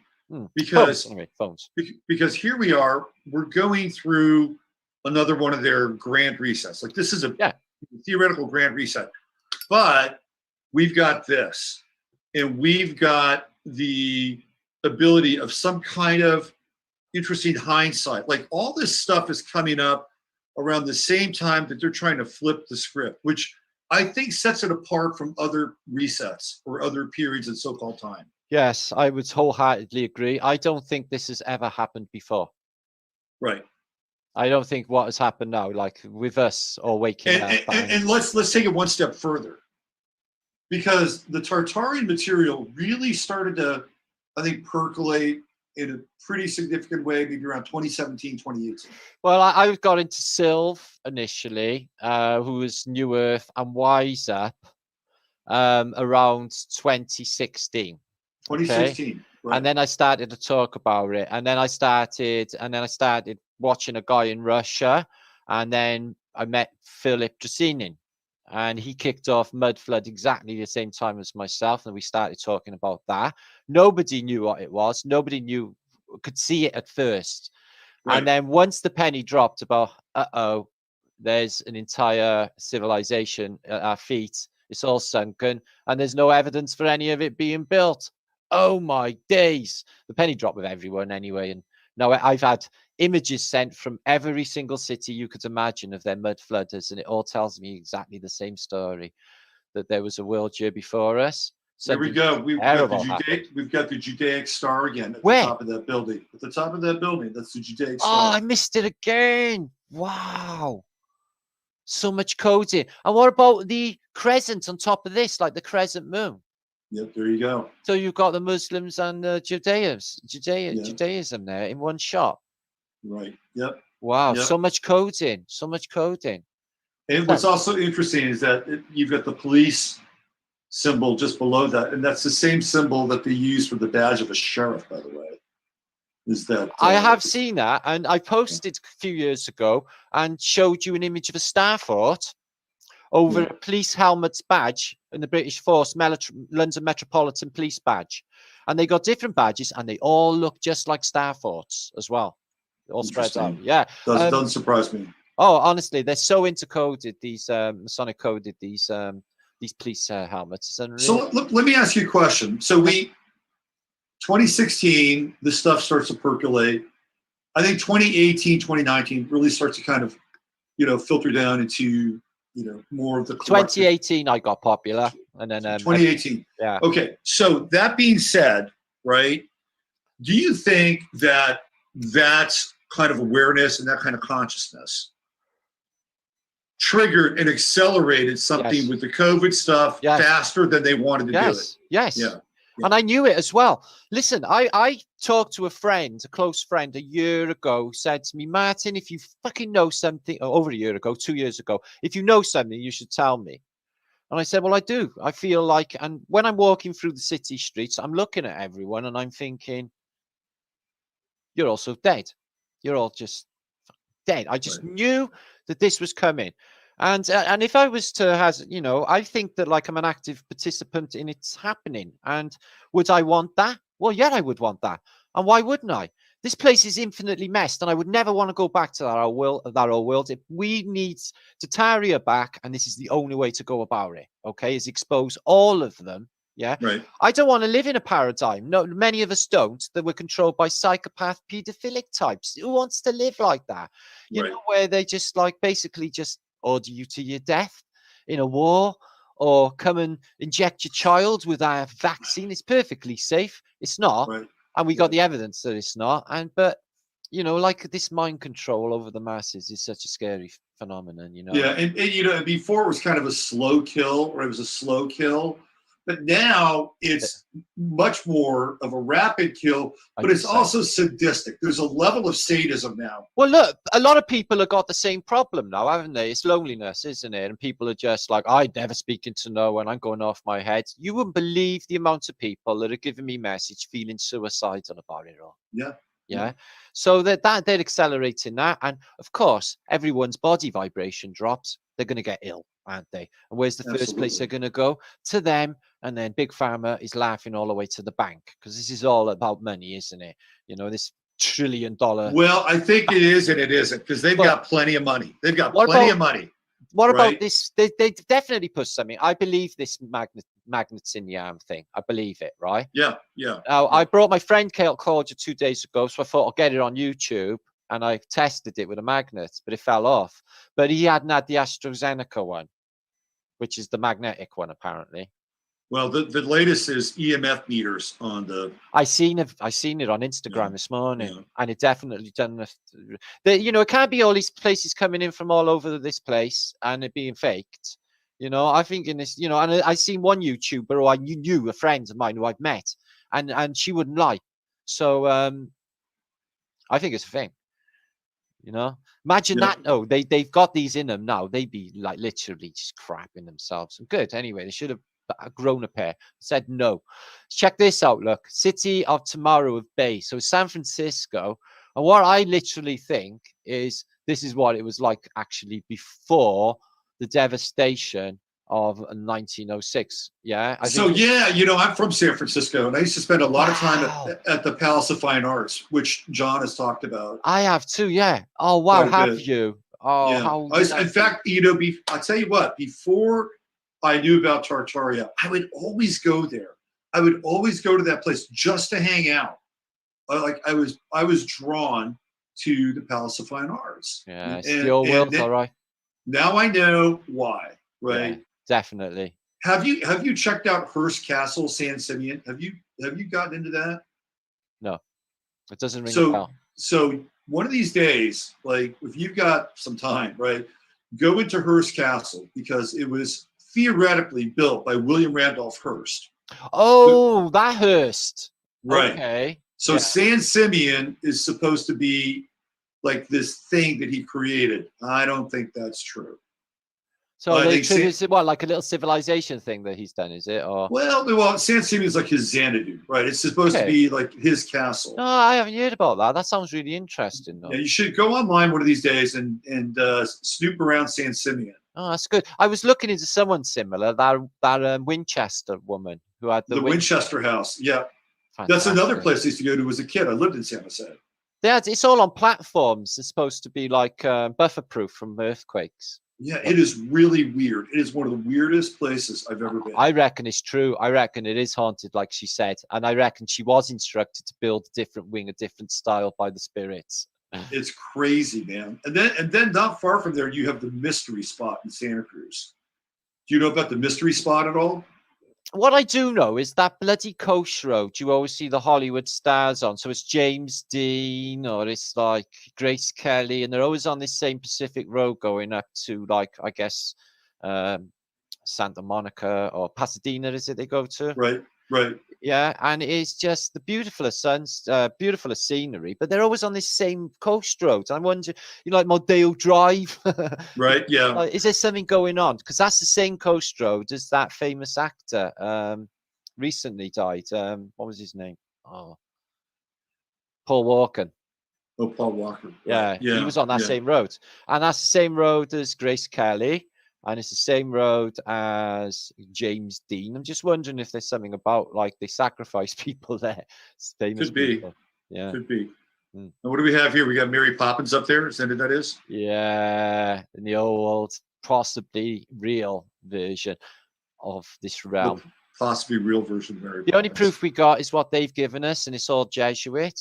Speaker 2: because
Speaker 1: phones.
Speaker 2: Because here we are, we're going through another one of their grand resets. Like this is a theoretical grand reset, but we've got this, and we've got the ability of some kind of interesting hindsight. Like all this stuff is coming up around the same time that they're trying to flip the script, which I think sets it apart from other resets or other periods in so-called time.
Speaker 1: Yes, I would wholeheartedly agree. I don't think this has ever happened before.
Speaker 2: Right.
Speaker 1: I don't think what has happened now, like with us or waking up.
Speaker 2: And let's take it one step further, because the Tartary material really started to, I think, percolate in a pretty significant way, maybe around 2017, 2018.
Speaker 1: Well, I got into Sylv initially, who was New Earth and Wise Up around 2016.
Speaker 2: 2016.
Speaker 1: Okay?
Speaker 2: Right.
Speaker 1: And then I started to talk about it. And then I started watching a guy in Russia. And then I met Philip Dracinin. And he kicked off Mud Flood exactly the same time as myself. And we started talking about that. Nobody knew what it was. Nobody could see it at first. Right. And then once the penny dropped about, there's an entire civilization at our feet. It's all sunken. And there's no evidence for any of it being built. Oh my days. The penny dropped with everyone anyway. And now I've had images sent from every single city you could imagine of their mud flooders, and it all tells me exactly the same story, that there was a world year before us.
Speaker 2: There we go. We've got the Judaic star again at the top of that building. At the top of that building, that's the Judaic star.
Speaker 1: Oh, I missed it again. Wow. So much coding. And what about the crescent on top of this, like the crescent moon?
Speaker 2: Yep, there you go.
Speaker 1: So you've got the Muslims and the Judaism there in one shot.
Speaker 2: Right. Yep.
Speaker 1: Wow.
Speaker 2: Yep.
Speaker 1: So much coding. So much coding.
Speaker 2: And what's also interesting is that you've got the police symbol just below that, and that's the same symbol that they use for the badge of a sheriff, by the way. Is that
Speaker 1: I have seen that, and I posted a few years ago and showed you an image of a star fort over a police helmet's badge in the British Force, London Metropolitan Police badge. And they got different badges, and they all look just like star forts as well. It all spreads out. Yeah.
Speaker 2: Doesn't surprise me.
Speaker 1: Oh, honestly, they're so intercoded, these Masonic coded, these police helmets.
Speaker 2: So let me ask you a question. So 2016, this stuff starts to percolate. I think 2018, 2019 really starts to kind of, filter down into, more of the collective.
Speaker 1: 2018, I got popular, and then
Speaker 2: 2018.
Speaker 1: Yeah.
Speaker 2: Okay. So that being said, right? Do you think that that's kind of awareness and that kind of consciousness triggered and accelerated something with the COVID stuff faster than they wanted to do it?
Speaker 1: Yes.
Speaker 2: Yeah.
Speaker 1: And I knew it as well. Listen, I talked to a close friend a year ago, said to me, Martin, if you fucking know something, over a year ago, 2 years ago, if you know something, you should tell me. And I said, well, I do. I feel like, and when I'm walking through the city streets, I'm looking at everyone and I'm thinking, you're also dead. You're all just dead. I just knew that this was coming. And if I was to I think that like I'm an active participant in it's happening. And would I want that? Well, yeah, I would want that. And why wouldn't I? This place is infinitely messed, and I would never want to go back to that old world. If we need Tartary back, and this is the only way to go about it, okay, is expose all of them. Yeah.
Speaker 2: Right.
Speaker 1: I don't want to live in a paradigm. No, many of us don't, that we're controlled by psychopath, pedophilic types. Who wants to live like that? You know, where they just basically just order you to your death in a war, or come and inject your child with a vaccine. It's perfectly safe. It's not. Right. And we got the evidence that it's not. But like this mind control over the masses is such a scary phenomenon,
Speaker 2: Yeah. And before it was kind of a slow kill, or it was a slow kill. But now it's much more of a rapid kill, but it's also sadistic. There's a level of sadism now.
Speaker 1: Well, look, a lot of people have got the same problem now, haven't they? It's loneliness, isn't it? And people are just like, I'm never speaking to no one. I'm going off my head. You wouldn't believe the amount of people that are giving me message feeling suicidal about it all.
Speaker 2: Yeah.
Speaker 1: Yeah. So they're accelerating that. And of course, everyone's body vibration drops. They're going to get ill, aren't they? And where's the first place they're going to go? To them. And then Big Pharma is laughing all the way to the bank, because this is all about money, isn't it? This $1 trillion.
Speaker 2: Well, I think it is and it isn't, because they've got plenty of money. They've got plenty of money.
Speaker 1: What about
Speaker 2: right?
Speaker 1: this? They definitely put something. I believe this magnets in the arm thing. I believe it, right?
Speaker 2: Yeah.
Speaker 1: Now, I brought my friend Kale Cordia 2 days ago, so I thought I'll get it on YouTube, and I tested it with a magnet, but it fell off. But he hadn't had the AstraZeneca one, which is the magnetic one, apparently.
Speaker 2: Well, the latest is EMF meters on the.
Speaker 1: I seen it on Instagram this morning,
Speaker 2: Yeah.
Speaker 1: and it definitely done. It can't be all these places coming in from all over this place and it being faked. I think in this, and I seen one YouTuber who I knew, a friend of mine who I've met, and she wouldn't lie. So I think it's a thing. Imagine
Speaker 2: Yeah.
Speaker 1: that. No, they've got these in them now. They'd be like literally just crapping themselves. Good. Anyway, they should have grown a pair. Said no. Check this out. Look, City of Tomorrow of Bay. So San Francisco. And what I literally think is this is what it was like actually before the devastation of 1906. Yeah.
Speaker 2: I'm from San Francisco, and I used to spend a lot of time
Speaker 1: Wow.
Speaker 2: at the Palace of Fine Arts, which John has talked about.
Speaker 1: I have too. Yeah. Oh wow.
Speaker 2: Quite a
Speaker 1: Have
Speaker 2: bit.
Speaker 1: you? Oh,
Speaker 2: Yeah. In fact, I'll tell you what. Before I knew about Tartaria, I would always go there. I would always go to that place just to hang out. I was drawn to the Palace of Fine Arts.
Speaker 1: Yeah, it's the old world, all right.
Speaker 2: Now I know why, right?
Speaker 1: Yeah, definitely.
Speaker 2: Have you checked out Hearst Castle, San Simeon? Have you gotten into that?
Speaker 1: No, it doesn't ring a bell.
Speaker 2: So one of these days, like if you've got some time, right, go into Hearst Castle, because it was theoretically built by William Randolph Hearst.
Speaker 1: Oh, that Hearst.
Speaker 2: Right.
Speaker 1: Okay.
Speaker 2: So San Simeon is supposed to be like this thing that he created. I don't think that's true.
Speaker 1: So is it what, like a little civilization thing that he's done, is it? Or
Speaker 2: well, San Simeon is like his Xanadu, right? It's supposed to be like his castle.
Speaker 1: No, I haven't heard about that. That sounds really interesting, though.
Speaker 2: Yeah, you should go online one of these days and snoop around San Simeon.
Speaker 1: Oh, that's good. I was looking into someone similar, that Winchester woman who had
Speaker 2: the Winchester House. Yeah. Fantastic. That's another place I used to go to as a kid. I lived in San Jose.
Speaker 1: Yeah, it's all on platforms. It's supposed to be like buffer-proof from earthquakes.
Speaker 2: Yeah, it is really weird. It is one of the weirdest places I've ever been.
Speaker 1: I reckon it's true. I reckon it is haunted, like she said. And I reckon she was instructed to build a different wing, a different style by the spirits.
Speaker 2: It's crazy, man. And then not far from there, you have the mystery spot in Santa Cruz. Do you know about the mystery spot at all?
Speaker 1: What I do know is that bloody coast road you always see the Hollywood stars on. So it's James Dean or it's like Grace Kelly, and they're always on this same Pacific Road going up to, like, I guess, Santa Monica or Pasadena, is it they go to?
Speaker 2: Right.
Speaker 1: Yeah, and it's just the beautiful scenery, but they're always on this same coast road. I wonder, like Modale Drive.
Speaker 2: Right, yeah.
Speaker 1: Like, is there something going on? Because that's the same coast road as that famous actor recently died. What was his name? Oh, Paul Walker.
Speaker 2: Oh, Paul Walker.
Speaker 1: Yeah, he was on that same road. And that's the same road as Grace Kelly. And it's the same road as James Dean. I'm just wondering if there's something about, like, they sacrifice people there. Famous
Speaker 2: Could be.
Speaker 1: People. Yeah.
Speaker 2: Could be. And what do we have here? We got Mary Poppins up there. Is that what that is?
Speaker 1: Yeah. In the old, possibly real version of this realm.
Speaker 2: Possibly real version of Mary Poppins.
Speaker 1: The only proof we got is what they've given us, and it's all Jesuit.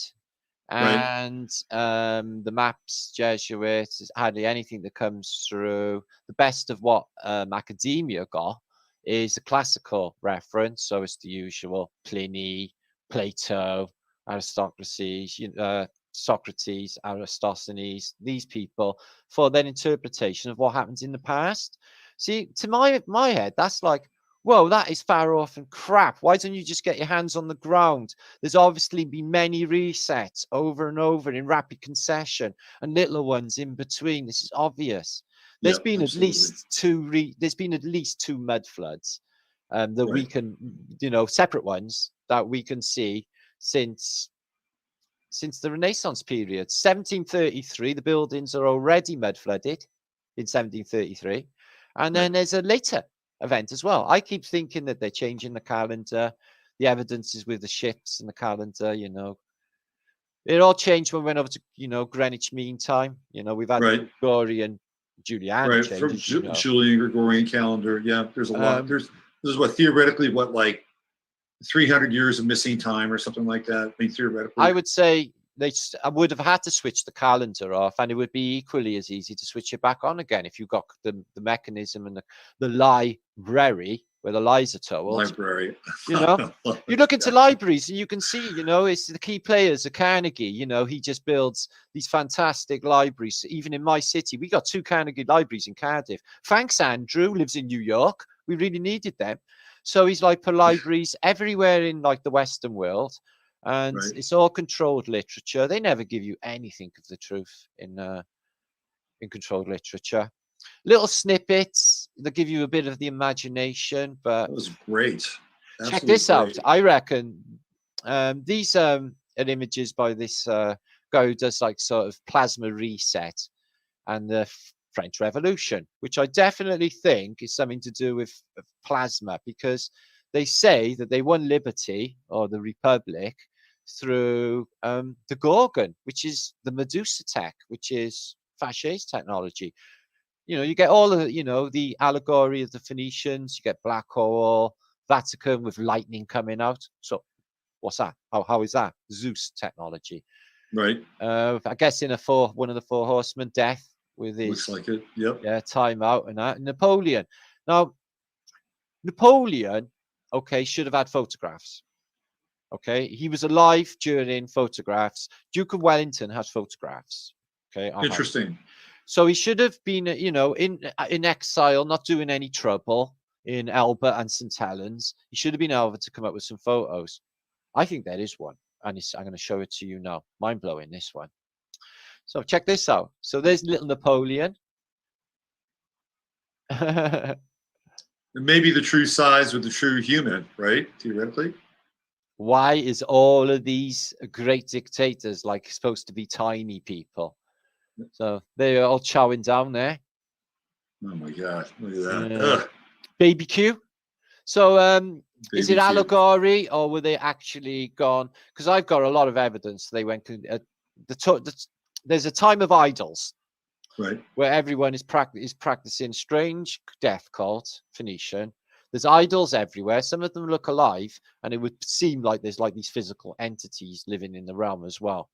Speaker 1: And the maps, Jesuit, is hardly anything that comes through. The best of what academia got is a classical reference. So it's the usual Pliny, Plato, Socrates, Aristophanes, these people, for their interpretation of what happens in the past. See, to my head, that's like, whoa, that is far off and crap. Why don't you just get your hands on the ground? There's obviously been many resets over and over in rapid concession and little ones in between. This is obvious. There's been at least two. There's been at least two mud floods that we can, separate ones that we can see since the Renaissance period. 1733, the buildings are already mud flooded in 1733, and then there's a later event as well. I keep thinking that they're changing the calendar. The evidence is with the ships and the calendar, It all changed when we went over to, Greenwich Mean Time. We've had the Gregorian Juliana
Speaker 2: Right, from
Speaker 1: changes, you know.
Speaker 2: Julian Gregorian calendar. Yeah, there's a lot. This is what theoretically what like 300 years of missing time or something like that. I mean, theoretically,
Speaker 1: I would say I would have had to switch the calendar off, and it would be equally as easy to switch it back on again if you got the mechanism and the library where the lies are told.
Speaker 2: Library.
Speaker 1: You know, you look into libraries and you can see, you know, it's the key players of Carnegie. You know, he just builds these fantastic libraries. Even in my city, we got 2 Carnegie libraries in Cardiff. Thanks, Andrew, lives in New York. We really needed them. So he's like put libraries everywhere in like the Western world, and it's all controlled literature. They never give you anything of the truth in controlled literature. Little snippets that give you a bit of the imagination, but
Speaker 2: that was great.
Speaker 1: Absolutely check this out. I reckon these are images by this guy who does like sort of plasma reset and the French Revolution, which I definitely think is something to do with plasma, because they say that they won liberty or the Republic through the Gorgon, which is the Medusa tech, which is Faucher's technology. You know, you get all of, you know, the allegory of the Phoenicians, you get black hole, Vatican with lightning coming out. So what's that? How is that? Zeus technology.
Speaker 2: Right.
Speaker 1: I guess in one of the 4 horsemen, death with his,
Speaker 2: looks like it. Yep.
Speaker 1: Yeah, time out and that. Napoleon. Now, Napoleon, okay, should have had photographs. Okay, he was alive during photographs. Duke of Wellington has photographs. Okay,
Speaker 2: interesting.
Speaker 1: So he should have been, you know, in exile, not doing any trouble in Elba and St. Helens. He should have been able to come up with some photos. I think there is one, and I'm going to show it to you now. Mind blowing, this one. So check this out. So there's little Napoleon.
Speaker 2: Maybe the true size with the true human, right? Theoretically.
Speaker 1: Why is all of these great dictators like supposed to be tiny people? So they're all chowing down there.
Speaker 2: Oh my God! Look at that.
Speaker 1: Baby Q. So is it allegory, or were they actually gone? Because I've got a lot of evidence they went. There's a time of idols,
Speaker 2: right,
Speaker 1: where everyone is practicing strange death cult Phoenician. There's idols everywhere. Some of them look alive, and it would seem like there's like these physical entities living in the realm as well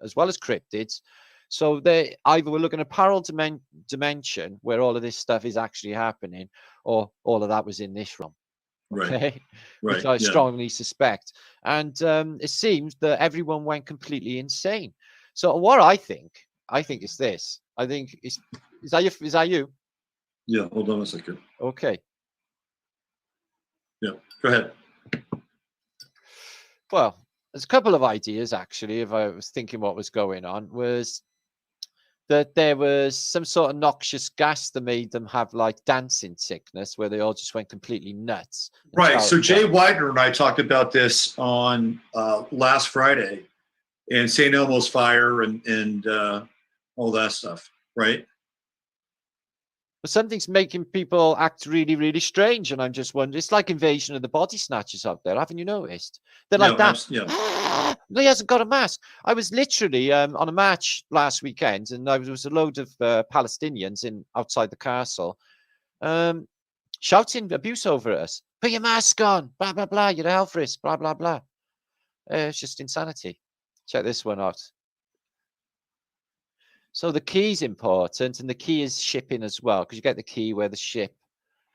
Speaker 1: as cryptids. So they either we're looking at a parallel dimension where all of this stuff is actually happening, or all of that was in this realm. Okay,
Speaker 2: right.
Speaker 1: Which I strongly suspect. And it seems that everyone went completely insane. So what I think is this. I think is that you?
Speaker 2: Yeah. Hold on a second.
Speaker 1: Okay.
Speaker 2: Yeah. Go ahead.
Speaker 1: Well, there's a couple of ideas actually. If I was thinking what was going on, was that there was some sort of noxious gas that made them have like dancing sickness, where they all just went completely nuts.
Speaker 2: Right. So Jay Widener and I talked about this on last Friday, and St. Elmo's fire and all that stuff. Right.
Speaker 1: But something's making people act really, really strange, and I'm just wondering. It's like Invasion of the Body Snatchers out there. Haven't you noticed? They're like that. Yeah. He hasn't got a mask. I was literally on a match last weekend, and there was a load of Palestinians outside the castle, shouting abuse over us. Put your mask on. Blah blah blah. You're a health risk. Blah blah blah. It's just insanity. Check this one out. So the key is important, and the key is shipping as well, because you get the key where the ship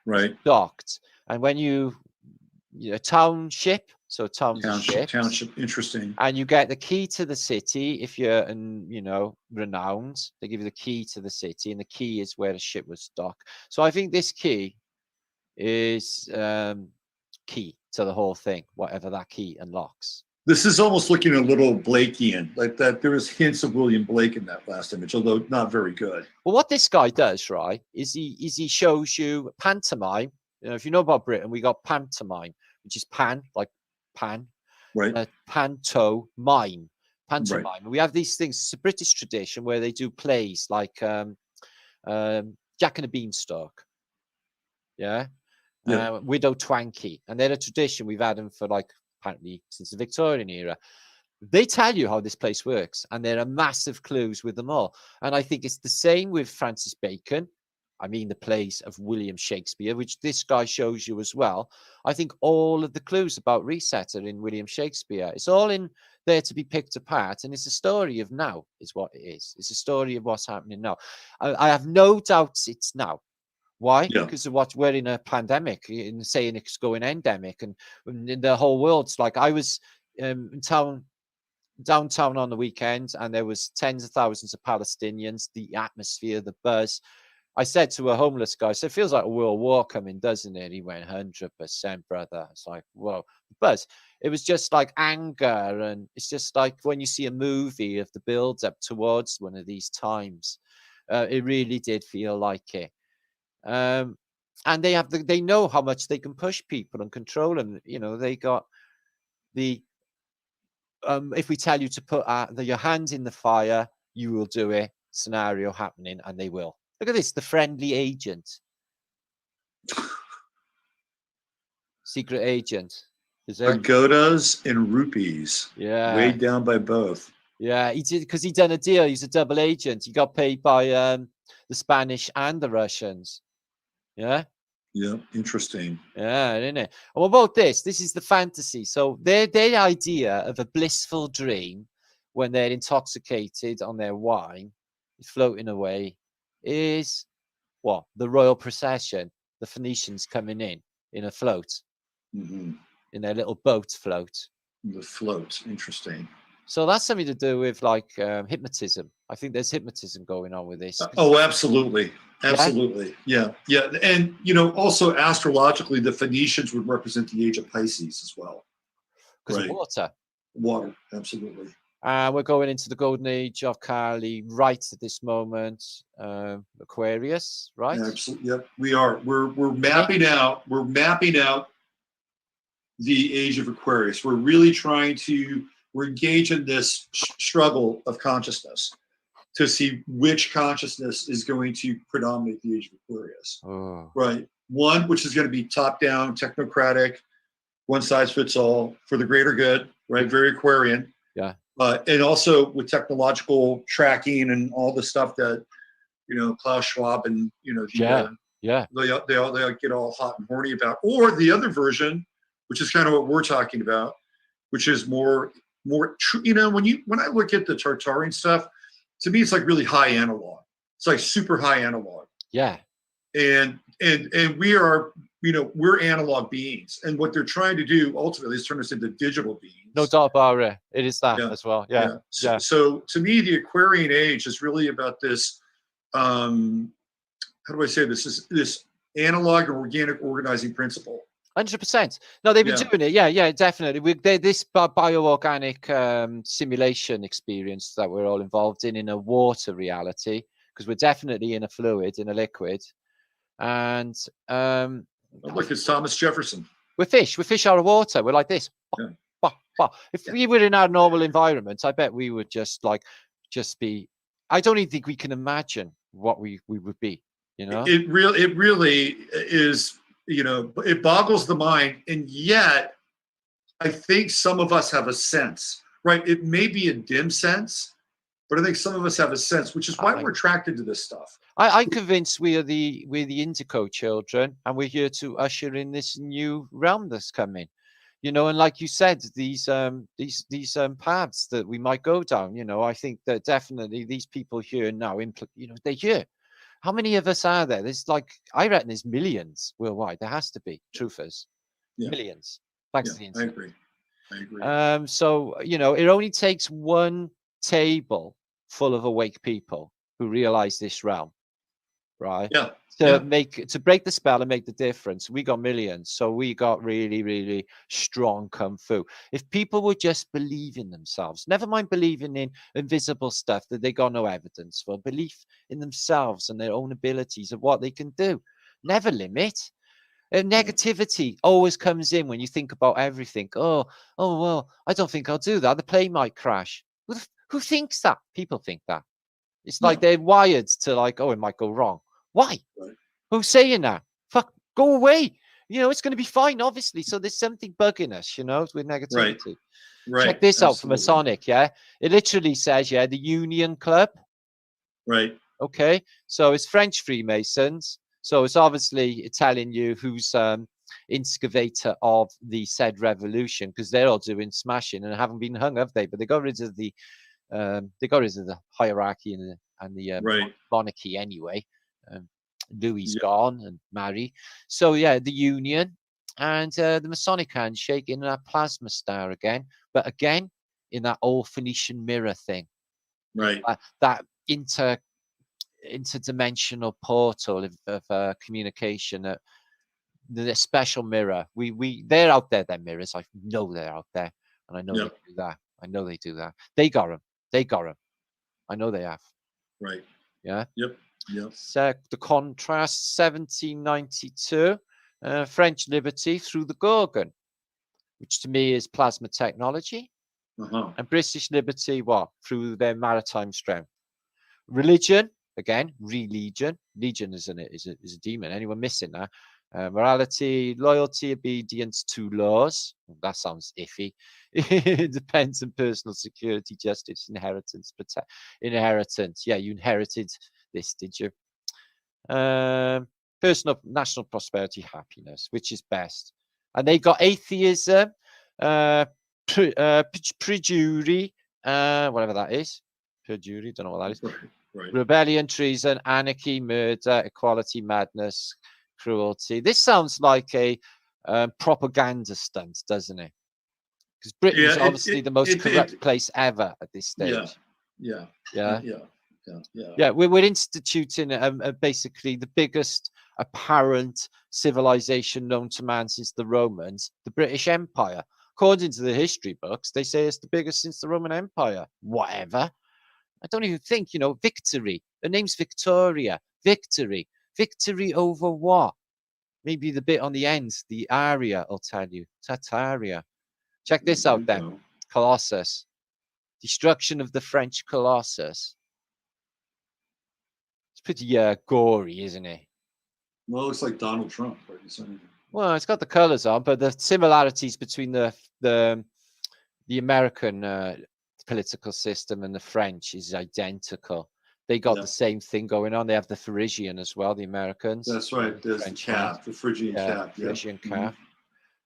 Speaker 1: is docked. And when you township, so township,
Speaker 2: interesting.
Speaker 1: And you get the key to the city if you're renowned. They give you the key to the city, and the key is where the ship was docked. So I think this key is key to the whole thing, whatever that key unlocks.
Speaker 2: This is almost looking a little Blakean, like that. There was hints of William Blake in that last image, although not very good.
Speaker 1: Well, what this guy does, right, is he shows you pantomime. You know, if you know about Britain, we got pantomime, which is pan, like pan,
Speaker 2: right?
Speaker 1: Pantomime.
Speaker 2: Right.
Speaker 1: And we have these things. It's a British tradition where they do plays like Jack and the Beanstalk, Widow Twankey, and they're a tradition we've had them for like apparently since the Victorian era. they tell you how this place works, and there are massive clues with them all. And I think it's the same with Francis Bacon. I mean, the plays of William Shakespeare, which this guy shows you as well. I think all of the clues about reset are in William Shakespeare. It's all in there to be picked apart, and it's a story of now, is what it is. It's a story of what's happening now. I have no doubts it's now. Why?
Speaker 2: Yeah.
Speaker 1: Because of what we're in a pandemic, in saying it's going endemic, and in the whole world's like, I was in downtown on the weekend, and there was tens of thousands of Palestinians. The atmosphere, the buzz. I said to a homeless guy, so it feels like a world war coming, doesn't it? He went, 100%, brother. It's like, whoa, buzz. It was just like anger. And it's just like when you see a movie of the build up towards one of these times, it really did feel like it. And they know how much they can push people and control them. You know, they got the, if we tell you to put your hands in the fire, you will do it scenario happening, and they will. Look at this, the friendly agent. Secret agent. Is there?
Speaker 2: Pagodas and rupees.
Speaker 1: Yeah.
Speaker 2: Weighed down by both.
Speaker 1: Yeah, he did, because he done a deal. He's a double agent. He got paid by the Spanish and the Russians. Yeah.
Speaker 2: Yeah, interesting.
Speaker 1: Yeah, isn't it? And what about this? This is the fantasy. So their idea of a blissful dream when they're intoxicated on their wine, floating away, is what? The royal procession, the Phoenicians coming in a float, in their little boat float.
Speaker 2: The float, interesting.
Speaker 1: So that's something to do with like hypnotism. I think there's hypnotism going on with this.
Speaker 2: Oh, absolutely. Absolutely. Yeah. Yeah. And, you know, also astrologically, the Phoenicians would represent the age of Pisces as well.
Speaker 1: Because of water.
Speaker 2: Water, absolutely.
Speaker 1: We're going into the golden age of Kali right at this moment. Aquarius, right?
Speaker 2: Yeah, absolutely. Yep, we are. We're mapping out. We're mapping out the age of Aquarius. We're really trying to. We're engaged in this struggle of consciousness to see which consciousness is going to predominate the age of Aquarius.
Speaker 1: Oh.
Speaker 2: Right. One, which is going to be top-down, technocratic, one size fits all for the greater good. Right. Very Aquarian.
Speaker 1: Yeah.
Speaker 2: And also with technological tracking and all the stuff that, you know, Klaus Schwab and, you know, they all get all hot and horny about. Or the other version, which is kind of what we're talking about, which is more true. You know, when I look at the Tartary stuff, to me, it's like really high analog. It's like super high analog.
Speaker 1: Yeah.
Speaker 2: And we are, you know, we're analog beings, and what they're trying to do ultimately is turn us into digital beings.
Speaker 1: No doubt about it. It is that as well. Yeah.
Speaker 2: So to me, the Aquarian age is really about this. How do I say this? Is this analog and organic organizing principle?
Speaker 1: 100%. No, they've been doing it. Yeah, definitely. This bioorganic simulation experience that we're all involved in a water reality, because we're definitely in a fluid, in a liquid. And
Speaker 2: look, it's Thomas Jefferson.
Speaker 1: We're fish out of water. We're like this.
Speaker 2: Yeah.
Speaker 1: If we were in our normal environment, I bet we would just be. I don't even think we can imagine what we would be. You know,
Speaker 2: it really is. You know, it boggles the mind, and yet I think some of us have a sense, right? It may be a dim sense, but I think some of us have a sense, which is why we're attracted to this stuff.
Speaker 1: I'm convinced we're the Indigo children, and we're here to usher in this new realm that's coming. You know, and like you said, these paths that we might go down. You know, I think that definitely these people here now, you know, they're here. How many of us are there? There's like, I reckon there's millions worldwide. There has to be, truthers.
Speaker 2: Yeah.
Speaker 1: Millions. Thanks to the internet.
Speaker 2: I agree.
Speaker 1: So, you know, it only takes one table full of awake people who realize this realm, right?
Speaker 2: Yeah.
Speaker 1: To break the spell and make the difference. We got millions. So we got really, really strong kung fu. If people would just believe in themselves, never mind believing in invisible stuff that they got no evidence for, belief in themselves and their own abilities of what they can do. Never limit. And negativity always comes in when you think about everything. Oh, well, I don't think I'll do that. The plane might crash. Who thinks that? People think that. It's like they're wired to like, oh, it might go wrong. Why?
Speaker 2: Right.
Speaker 1: Who's saying that? Fuck, go away. you know, it's going to be fine, obviously. So there's something bugging us, you know, with negativity.
Speaker 2: Right.
Speaker 1: Check this out from
Speaker 2: Absolutely.
Speaker 1: Masonic, yeah? It literally says, yeah, the Union Club.
Speaker 2: Right.
Speaker 1: Okay, so it's French Freemasons. So it's obviously telling you who's instigator of the said revolution, because they're all doing smashing and haven't been hung, have they? But they got rid of the hierarchy and the
Speaker 2: Right.
Speaker 1: monarchy anyway. Louis gone and Mary. So yeah, the Union and the Masonic handshake in that plasma star again, but again in that old Phoenician mirror thing.
Speaker 2: Right.
Speaker 1: That interdimensional portal of communication, the special mirror. They're out there, their mirrors. I know they're out there, and I know they do that. I know they do that. They got them. They got them. I know they have.
Speaker 2: Right.
Speaker 1: Yeah.
Speaker 2: Yep. Yep.
Speaker 1: So the contrast, 1792, French liberty through the Gorgon, which to me is plasma technology, and British liberty, what? Through their maritime strength. Religion, again, religion. Legion is a demon. Anyone missing that? Morality, loyalty, obedience to laws. That sounds iffy. Independence and personal security, justice, inheritance, inheritance. Yeah, you inherited this, did you? Personal, national prosperity, happiness, which is best. And they got atheism, perjury, whatever that is. Perjury, don't know what that is.
Speaker 2: Right.
Speaker 1: Rebellion, treason, anarchy, murder, equality, madness, cruelty. This sounds like a propaganda stunt, doesn't it? Because Britain is obviously the most corrupt place ever at this stage.
Speaker 2: Yeah.
Speaker 1: We're instituting basically the biggest apparent civilization known to man since the Romans, the British Empire. According to the history books, they say it's the biggest since the Roman Empire. Whatever. I don't even think, you know, victory. Her name's Victoria. Victory. Victory over what? Maybe the bit on the end, the aria, I'll tell you. Tartaria. Check this out then. Colossus. Destruction of the French Colossus. It's pretty gory, isn't it?
Speaker 2: Well, it looks like Donald Trump. Right?
Speaker 1: Well, it's got the colors on, but the similarities between the American political system and the French is identical. They got the same thing going on. They have the Phrygian as well, the Americans.
Speaker 2: That's right. There's the cap, the Phrygian cap.
Speaker 1: Phrygian cap.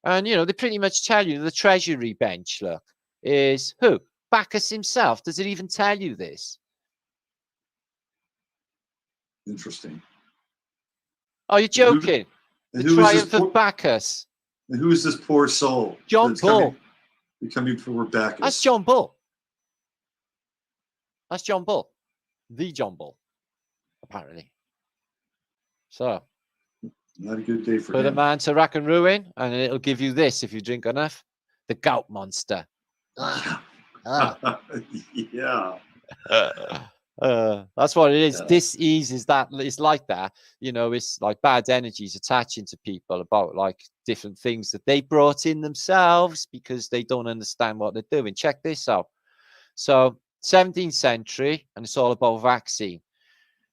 Speaker 1: And, you know, they pretty much tell you the treasury bench, look, is who? Bacchus himself. Does it even tell you this?
Speaker 2: Interesting.
Speaker 1: Are you joking? The triumph of Bacchus.
Speaker 2: And who is this poor soul?
Speaker 1: John Bull.
Speaker 2: Coming for Bacchus.
Speaker 1: That's John Bull. That's John Bull. The John Bull, apparently. So,
Speaker 2: not a good day for
Speaker 1: put
Speaker 2: him.
Speaker 1: a man to rack and ruin, and it'll give you this if you drink enough. The gout monster.
Speaker 2: Yeah.
Speaker 1: That's what it is. Dis-ease is that. It's like that. You know, it's like bad energies attaching to people about like different things that they brought in themselves because they don't understand what they're doing. Check this out. So 17th century, and it's all about vaccine.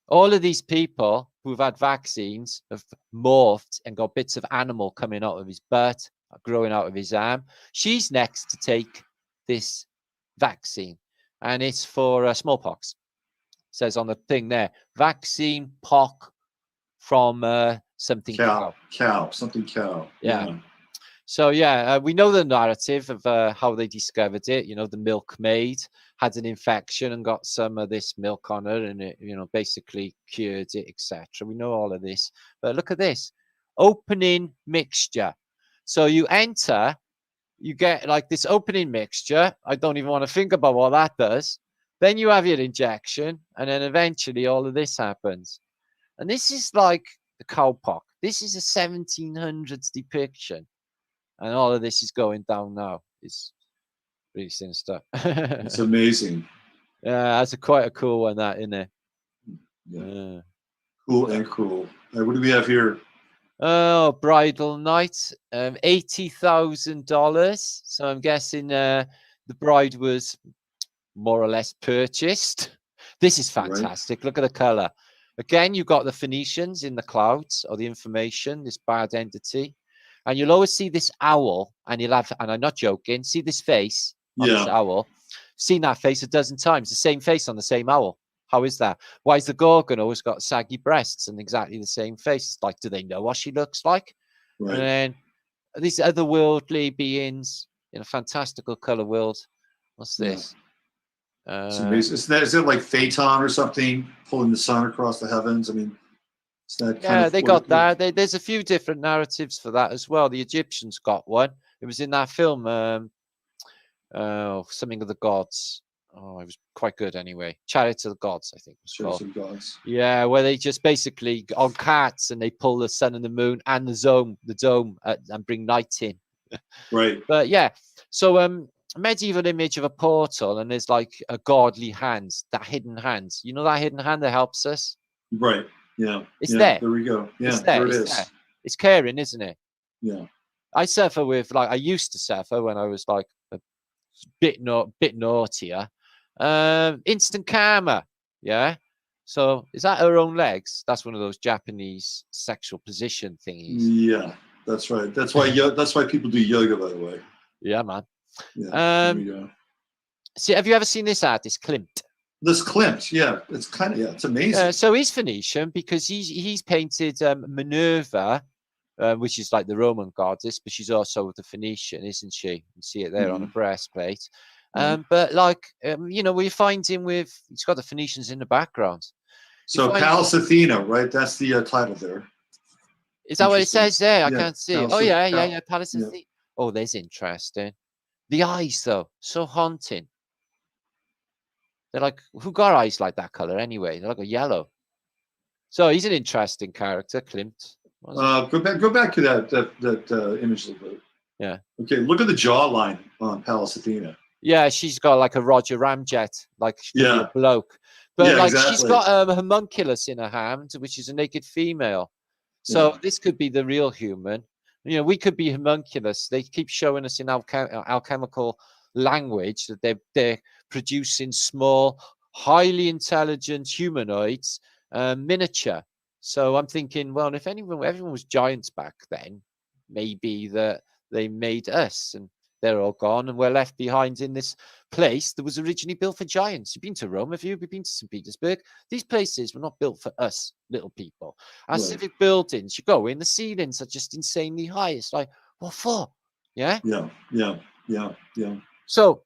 Speaker 1: All of these people who've had vaccines have morphed and got bits of animal coming out of his butt, growing out of his arm. She's next to take this vaccine, and it's for smallpox. It says on the thing there, vaccine pock from something
Speaker 2: cow. Something cow.
Speaker 1: Yeah. So yeah, we know the narrative of how they discovered it. You know, the milkmaid had an infection and got some of this milk on her, and it, you know, basically cured it, etc. We know all of this. But look at this opening mixture. So you enter, you get like this opening mixture. I don't even want to think about what that does. Then you have your injection, and then eventually all of this happens. And this is like the cowpox. This is a 1700s depiction. And all of this is going down now. It's really sinister.
Speaker 2: It's amazing.
Speaker 1: Yeah, that's quite a cool one, that, isn't it?
Speaker 2: Yeah. Cool and cruel. What do we have here?
Speaker 1: Oh, bridal night, $80,000. So I'm guessing the bride was more or less purchased. This is fantastic. Right. Look at the color. Again, you've got the Phoenicians in the clouds, or the information, this bad entity. and you'll always see this owl, and you'll have, and I'm not joking, see this face on this owl. Seen that face a dozen times, the same face on the same owl. How is that? Why is the Gorgon always got saggy breasts and exactly the same face? It's like, do they know what she looks like?
Speaker 2: Right.
Speaker 1: And then these otherworldly beings in a fantastical color world. What's this?
Speaker 2: It's amazing. Is it like Phaeton or something pulling the sun across the heavens? I mean, it's that kind of,
Speaker 1: they got that. There's a few different narratives for that as well. The Egyptians got one. It was in that film, something of the gods. Oh, it was quite good anyway. Chariots of the Gods, I think it was
Speaker 2: Chariots
Speaker 1: called.
Speaker 2: of Gods.
Speaker 1: Yeah, where they just basically on cats and they pull the sun and the moon and the dome, and bring night in.
Speaker 2: Right.
Speaker 1: But yeah, so medieval image of a portal, and there's like a godly hand, that hidden hand. You know that hidden hand that helps us?
Speaker 2: Right. Yeah.
Speaker 1: It's there.
Speaker 2: There we go. Yeah,
Speaker 1: it's there.
Speaker 2: There it
Speaker 1: it's
Speaker 2: is.
Speaker 1: There. It's caring, isn't it?
Speaker 2: Yeah.
Speaker 1: I suffer with, like, I used to suffer when I was like a bit naughtier. Instant karma. Yeah. So is that her own legs? That's one of those Japanese sexual position thingies.
Speaker 2: Yeah, that's right. That's why people do yoga, by the way.
Speaker 1: Yeah, man.
Speaker 2: Yeah. There we go.
Speaker 1: See, have you ever seen this artist, Klimt?
Speaker 2: This Klimt, yeah, it's kind of, it's amazing.
Speaker 1: So he's Phoenician because he's painted Minerva, which is like the Roman goddess, but she's also the Phoenician, isn't she? You can see it there on a breastplate. But like, we find him with, he's got the Phoenicians in the background.
Speaker 2: So Pallas Athena, right? That's the title there.
Speaker 1: Is that what it says there? I can't see it. Oh, yeah. Pallas Athena.
Speaker 2: Yeah.
Speaker 1: Oh, there's interesting. The eyes, though, so haunting. They're like, who got eyes like that color anyway? They're like a yellow. So he's an interesting character, Klimt.
Speaker 2: Go back to that image a little bit.
Speaker 1: Yeah.
Speaker 2: Okay, look at the jawline on Pallas Athena.
Speaker 1: Yeah, she's got like a Roger Ramjet, like a bloke. But like she's got a homunculus in her hand, which is a naked female. So this could be the real human. We could be homunculus. They keep showing us in alchemical language that they're producing small, highly intelligent humanoids, miniature. So I'm thinking, well, if everyone was giants back then, maybe that they made us, and they're all gone, and we're left behind in this place that was originally built for giants. You've been to Rome, have you? We've been to St. Petersburg. These places were not built for us, little people. Our civic buildings, you go in, the ceilings are just insanely high. It's like, what for? Yeah?
Speaker 2: Yeah.
Speaker 1: So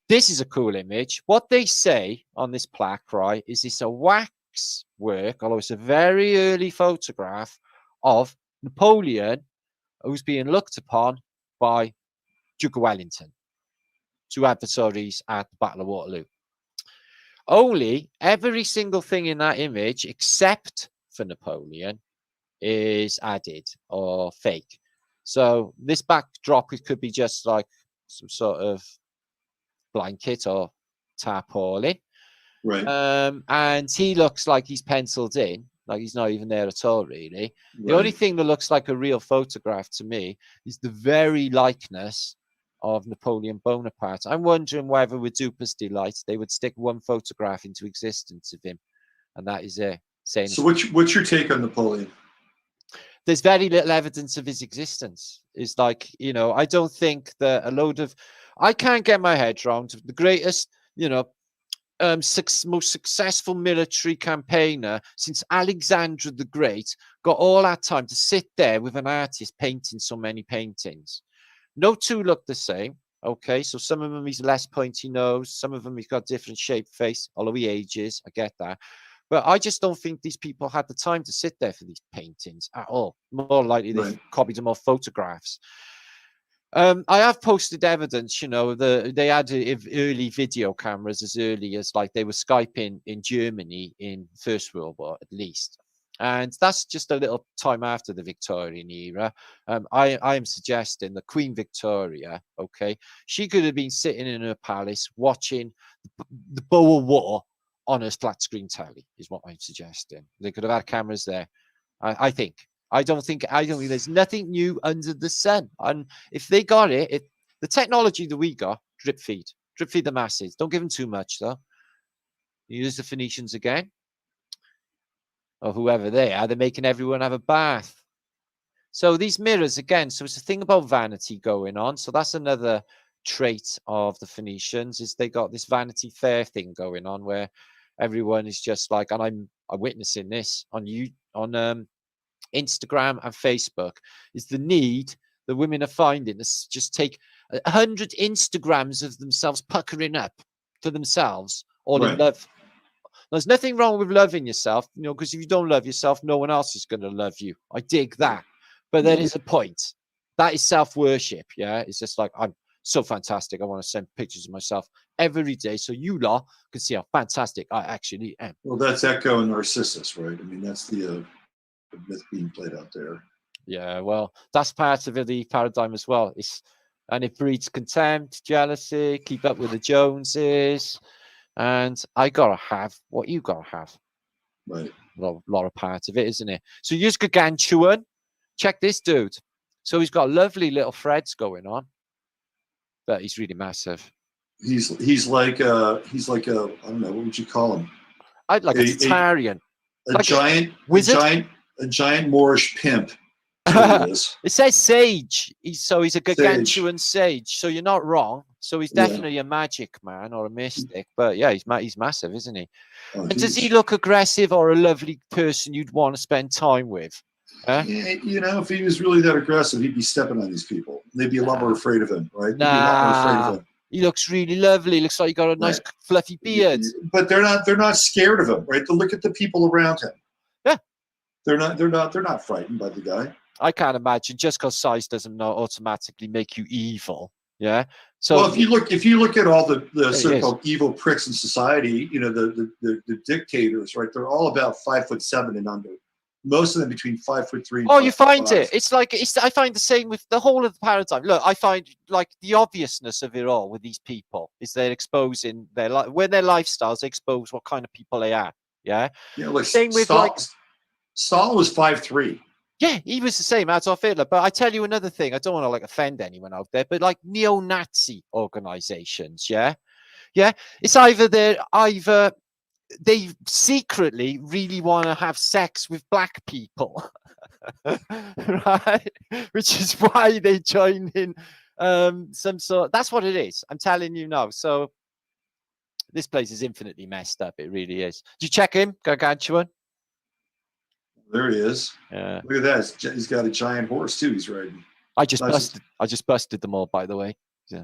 Speaker 1: this is a cool image. What they say on this plaque, right, is it's a wax work, although it's a very early photograph of Napoleon, who's being looked upon by Duke of Wellington, two adversaries at the Battle of Waterloo. Only every single thing in that image, except for Napoleon, is added or fake. So this backdrop, it could be just like some sort of blanket or tarpaulin.
Speaker 2: Right.
Speaker 1: And he looks like he's penciled in, like he's not even there at all, really. The only thing that looks like a real photograph to me is the very likeness of Napoleon Bonaparte. I'm wondering whether with Duper's Delight they would stick one photograph into existence of him, and that is it. So
Speaker 2: what's your take on Napoleon?
Speaker 1: There's very little evidence of his existence. It's like, I don't think that I can't get my head around the greatest, most successful military campaigner since Alexander the Great got all that time to sit there with an artist painting so many paintings. No two look the same. Okay, so some of them he's less pointy nose, some of them he's got different shaped face, although he ages. I get that. But I just don't think these people had the time to sit there for these paintings at all. More likely they copied them off photographs. I have posted evidence, they had early video cameras as early as like they were Skyping in Germany in First World War, at least. And that's just a little time after the Victorian era. I am suggesting that Queen Victoria, okay, she could have been sitting in her palace watching the Boer War on her flat screen telly, is what I'm suggesting. They could have had cameras there. I think. I don't think there's nothing new under the sun. And if they got the technology that we got, drip feed the masses. Don't give them too much, though. You use the Phoenicians again, or whoever they are. They're making everyone have a bath. So these mirrors again, so it's a thing about vanity going on. So that's another trait of the Phoenicians, is they got this Vanity Fair thing going on where everyone is just like, and I'm witnessing this on Instagram and Facebook, is the need the women are finding to just take 100 Instagrams of themselves puckering up to themselves, all in love. There's nothing wrong with loving yourself, you know, because if you don't love yourself, no one else is going to love you. I dig that. But there is a point. That is self-worship, yeah? It's just like, I'm so fantastic. I want to send pictures of myself every day so you lot can see how fantastic I actually am.
Speaker 2: Well, that's Echo and Narcissus, right? I mean, that's the myth being played out there.
Speaker 1: Yeah, well, that's part of the paradigm as well. And it breeds contempt, jealousy, keep up with the Joneses. And I got to have what you got to have.
Speaker 2: Right.
Speaker 1: A lot of part of it, isn't it? So use gargantuan. Check this dude. So he's got lovely threads going on, but he's really massive.
Speaker 2: He's like a I don't know, what would you call him?
Speaker 1: I'd like a Tartarian.
Speaker 2: A giant Moorish pimp.
Speaker 1: It says sage. He's a gargantuan sage. So you're not wrong. So he's definitely a magic man or a mystic. But yeah, he's massive, isn't he?
Speaker 2: Oh,
Speaker 1: and does he look aggressive or a lovely person you'd want to spend time with?
Speaker 2: Yeah, you know, if he was really that aggressive, he'd be stepping on these people. They'd be a lot more afraid of him, right? They'd be a lot more afraid of him.
Speaker 1: He looks really lovely. Looks like he got a nice fluffy beard.
Speaker 2: But they're not scared of him, right? They look at the people around him.
Speaker 1: Yeah.
Speaker 2: They're not frightened by the guy.
Speaker 1: I can't imagine, just because size doesn't not automatically make you evil. Yeah. So
Speaker 2: well, if you look at all the so-called evil pricks in society, you know, the dictators, right? They're all about 5'7" and under. Most of them between 5'3".
Speaker 1: Oh, you find it. It's like I find the same with the whole of the paradigm. Look, I find like the obviousness of it all with these people is they're exposing their when their lifestyles expose what kind of people they are. Yeah.
Speaker 2: Yeah. Like same with Stalin was 5'3".
Speaker 1: Yeah, he was the same as Adolf Hitler. But I tell you another thing. I don't want to like offend anyone out there, but like neo-Nazi organizations, yeah. It's either they secretly really want to have sex with black people, right? Which is why they join in some sort. That's what it is. I'm telling you now. So this place is infinitely messed up. It really is. Did you check him, Gargantuan?
Speaker 2: There he is.
Speaker 1: Yeah.
Speaker 2: Look at that. He's got a giant horse too. He's riding.
Speaker 1: I just busted them all, by the way. Yeah.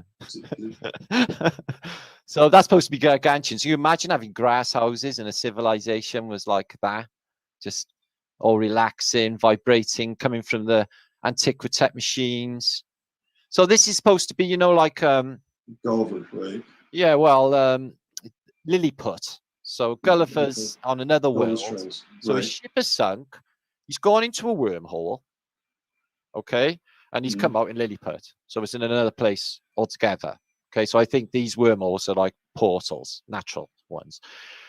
Speaker 1: So that's supposed to be gargantuan. So you imagine having grass houses and a civilization was like that, just all relaxing, vibrating, coming from the antiquity machines. So this is supposed to be, you know, like
Speaker 2: Gulliver, right?
Speaker 1: Yeah, well, Lilliput. So Gulliver's on another world. So his ship has sunk. He's gone into a wormhole. Okay. And he's come out in Lilliput. So it's in another place altogether. Okay. So I think these wormholes are like portals, natural ones.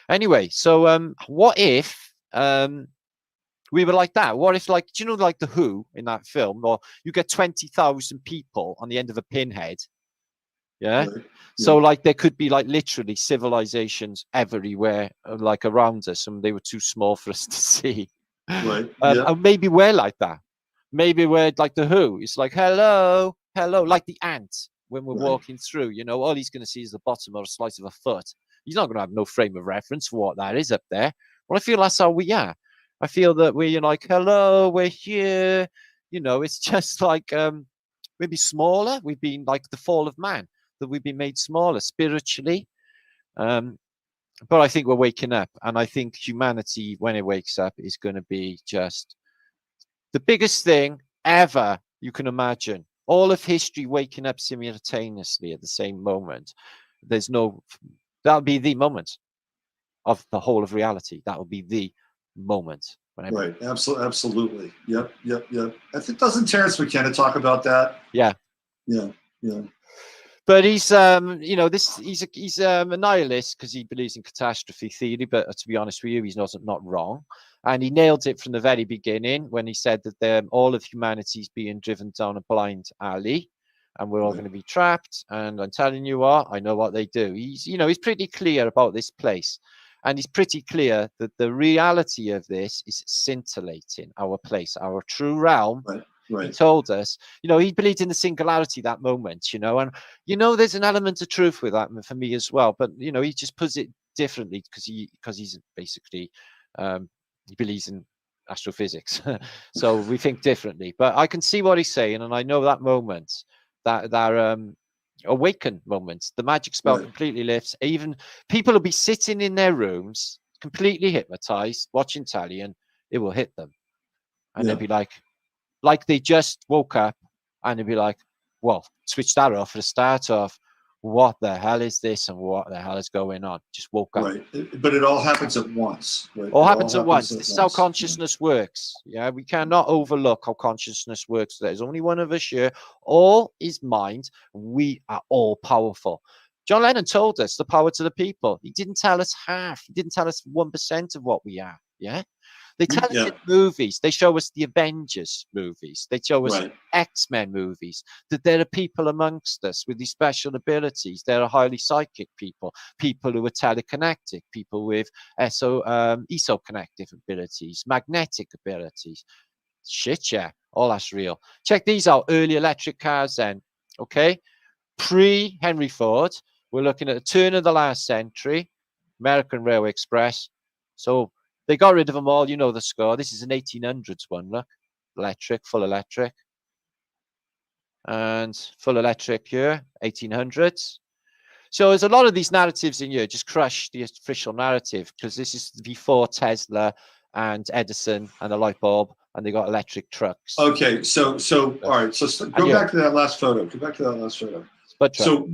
Speaker 1: Anyway, so what if we were like that? What if, like, do you know, like the Who in that film, or you get 20,000 people on the end of a pinhead? Yeah. Right. So like there could be like literally civilizations everywhere, like around us, and they were too small for us to see.
Speaker 2: Right.
Speaker 1: And maybe we're like that. Maybe we're like the Who. It's like hello, like the ant when we're walking through. You know, all he's going to see is the bottom or a slice of a foot. He's not going to have no frame of reference for what that is up there. Well, I feel that's how we are. I feel that we're like, hello, we're here. You know, it's just like maybe smaller. We've been like the fall of man. That we've been made smaller spiritually, but I think we're waking up, and I think humanity, when it wakes up, is going to be just the biggest thing ever you can imagine. All of history waking up simultaneously at the same moment. That would be the moment of the whole of reality. That would be the moment.
Speaker 2: Right. Absolutely. Yep. I think, doesn't Terence McKenna talk about that?
Speaker 1: Yeah. But he's, you know, he's a nihilist because he believes in catastrophe theory. But to be honest with you, he's not wrong, and he nailed it from the very beginning when he said that all of humanity is being driven down a blind alley, and we're all going to be trapped. And I'm telling you what, I know what they do. He's pretty clear about this place, and he's pretty clear that the reality of this is scintillating our place, our true realm.
Speaker 2: Right. Right.
Speaker 1: He told us, you know, he believed in the singularity that moment, you know, and, you know, there's an element of truth with that for me as well. But, you know, he just puts it differently because he's basically, he believes in astrophysics. So we think differently. But I can see what he's saying. And I know that moment, that awakened moment, the magic spell completely lifts. Even people will be sitting in their rooms, completely hypnotized, watching telly, and it will hit them. And they'll be like they just woke up, and they'll be like, well, switch that off for the start of, what the hell is this and what the hell is going on? Just woke up.
Speaker 2: Right. But it all happens at once. Right?
Speaker 1: All happens at once. This is how consciousness works. Yeah, we cannot overlook how consciousness works. There's only one of us here. All is mind. We are all powerful. John Lennon told us the power to the people. He didn't tell us half. He didn't tell us 1% of what we are. Yeah. They tell us in movies, they show us the Avengers movies, they show us X-Men movies, that there are people amongst us with these special abilities. There are highly psychic people, people who are telekinetic, people with esoconnective abilities, magnetic abilities. Shit, yeah, all that's real. Check these out, early electric cars then, okay? Pre-Henry Ford, we're looking at the turn of the last century, American Railway Express. So they got rid of them all. You know the score. This is an 1800s one. Look, electric, full electric. And full electric here, 1800s. So there's a lot of these narratives in here. Just crush the official narrative, because this is before Tesla and Edison and the light bulb, and they got electric trucks.
Speaker 2: Okay, so all right, so go back to that last photo. Go back to that last photo. So,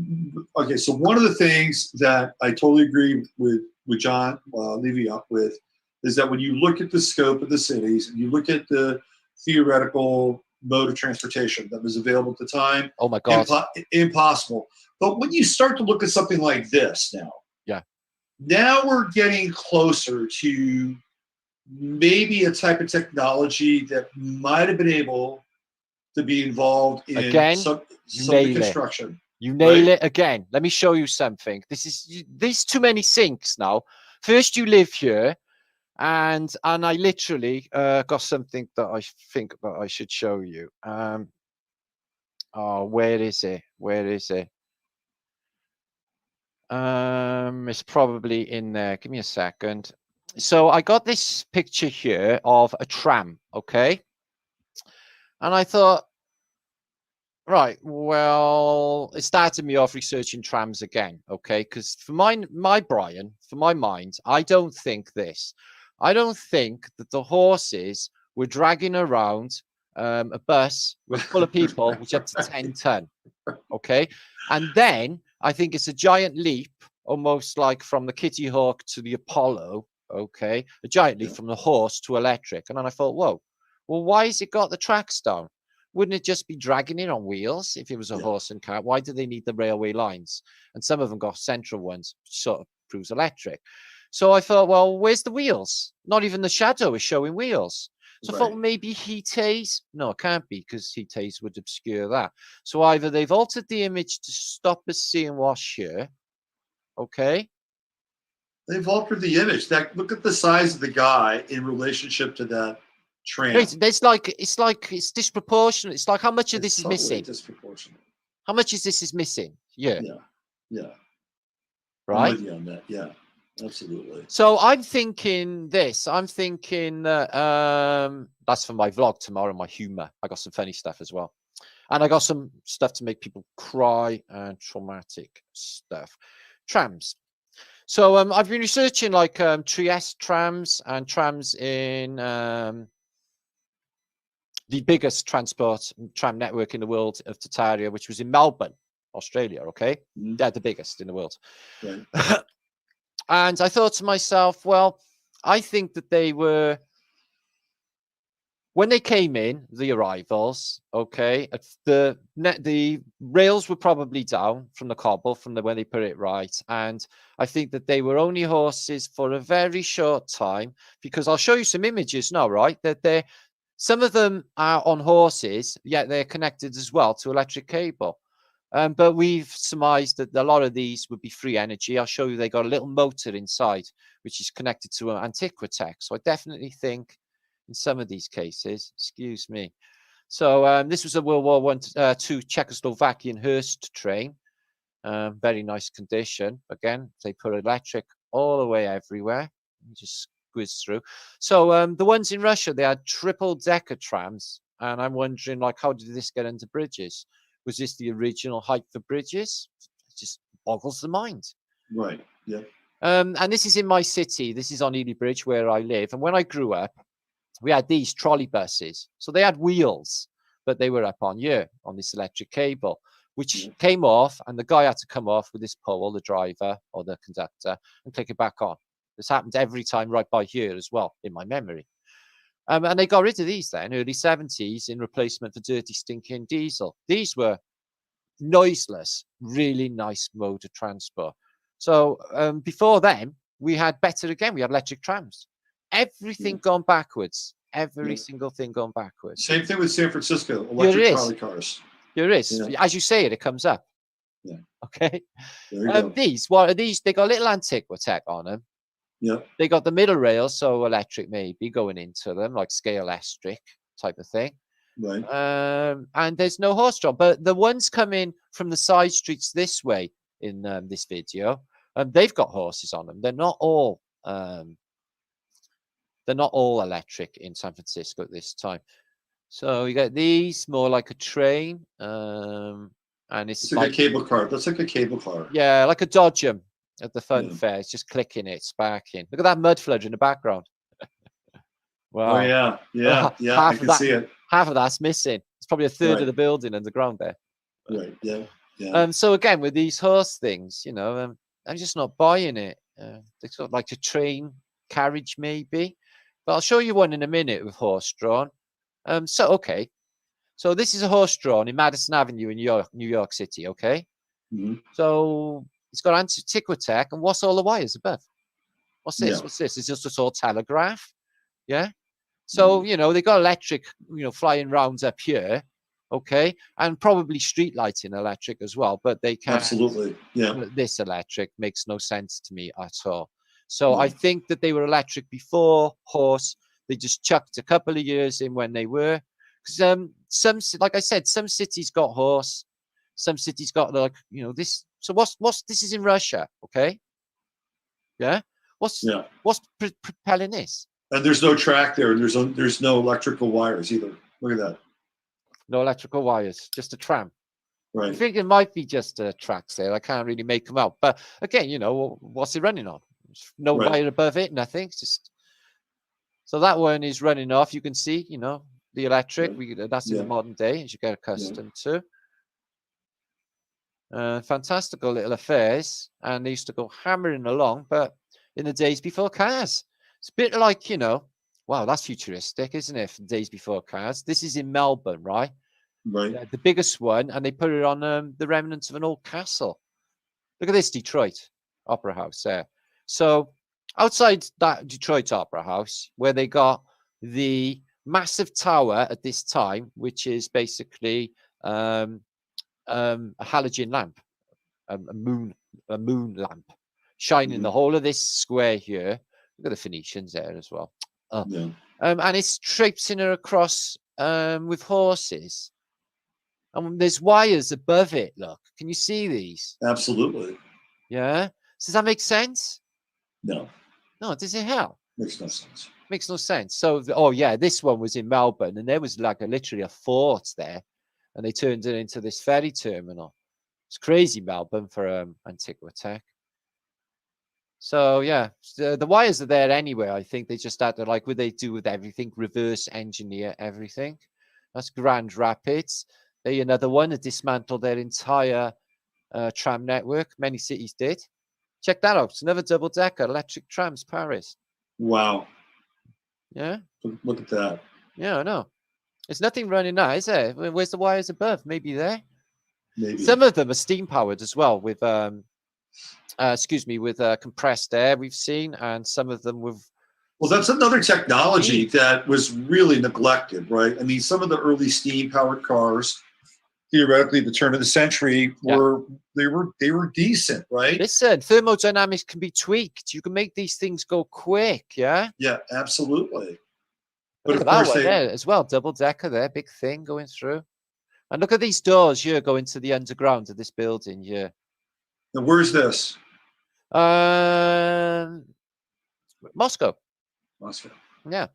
Speaker 2: okay, so one of the things that I totally agree with John Levy up with is that when you look at the scope of the cities and you look at the theoretical mode of transportation that was available at the time,
Speaker 1: oh my God,
Speaker 2: impossible. But when you start to look at something like this now we're getting closer to maybe a type of technology that might have been able to be involved in some construction.
Speaker 1: You nail it again. Let me show you something. There's too many sinks now. First, you live here, and I literally got something that I think that I should show you. Oh, where is it? Where is it? It's probably in there. Give me a second. So I got this picture here of a tram, okay? And I thought, right, well, it started me off researching trams again, okay? Because for my Brian, for my mind, I don't think this. I don't think that the horses were dragging around a bus with full of people, which up to 10 ton, okay? And then I think it's a giant leap, almost like from the Kitty Hawk to the Apollo, okay? A giant leap from the horse to electric. And then I thought, whoa, well, why has it got the tracks down? Wouldn't it just be dragging it on wheels if it was a horse and cart? Why do they need the railway lines? And some of them got central ones, which sort of proves electric. So I thought, well, where's the wheels? Not even the shadow is showing wheels. So I thought, well, maybe heat haze. No, it can't be, because heat haze would obscure that. So either they've altered the image to stop us seeing what's here. Okay.
Speaker 2: They've altered the image. Look at the size of the guy in relationship to that tram.
Speaker 1: It's disproportionate. It's like, how much of this is missing?
Speaker 2: Disproportionate.
Speaker 1: How much is this missing? Yeah. Right.
Speaker 2: I'm with you on that. Yeah. Absolutely.
Speaker 1: So I'm thinking this. I'm thinking that that's for my vlog tomorrow, my humor. I got some funny stuff as well. And I got some stuff to make people cry and traumatic stuff. Trams. So I've been researching like Trieste trams and trams in the biggest tram network in the world of Tartary, which was in Melbourne, Australia. Okay. They're the biggest in the world.
Speaker 2: Right.
Speaker 1: And I thought to myself, well, I think that they were, when they came in, the arrivals, okay, the rails were probably down from the cobble, when they put it right. And I think that they were only horses for a very short time, because I'll show you some images now, right? That some of them are on horses, yet they're connected as well to electric cable. But we've surmised that a lot of these would be free energy. I'll show you they got a little motor inside, which is connected to an Antiquitech. So I definitely think in some of these cases, excuse me. So this was a World War II Czechoslovakian Hearst train. Very nice condition. Again, they put electric all the way everywhere. You just squeeze through. So the ones in Russia, they had triple decker trams. And I'm wondering, like, how did this get into bridges? Was this the original height for bridges? It just boggles the mind.
Speaker 2: Right. Yeah.
Speaker 1: And this is in my city. This is on Ely Bridge where I live. And when I grew up, we had these trolley buses. So they had wheels, but they were up on this electric cable, which came off, and the guy had to come off with this pole, the driver or the conductor, and click it back on. This happened every time right by here as well, in my memory. And they got rid of these then, early 70s, in replacement for dirty, stinking diesel. These were noiseless, really nice mode of transport. So before then, we had better again. We had electric trams. Everything gone backwards. Every single thing gone backwards.
Speaker 2: Same thing with San Francisco. Electric trolley cars.
Speaker 1: There is. Yeah. As you say it come up.
Speaker 2: Yeah.
Speaker 1: Okay.
Speaker 2: There you go.
Speaker 1: These, what are these? They got a little Antiquitech on them.
Speaker 2: Yeah.
Speaker 1: They got the middle rails, so electric maybe going into them, like scale electric type of thing.
Speaker 2: Right.
Speaker 1: And there's no horse drawn, but the ones coming from the side streets this way in this video, they've got horses on them. They're not all electric in San Francisco at this time. So you get these more like a train, and it's
Speaker 2: like a cable car. That's like a cable car.
Speaker 1: Yeah, like a Dodgem at the fun fair. It's just clicking it, sparking. Look at that mud flood in the background. Wow.
Speaker 2: Oh yeah, yeah. I can see it.
Speaker 1: Half of that's missing. It's probably a third of the building underground there.
Speaker 2: Right. Yeah. Yeah.
Speaker 1: So again, with these horse things, you know, I'm just not buying it. They sort of like a train carriage maybe, but I'll show you one in a minute with horse drawn. So this is a horse drawn in Madison Avenue in New York City. Okay.
Speaker 2: Mm-hmm.
Speaker 1: So it's got Antiquitech, and what's all the wires above? What's this? Yeah. What's this? It's just all telegraph. Yeah. So, you know, they got electric, you know, flying rounds up here. Okay. And probably street lighting electric as well, but they can.
Speaker 2: Absolutely. Yeah.
Speaker 1: This electric makes no sense to me at all. So I think that they were electric before horse. They just chucked a couple of years in when they were. Because some, like I said, some cities got horse. Some cities got, like, you know, this. So what's this is in Russia. Okay. Yeah. What's propelling this?
Speaker 2: And there's no track there. There's no electrical wires either. Look at that. No
Speaker 1: electrical wires, just a tram.
Speaker 2: Right.
Speaker 1: I think it might be just tracks there. I can't really make them out. But again, you know, what's it running on? No wire above it, nothing. It's just. So that one is running off. You can see, you know, the electric. That's in the modern day, as you get accustomed to. Fantastical little affairs. And they used to go hammering along, but in the days before cars. It's a bit like, you know, wow, that's futuristic, isn't it? For days before cars. This is in Melbourne, right?
Speaker 2: Right.
Speaker 1: The biggest one, and they put it on the remnants of an old castle. Look at this Detroit Opera House there. So outside that Detroit Opera House, where they got the massive tower at this time, which is basically a halogen lamp, a moon lamp, shining the whole of this square here. Look at the Phoenicians there as well. And it's traipsing her across with horses. And there's wires above it. Look, can you see these?
Speaker 2: Absolutely.
Speaker 1: Yeah. Does that make sense?
Speaker 2: No.
Speaker 1: No, does it help?
Speaker 2: Makes no sense.
Speaker 1: Makes no sense. So, this one was in Melbourne, and there was like literally a fort there, and they turned it into this ferry terminal. It's crazy, Melbourne, for Antiquitech. So yeah, the wires are there anyway. I think they just had to, like what they do with everything, reverse engineer everything. That's Grand Rapids. They another one that dismantled their entire tram network. Many cities did. Check that out. It's another double decker electric trams, Paris.
Speaker 2: Wow.
Speaker 1: Yeah.
Speaker 2: Look at that.
Speaker 1: Yeah, I know. There's nothing running now, is there? Where's the wires above? Maybe there.
Speaker 2: Maybe.
Speaker 1: Some of them are steam powered as well with with compressed air we've seen, and some of them with.
Speaker 2: Well, that's another technology that was really neglected, right? I mean, some of the early steam-powered cars, theoretically, the turn of the century, were decent, right?
Speaker 1: Listen, thermodynamics can be tweaked. You can make these things go quick, yeah.
Speaker 2: Yeah, absolutely. But
Speaker 1: Look
Speaker 2: of
Speaker 1: at that
Speaker 2: course,
Speaker 1: one there as well. Double decker there, big thing going through. And look at these doors here going to the underground of this building here.
Speaker 2: now where's this?
Speaker 1: Moscow.
Speaker 2: Moscow.
Speaker 1: Yeah.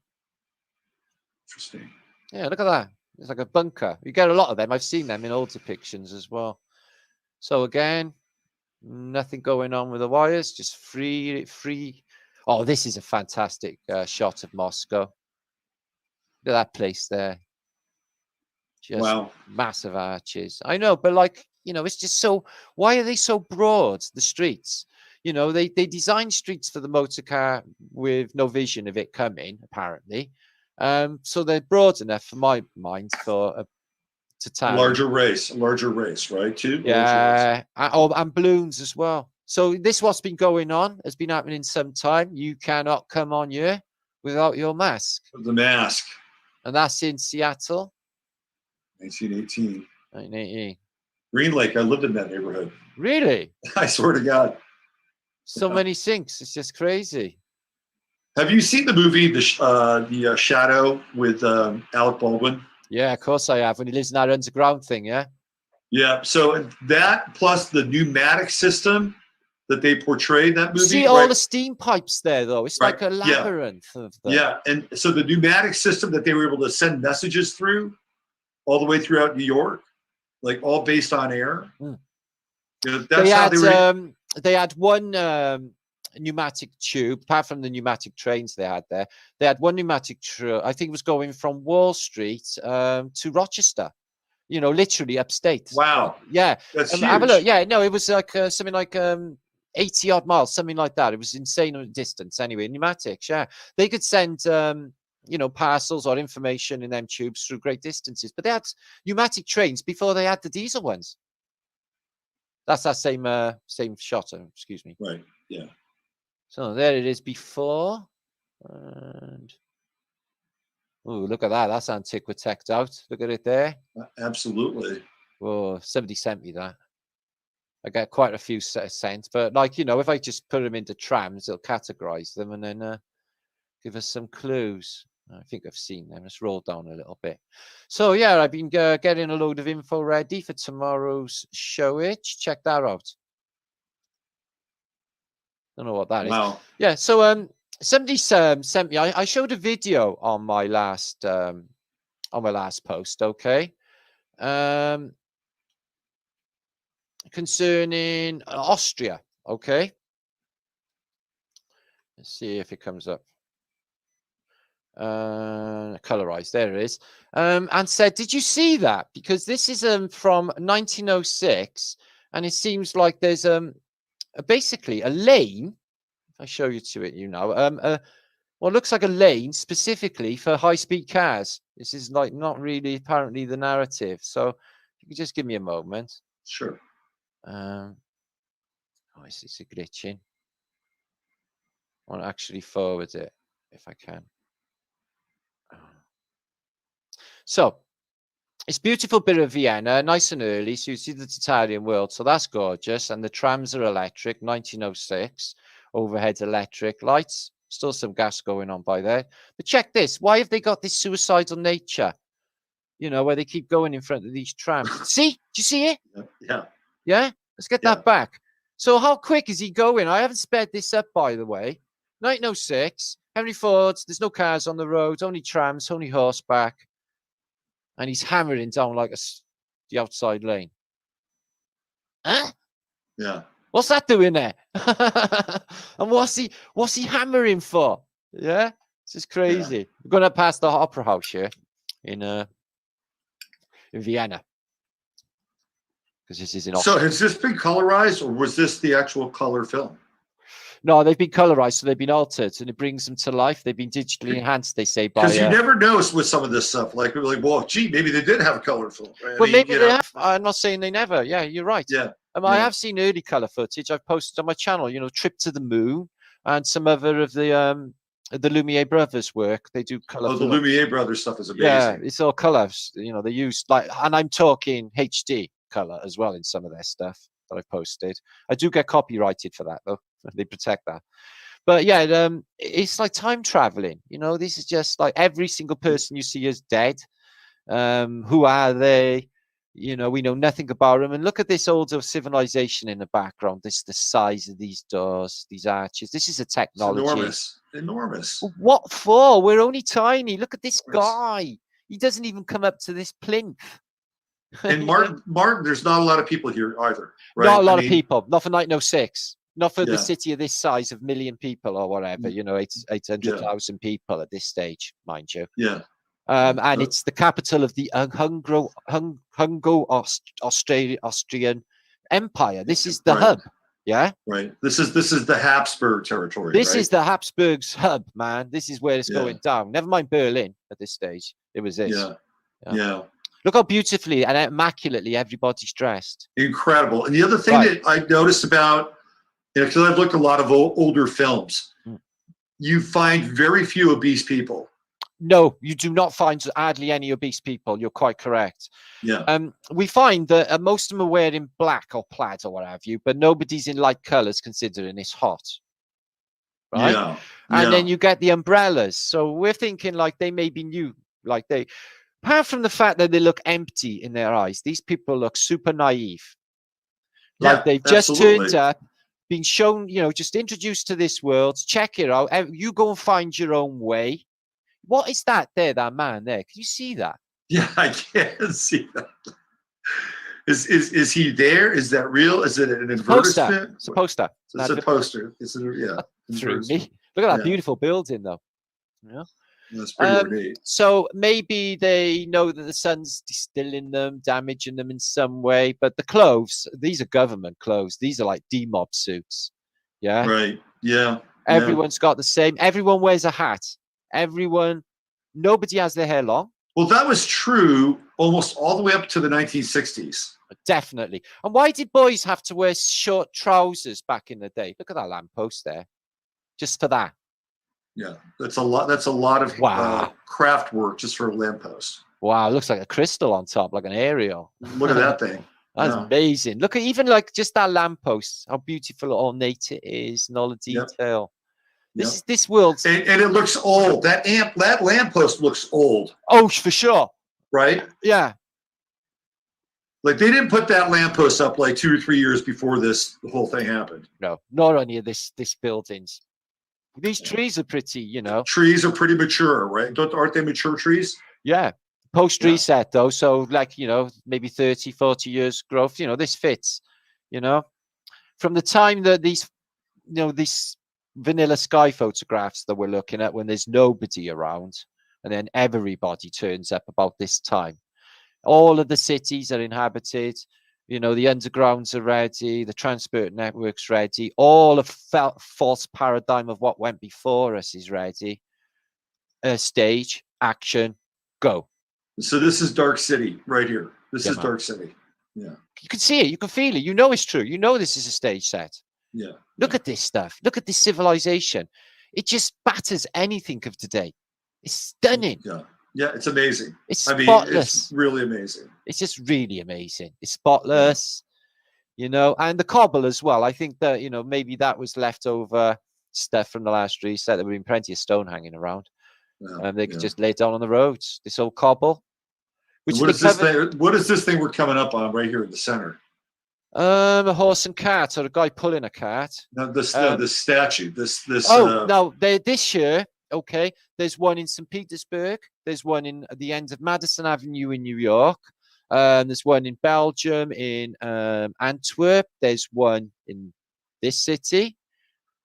Speaker 2: Interesting.
Speaker 1: Yeah, look at that. It's like a bunker. You get a lot of them. I've seen them in old depictions as well. So again, nothing going on with the wires, just free. Oh, this is a fantastic shot of Moscow. Look at that place there. Just
Speaker 2: Wow.
Speaker 1: massive arches. I know, but like, you know, it's just so, why are they so broad, the streets? You know, they design streets for the motor car with no vision of it coming, apparently. So they're broad enough for my mind for to tell.
Speaker 2: Larger race, right? Too.
Speaker 1: Yeah, and balloons as well. So this what's been going on has been happening some time. You cannot come on here without your mask.
Speaker 2: The mask.
Speaker 1: And that's in Seattle.
Speaker 2: 1918.
Speaker 1: 1918.
Speaker 2: Green Lake. I lived in that neighborhood.
Speaker 1: Really?
Speaker 2: I swear to God.
Speaker 1: So many sinks. It's just crazy.
Speaker 2: Have you seen the movie The Shadow with Alec Baldwin?
Speaker 1: Yeah, of course I have. When he lives in that underground thing, yeah.
Speaker 2: Yeah. So that plus the pneumatic system that they portrayed in that movie.
Speaker 1: See all the steam pipes there, though. It's like a labyrinth of them.
Speaker 2: Yeah, and so the pneumatic system that they were able to send messages through, all the way throughout New York, like all based on air.
Speaker 1: Mm.
Speaker 2: You know, that's how they were.
Speaker 1: They had one pneumatic tube, apart from the pneumatic trains they had there. They had one pneumatic I think it was going from Wall Street to Rochester. You know, literally upstate.
Speaker 2: Wow.
Speaker 1: Yeah.
Speaker 2: That's huge.
Speaker 1: Have a look. Yeah, no, it was like something like 80 odd miles, something like that. It was insane distance anyway. Pneumatics, yeah. They could send you know, parcels or information in them tubes through great distances. But they had pneumatic trains before they had the diesel ones. That's that same shot, excuse me.
Speaker 2: Right. Yeah.
Speaker 1: So there it is before. And oh, look at that. That's Antiquitect out. Look at it there.
Speaker 2: Absolutely.
Speaker 1: Oh, somebody sent me that. I get quite a few sent, but like, you know, if I just put them into trams, it'll categorize them and then give us some clues. I think I've seen them. Let's roll down a little bit. So yeah, I've been getting a load of info ready for tomorrow's showage. Check that out. Don't know what that is. Yeah. So somebody sent me. I showed a video on my last post. Okay. Concerning Austria. Okay. Let's see if it comes up. Colorized, there it is. And said, did you see that? Because this is from 1906, and it seems like there's basically a lane. If I show you to it, you know, well, it looks like a lane specifically for high-speed cars. This is like not really apparently the narrative. So if you could just give me a moment.
Speaker 2: Sure.
Speaker 1: Oh, is this glitching? I want to actually forward it if I can. So it's beautiful bit of Vienna, nice and early. So you see the Tartary world. So that's gorgeous. And the trams are electric, 1906. Overhead electric lights. Still some gas going on by there. But check this. Why have they got this suicidal nature? You know, where they keep going in front of these trams. See? Do you see it?
Speaker 2: Yeah.
Speaker 1: Yeah? Let's get that back. So how quick is he going? I haven't sped this up, by the way. 1906. Henry Ford's. There's no cars on the road. Only trams. Only horseback. And he's hammering down like the outside lane. Huh?
Speaker 2: Yeah.
Speaker 1: What's that doing there? And what's he hammering for? Yeah, this is crazy. Yeah. We're going to pass the opera house here in Vienna, because this is in Austria.
Speaker 2: So has this been colorized, or was this the actual color film?
Speaker 1: No, they've been colorized, so they've been altered, and it brings them to life. They've been digitally enhanced, they say.
Speaker 2: Because you never know with some of this stuff. Like, well, gee, maybe they did have a color film. Right?
Speaker 1: Well, maybe they have. I'm not saying they never. Yeah, you're right.
Speaker 2: Yeah.
Speaker 1: I have seen early color footage. I've posted on my channel. You know, Trip to the Moon and some other of the Lumiere brothers' work. They do color.
Speaker 2: Oh, the Lumiere brothers stuff is amazing.
Speaker 1: Yeah, it's all colors. You know, they use like, and I'm talking HD color as well in some of their stuff that I've posted. I do get copyrighted for that though. They protect that. But yeah, it's like time traveling. You know, this is just like every single person you see is dead. Who are they? You know, we know nothing about them. And look at this older civilization in the background. This the size of these doors, these arches. This is a technology.
Speaker 2: It's enormous, enormous.
Speaker 1: What for? We're only tiny. Look at this guy. He doesn't even come up to this plinth.
Speaker 2: And Martin, there's not a lot of people here either. Right?
Speaker 1: Not a lot of people. Not for 1906. Not for
Speaker 2: Yeah.
Speaker 1: the city of this size of million people or whatever. You know, 800,000 people at this stage, mind you.
Speaker 2: Yeah.
Speaker 1: And it's the capital of the Austrian Empire. This is the hub. Yeah.
Speaker 2: Right. This is the Habsburg territory.
Speaker 1: This is the Habsburg's hub, man. This is where it's going down. Never mind Berlin at this stage. It was this.
Speaker 2: Yeah.
Speaker 1: Look how beautifully and immaculately everybody's dressed.
Speaker 2: Incredible. And the other thing that I noticed about, because I've looked at a lot of older films, you find very few obese people.
Speaker 1: No, you do not find hardly any obese people. You're quite correct.
Speaker 2: Yeah.
Speaker 1: We find that most of them are wearing black or plaid or what have you, but nobody's in light colors considering it's hot. Right.
Speaker 2: Yeah.
Speaker 1: And then you get the umbrellas. So we're thinking like they may be new, like they, apart from the fact that they look empty in their eyes, these people look super naive. Like they've just turned up, been shown, you know, just introduced to this world. Check it out. You go and find your own way. What is that there, that man there? Can you see that?
Speaker 2: Yeah, I can see that. Is he there? Is that real? Is it an advertisement?
Speaker 1: It's a poster.
Speaker 2: It's a poster. It's a,
Speaker 1: through me. Look at that beautiful building, though. Yeah.
Speaker 2: That's pretty neat.
Speaker 1: So maybe they know that the sun's distilling them, damaging them in some way. But the clothes, these are government clothes. These are like D-mob suits. Yeah.
Speaker 2: Right. Yeah.
Speaker 1: Everyone's got the same. Everyone wears a hat. Nobody has their hair long.
Speaker 2: Well, that was true almost all the way up to the 1960s.
Speaker 1: Definitely. And why did boys have to wear short trousers back in the day? Look at that lamppost there. Just for that.
Speaker 2: Yeah, that's a lot. That's a lot of craft work just for a lamppost.
Speaker 1: Wow, it looks like a crystal on top, like an aerial.
Speaker 2: Look at that thing.
Speaker 1: That's amazing. Look at even like just that lamppost, how beautiful ornate it is, and all the detail. This is this world,
Speaker 2: and it looks old. That lamppost looks old.
Speaker 1: Oh, for sure.
Speaker 2: Right?
Speaker 1: Yeah.
Speaker 2: Like they didn't put that lamppost up like 2 or 3 years before the whole thing happened.
Speaker 1: No, not any of this buildings. These trees are pretty, you know.
Speaker 2: Trees are pretty mature, right? Aren't they mature trees?
Speaker 1: Yeah. Post reset though, so like, you know, maybe 30, 40 years growth. You know, this fits. You know, from the time that these, you know, these vanilla sky photographs that we're looking at when there's nobody around, and then everybody turns up about this time. All of the cities are inhabited, you know, the undergrounds are ready, the transport network's ready, all of false paradigm of what went before us is ready. Stage, action, go.
Speaker 2: So this is Dark City right here. This is Dark City. Yeah.
Speaker 1: You can see it, you can feel it, you know it's true. You know this is a stage set.
Speaker 2: Yeah.
Speaker 1: Look at this stuff. Look at this civilization. It just batters anything of today. It's stunning.
Speaker 2: Yeah. Yeah, it's amazing.
Speaker 1: It's spotless.
Speaker 2: It's really amazing.
Speaker 1: It's just really amazing. It's spotless, you know, and the cobble as well. I think that, you know, maybe that was leftover stuff from the last reset. There would have been plenty of stone hanging around. They could just lay it down on the roads. This old cobble.
Speaker 2: What is this thing? What is this thing we're coming up on right here in the center?
Speaker 1: A horse and cart, or a guy pulling a cart.
Speaker 2: No, this statue. This.
Speaker 1: No, this year. Okay, there's one in St. Petersburg. There's one in at the end of Madison Avenue in New York. There's one in Belgium, in Antwerp. There's one in this city,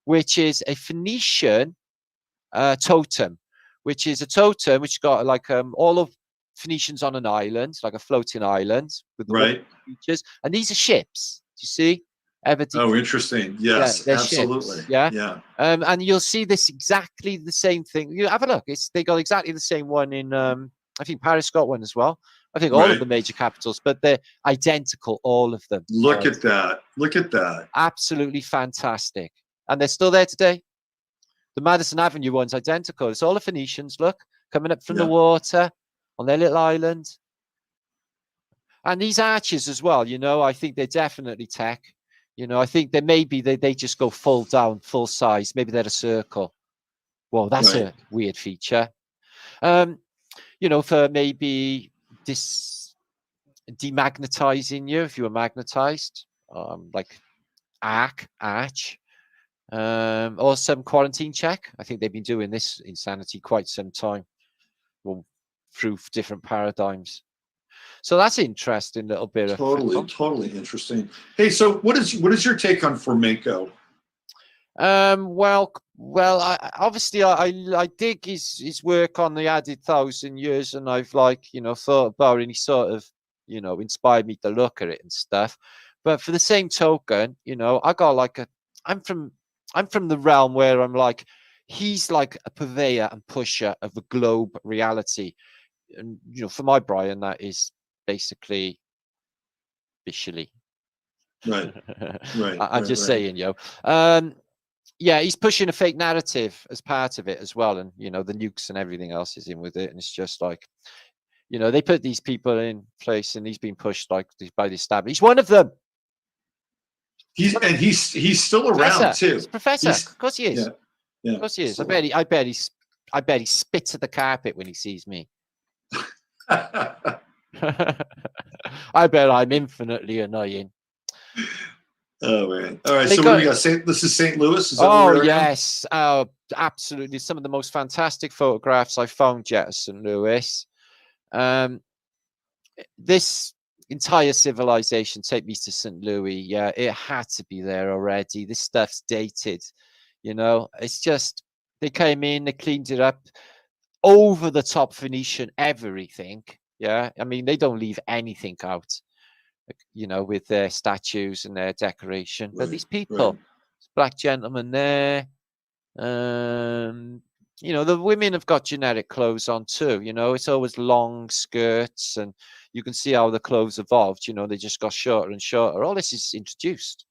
Speaker 1: which is a Phoenician totem, which is a totem which got like all of Phoenicians on an island, like a floating island with the features. And these are ships. Do you see?
Speaker 2: Oh, interesting. Yes, absolutely.
Speaker 1: Ships, yeah. And you'll see this exactly the same thing. You have a look. They got exactly the same one in. I think Paris got one as well. I think all of the major capitals, but they're identical, all of them.
Speaker 2: Look at that. Look at that.
Speaker 1: Absolutely fantastic. And they're still there today. The Madison Avenue one's identical. It's all the Phoenicians, look, coming up from the water on their little island. And these arches as well, you know, I think they're definitely tech. You know, I think that maybe they just go full down, full size. Maybe they're a circle. Well, that's
Speaker 2: Right.
Speaker 1: a weird feature. You know, for maybe this demagnetizing you if you were magnetized, like arch, or some quarantine check. I think they've been doing this insanity quite some time, well, through different paradigms. So that's interesting little bit of
Speaker 2: Totally interesting. Hey, so what is your take on flamenco?
Speaker 1: Well, obviously I dig his work on the added 1,000 years, and I've like, you know, thought about it, and he sort of, you know, inspired me to look at it and stuff. But for the same token, you know, I got like I'm from the realm where I'm like, he's like a purveyor and pusher of the globe reality. And, you know, for my Brian, that is basically visually.
Speaker 2: Right.
Speaker 1: I'm just saying, yo. Yeah, he's pushing a fake narrative as part of it as well, and you know the nukes and everything else is in with it, and it's just like, you know, they put these people in place, and he's been pushed like by the establishment. He's one of them.
Speaker 2: He's still around too.
Speaker 1: He's a professor. Of course he is.
Speaker 2: Yeah.
Speaker 1: Of course he is. I bet he spits at the carpet when he sees me. I bet I'm infinitely annoying.
Speaker 2: Oh man! All right, so what do we got? This is St. Louis. Is that
Speaker 1: oh
Speaker 2: where we are
Speaker 1: yes, absolutely. Some of the most fantastic photographs I found yet at St. Louis. This entire civilization, take me to St. Louis. Yeah, it had to be there already. This stuff's dated. You know, it's just they came in, they cleaned it up, over the top Phoenician everything. Yeah, I mean they don't leave anything out. You know, with their statues and their decoration.
Speaker 2: Right,
Speaker 1: but these people, black gentleman there, you know, the women have got generic clothes on too. You know, it's always long skirts, and you can see how the clothes evolved. You know, they just got shorter and shorter. All this is introduced.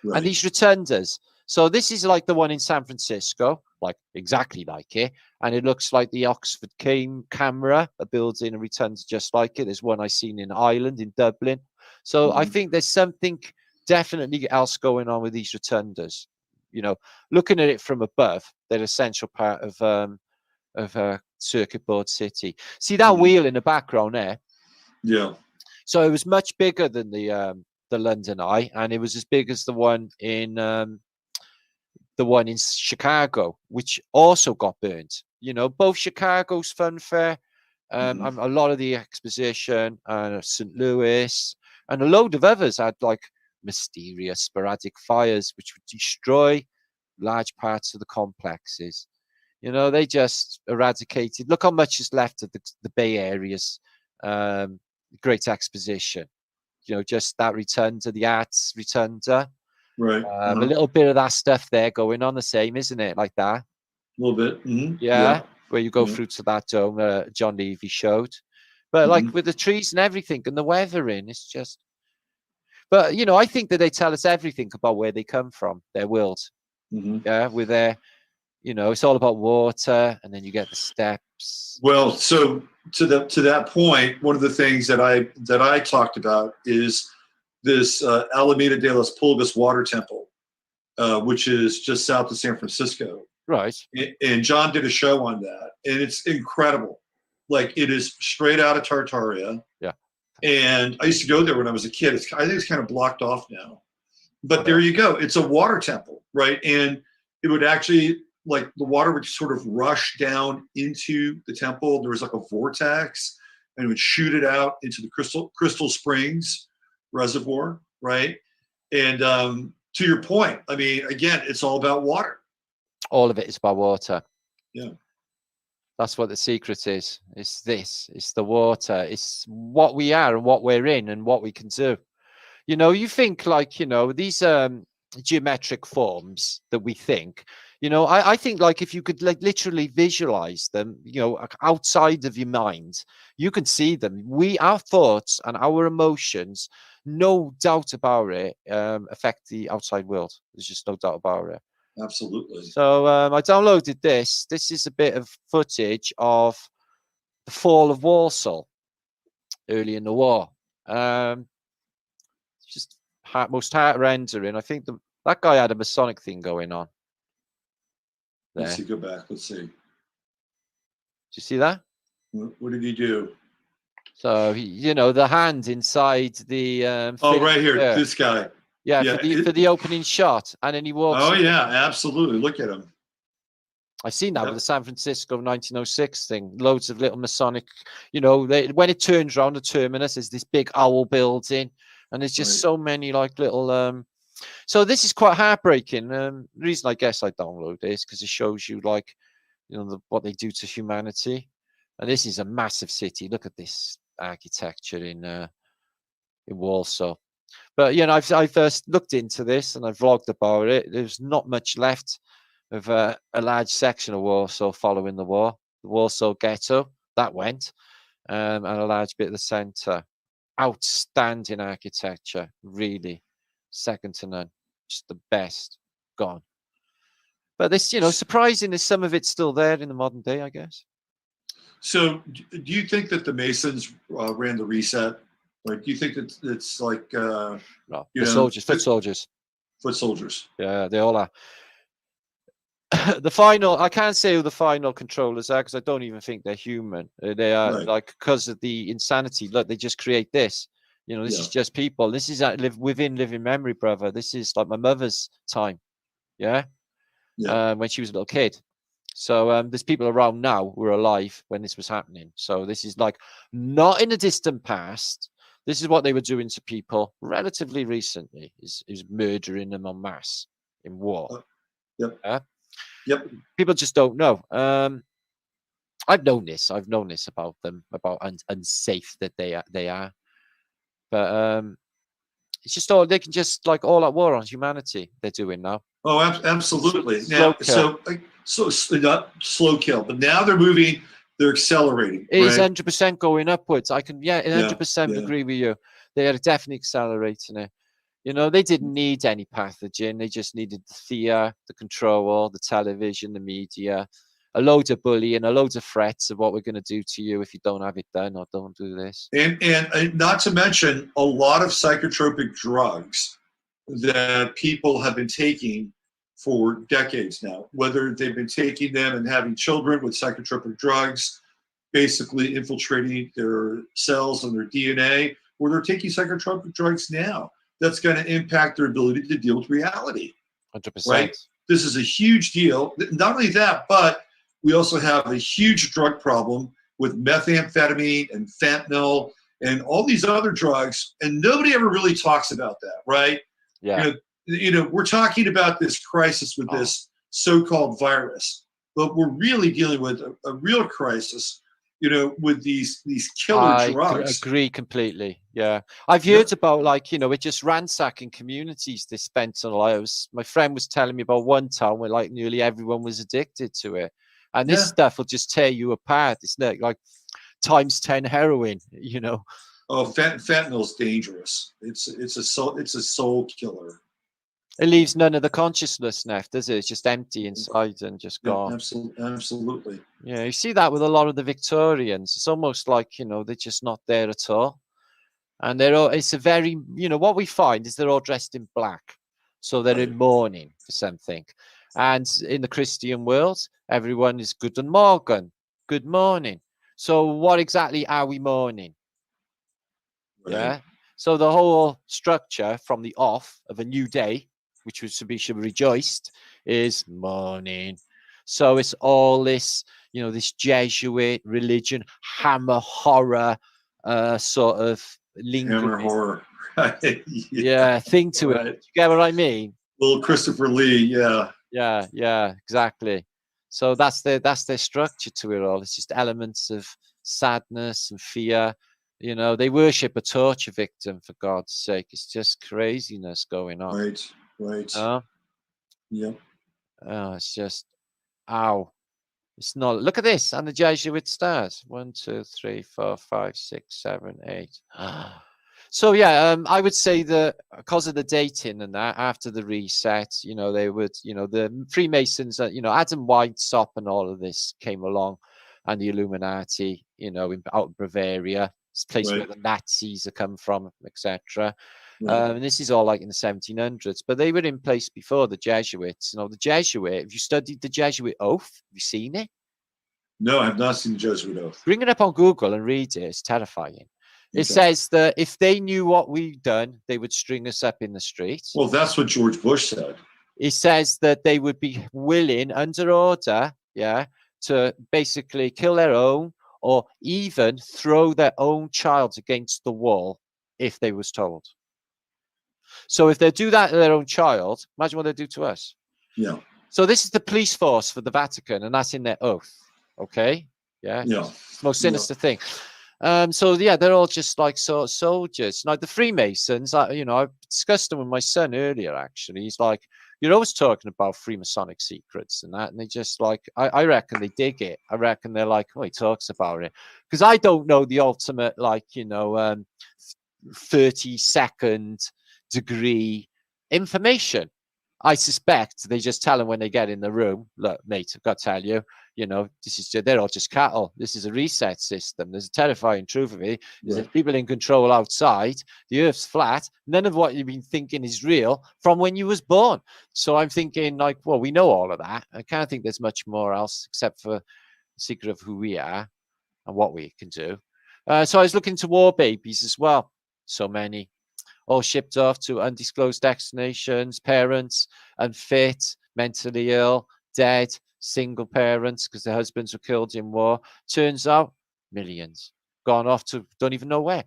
Speaker 2: Right.
Speaker 1: And these rotunders. So this is like the one in San Francisco, like exactly like it. And it looks like the Oxford camera, a building, a rotunda just like it. There's one I seen in Ireland, in Dublin. So I think there's something definitely else going on with these rotundas. You know, looking at it from above, they're an essential part of a circuit board city. See that wheel in the background there?
Speaker 2: Yeah.
Speaker 1: So it was much bigger than the London Eye, and it was as big as the one in Chicago, which also got burned. You know, both Chicago's Fun Fair, a lot of the exposition, St. Louis, and a load of others had like mysterious sporadic fires which would destroy large parts of the complexes. You know, they just eradicated. Look how much is left of the Bay Area's Great Exposition. You know, just that rotunda, the arts rotunda.
Speaker 2: Right.
Speaker 1: A little bit of that stuff there going on the same, isn't it? Like that.
Speaker 2: A little bit.
Speaker 1: Yeah. Where you go through to that dome John Levy showed. But like with the trees and everything and the weathering, it's just. But, you know, I think that they tell us everything about where they come from, their world. Yeah. With their, you know, it's all about water, and then you get the steps.
Speaker 2: Well, so to that point, one of the things that I talked about is this Alameda de las Pulgas water temple, which is just south of San Francisco.
Speaker 1: Right.
Speaker 2: And John did a show on that, and it's incredible. Like, it is straight out of Tartaria.
Speaker 1: Yeah.
Speaker 2: And I used to go there when I was a kid. I think it's kind of blocked off now. But there you go. It's a water temple, right? And it would actually, like, the water would sort of rush down into the temple. There was like a vortex, and it would shoot it out into the Crystal Springs reservoir, right? And to your point, I mean, again, it's all about water.
Speaker 1: All of it is about water.
Speaker 2: Yeah.
Speaker 1: That's what the secret is. It's this. It's the water. It's what we are and what we're in and what we can do. You know, you think like, you know, these geometric forms that we think, you know, I think like if you could like literally visualize them, you know, outside of your mind, you can see them. Our thoughts and our emotions, no doubt about it, affect the outside world. There's just no doubt about it.
Speaker 2: Absolutely.
Speaker 1: So I downloaded this. This is a bit of footage of the fall of Warsaw early in the war. Just most heart rendering. I think that guy had a Masonic thing going on. There.
Speaker 2: Let's see. Go back. Let's see.
Speaker 1: Do you see that?
Speaker 2: What did he do?
Speaker 1: So you know, the hand inside the.
Speaker 2: Oh, right here, this guy.
Speaker 1: Yeah, for the opening shot, and then he walks.
Speaker 2: Oh yeah, absolutely. Look at him.
Speaker 1: I've seen that with the San Francisco 1906 thing. Loads of little Masonic, you know, when it turns around the terminus, there's this big owl building, and there's just so many like little. So this is quite heartbreaking. The reason I guess I download this because it shows you like, you know, what they do to humanity, and this is a massive city. Look at this architecture in Warsaw. But you know, I've first looked into this and I've vlogged about it. There's not much left of a large section of Warsaw following the war. The Warsaw Ghetto, that went, and a large bit of the centre. Outstanding architecture, really, second to none. Just the best. Gone. But this, you know, surprisingly, some of it's still there in the modern day, I guess.
Speaker 2: So, do you think that the Masons ran the reset? Like, do you think that it's like
Speaker 1: no, the soldiers, foot soldiers.
Speaker 2: Foot soldiers.
Speaker 1: Yeah, they all are. The final, I can't say who the final controllers are because I don't even think they're human. They are like, because of the insanity. Look, they just create this. You know, this is just people. This is within living memory, brother. This is like my mother's time. Yeah. When she was a little kid. So there's people around now who were alive when this was happening. So this is like not in the distant past. This is what they were doing to people relatively recently. Is murdering them en masse in war.
Speaker 2: Yep.
Speaker 1: People just don't know. I've known this. I've known this about them, about unsafe that they are. But it's just all they can just like all out war on humanity. They're doing now.
Speaker 2: Oh, absolutely. Now, so not slow kill, but now they're moving. They're accelerating.
Speaker 1: It is 100% going upwards. I can 100% agree with you. They are definitely accelerating it. You know, they didn't need any pathogen. They just needed the fear, the control, the television, the media, a load of bullying, a load of threats of what we're going to do to you if you don't have it done or don't do this.
Speaker 2: And not to mention a lot of psychotropic drugs that people have been taking for decades now, whether they've been taking them and having children with psychotropic drugs, basically infiltrating their cells and their DNA, or they're taking psychotropic drugs now. That's going to impact their ability to deal with reality.
Speaker 1: 100%.
Speaker 2: Right? This is a huge deal. Not only that, but we also have a huge drug problem with methamphetamine and fentanyl and all these other drugs, and nobody ever really talks about that, right?
Speaker 1: Yeah.
Speaker 2: You know, we're talking about this crisis with this so-called virus, but we're really dealing with a real crisis, you know, with these killer drugs.
Speaker 1: I agree completely. Yeah. I've heard about, like, you know, it just ransacking communities, this fentanyl. My friend was telling me about one town where like nearly everyone was addicted to it. And this stuff will just tear you apart. It's like times 10 heroin, you know.
Speaker 2: Oh, fentanyl's dangerous. It's a soul killer.
Speaker 1: It leaves none of the consciousness left, does it? It's just empty inside and just gone.
Speaker 2: Absolutely.
Speaker 1: Yeah, you see that with a lot of the Victorians. It's almost like, you know, they're just not there at all. And it's a very, you know, what we find is they're all dressed in black. So they're in mourning for something. And in the Christian world, everyone is guten Morgen, good morning. So what exactly are we mourning?
Speaker 2: Right.
Speaker 1: Yeah. So the whole structure from the off of a new day, which was to be should be rejoiced, is mourning. So it's all this, you know, this Jesuit religion, hammer horror, sort of lingering.
Speaker 2: Hammer horror.
Speaker 1: Yeah, thing to it. You get what I mean?
Speaker 2: Little Christopher Lee,
Speaker 1: Yeah, exactly. So that's their structure to it all. It's just elements of sadness and fear. You know, they worship a torture victim, for God's sake. It's just craziness going on.
Speaker 2: Right. Yep.
Speaker 1: Oh, it's just, ow. It's not. Look at this. And the Jesuit stars. 1, 2, 3, 4, 5, 6, 7, 8. So yeah, I would say that because of the dating and that, after the reset, you know, they would, you know, the Freemasons, you know, Adam Weishaupt and all of this came along, and the Illuminati, you know, out in Bavaria, this place where the Nazis have come from, etc.
Speaker 2: Right.
Speaker 1: And this is all like in the 1700s, but they were in place before the Jesuits. You know, the Jesuit, if you studied the Jesuit oath, have you seen it?
Speaker 2: No, I have not seen the Jesuit oath.
Speaker 1: Bring it up on Google and read it. It's terrifying. It
Speaker 2: Okay.
Speaker 1: says that if they knew what we'd done, they would string us up in the street.
Speaker 2: Well, that's what George Bush said.
Speaker 1: It says that they would be willing, under order, yeah, to basically kill their own or even throw their own child against the wall if they was told. So if they do that to their own child, imagine what they do to us.
Speaker 2: Yeah.
Speaker 1: So this is the police force for the Vatican, and that's in their oath. Okay. Yeah.
Speaker 2: Yeah.
Speaker 1: It's the most sinister thing. So yeah, they're all just like sort of soldiers. Like the Freemasons, you know, I discussed them with my son earlier. Actually, he's like, "You're always talking about Freemasonic secrets and that," and they just like, I reckon they dig it. I reckon they're like, "Oh, he talks about it," because I don't know the ultimate, like, you know, 32nd degree information. I suspect they just tell them when they get in the room, "Look, mate, I've got to tell you, you know, this is they're all just cattle. This is a reset system. There's a terrifying truth of it. Is that people in control outside. The Earth's flat. None of what you've been thinking is real from when you was born." So I'm thinking, like, well, we know all of that. I can't think there's much more else except for the secret of who we are and what we can do. So I was looking to war babies as well. So many. All shipped off to undisclosed destinations, parents unfit, mentally ill, dead, single parents because their husbands were killed in war. Turns out, millions gone off to don't even know where.